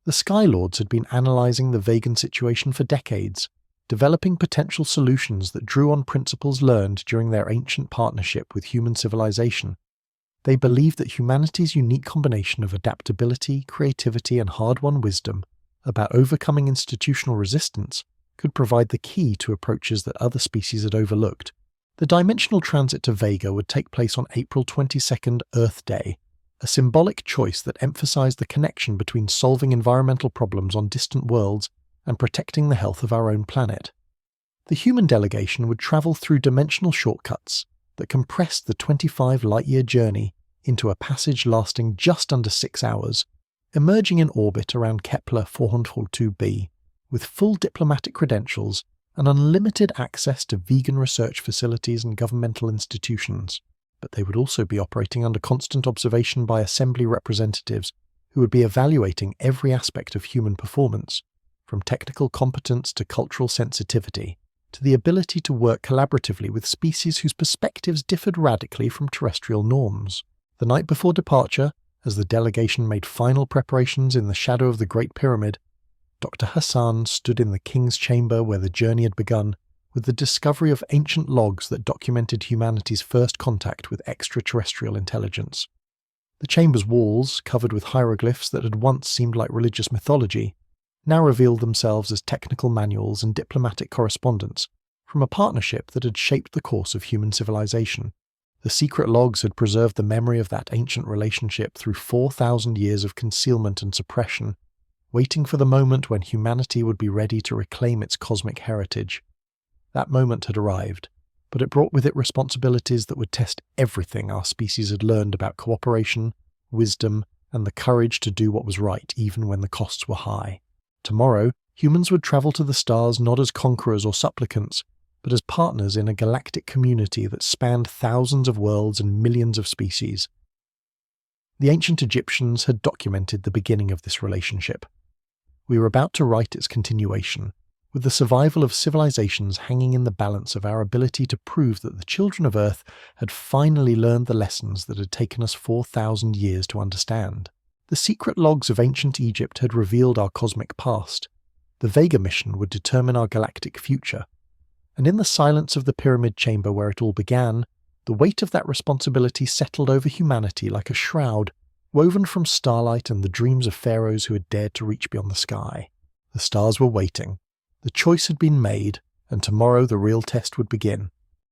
The Skylords had been analysing the vegan situation for decades, developing potential solutions that drew on principles learned during their ancient partnership with human civilization. They believed that humanity's unique combination of adaptability, creativity, and hard-won wisdom about overcoming institutional resistance could provide the key to approaches that other species had overlooked. The dimensional transit to Vega would take place on April 22nd, Earth Day, a symbolic choice that emphasized the connection between solving environmental problems on distant worlds and protecting the health of our own planet. The human delegation would travel through dimensional shortcuts that compressed the 25 light-year journey into a passage lasting just under 6 hours, emerging in orbit around Kepler 442b, with full diplomatic credentials and unlimited access to vegan research facilities and governmental institutions. But they would also be operating under constant observation by assembly representatives who would be evaluating every aspect of human performance, from technical competence to cultural sensitivity, to the ability to work collaboratively with species whose perspectives differed radically from terrestrial norms. The night before departure, as the delegation made final preparations in the shadow of the Great Pyramid, Dr. Hassan stood in the king's chamber where the journey had begun, with the discovery of ancient logs that documented humanity's first contact with extraterrestrial intelligence. The chamber's walls, covered with hieroglyphs that had once seemed like religious mythology, now revealed themselves as technical manuals and diplomatic correspondence from a partnership that had shaped the course of human civilization. The secret logs had preserved the memory of that ancient relationship through 4,000 years of concealment and suppression, waiting for the moment when humanity would be ready to reclaim its cosmic heritage. That moment had arrived, but it brought with it responsibilities that would test everything our species had learned about cooperation, wisdom, and the courage to do what was right even when the costs were high. Tomorrow, humans would travel to the stars not as conquerors or supplicants, but as partners in a galactic community that spanned thousands of worlds and millions of species. The ancient Egyptians had documented the beginning of this relationship. We were about to write its continuation, with the survival of civilizations hanging in the balance of our ability to prove that the children of Earth had finally learned the lessons that had taken us 4,000 years to understand. The secret logs of ancient Egypt had revealed our cosmic past. The Vega mission would determine our galactic future. And in the silence of the pyramid chamber where it all began, the weight of that responsibility settled over humanity like a shroud, woven from starlight and the dreams of pharaohs who had dared to reach beyond the sky. The stars were waiting. The choice had been made, and tomorrow the real test would begin.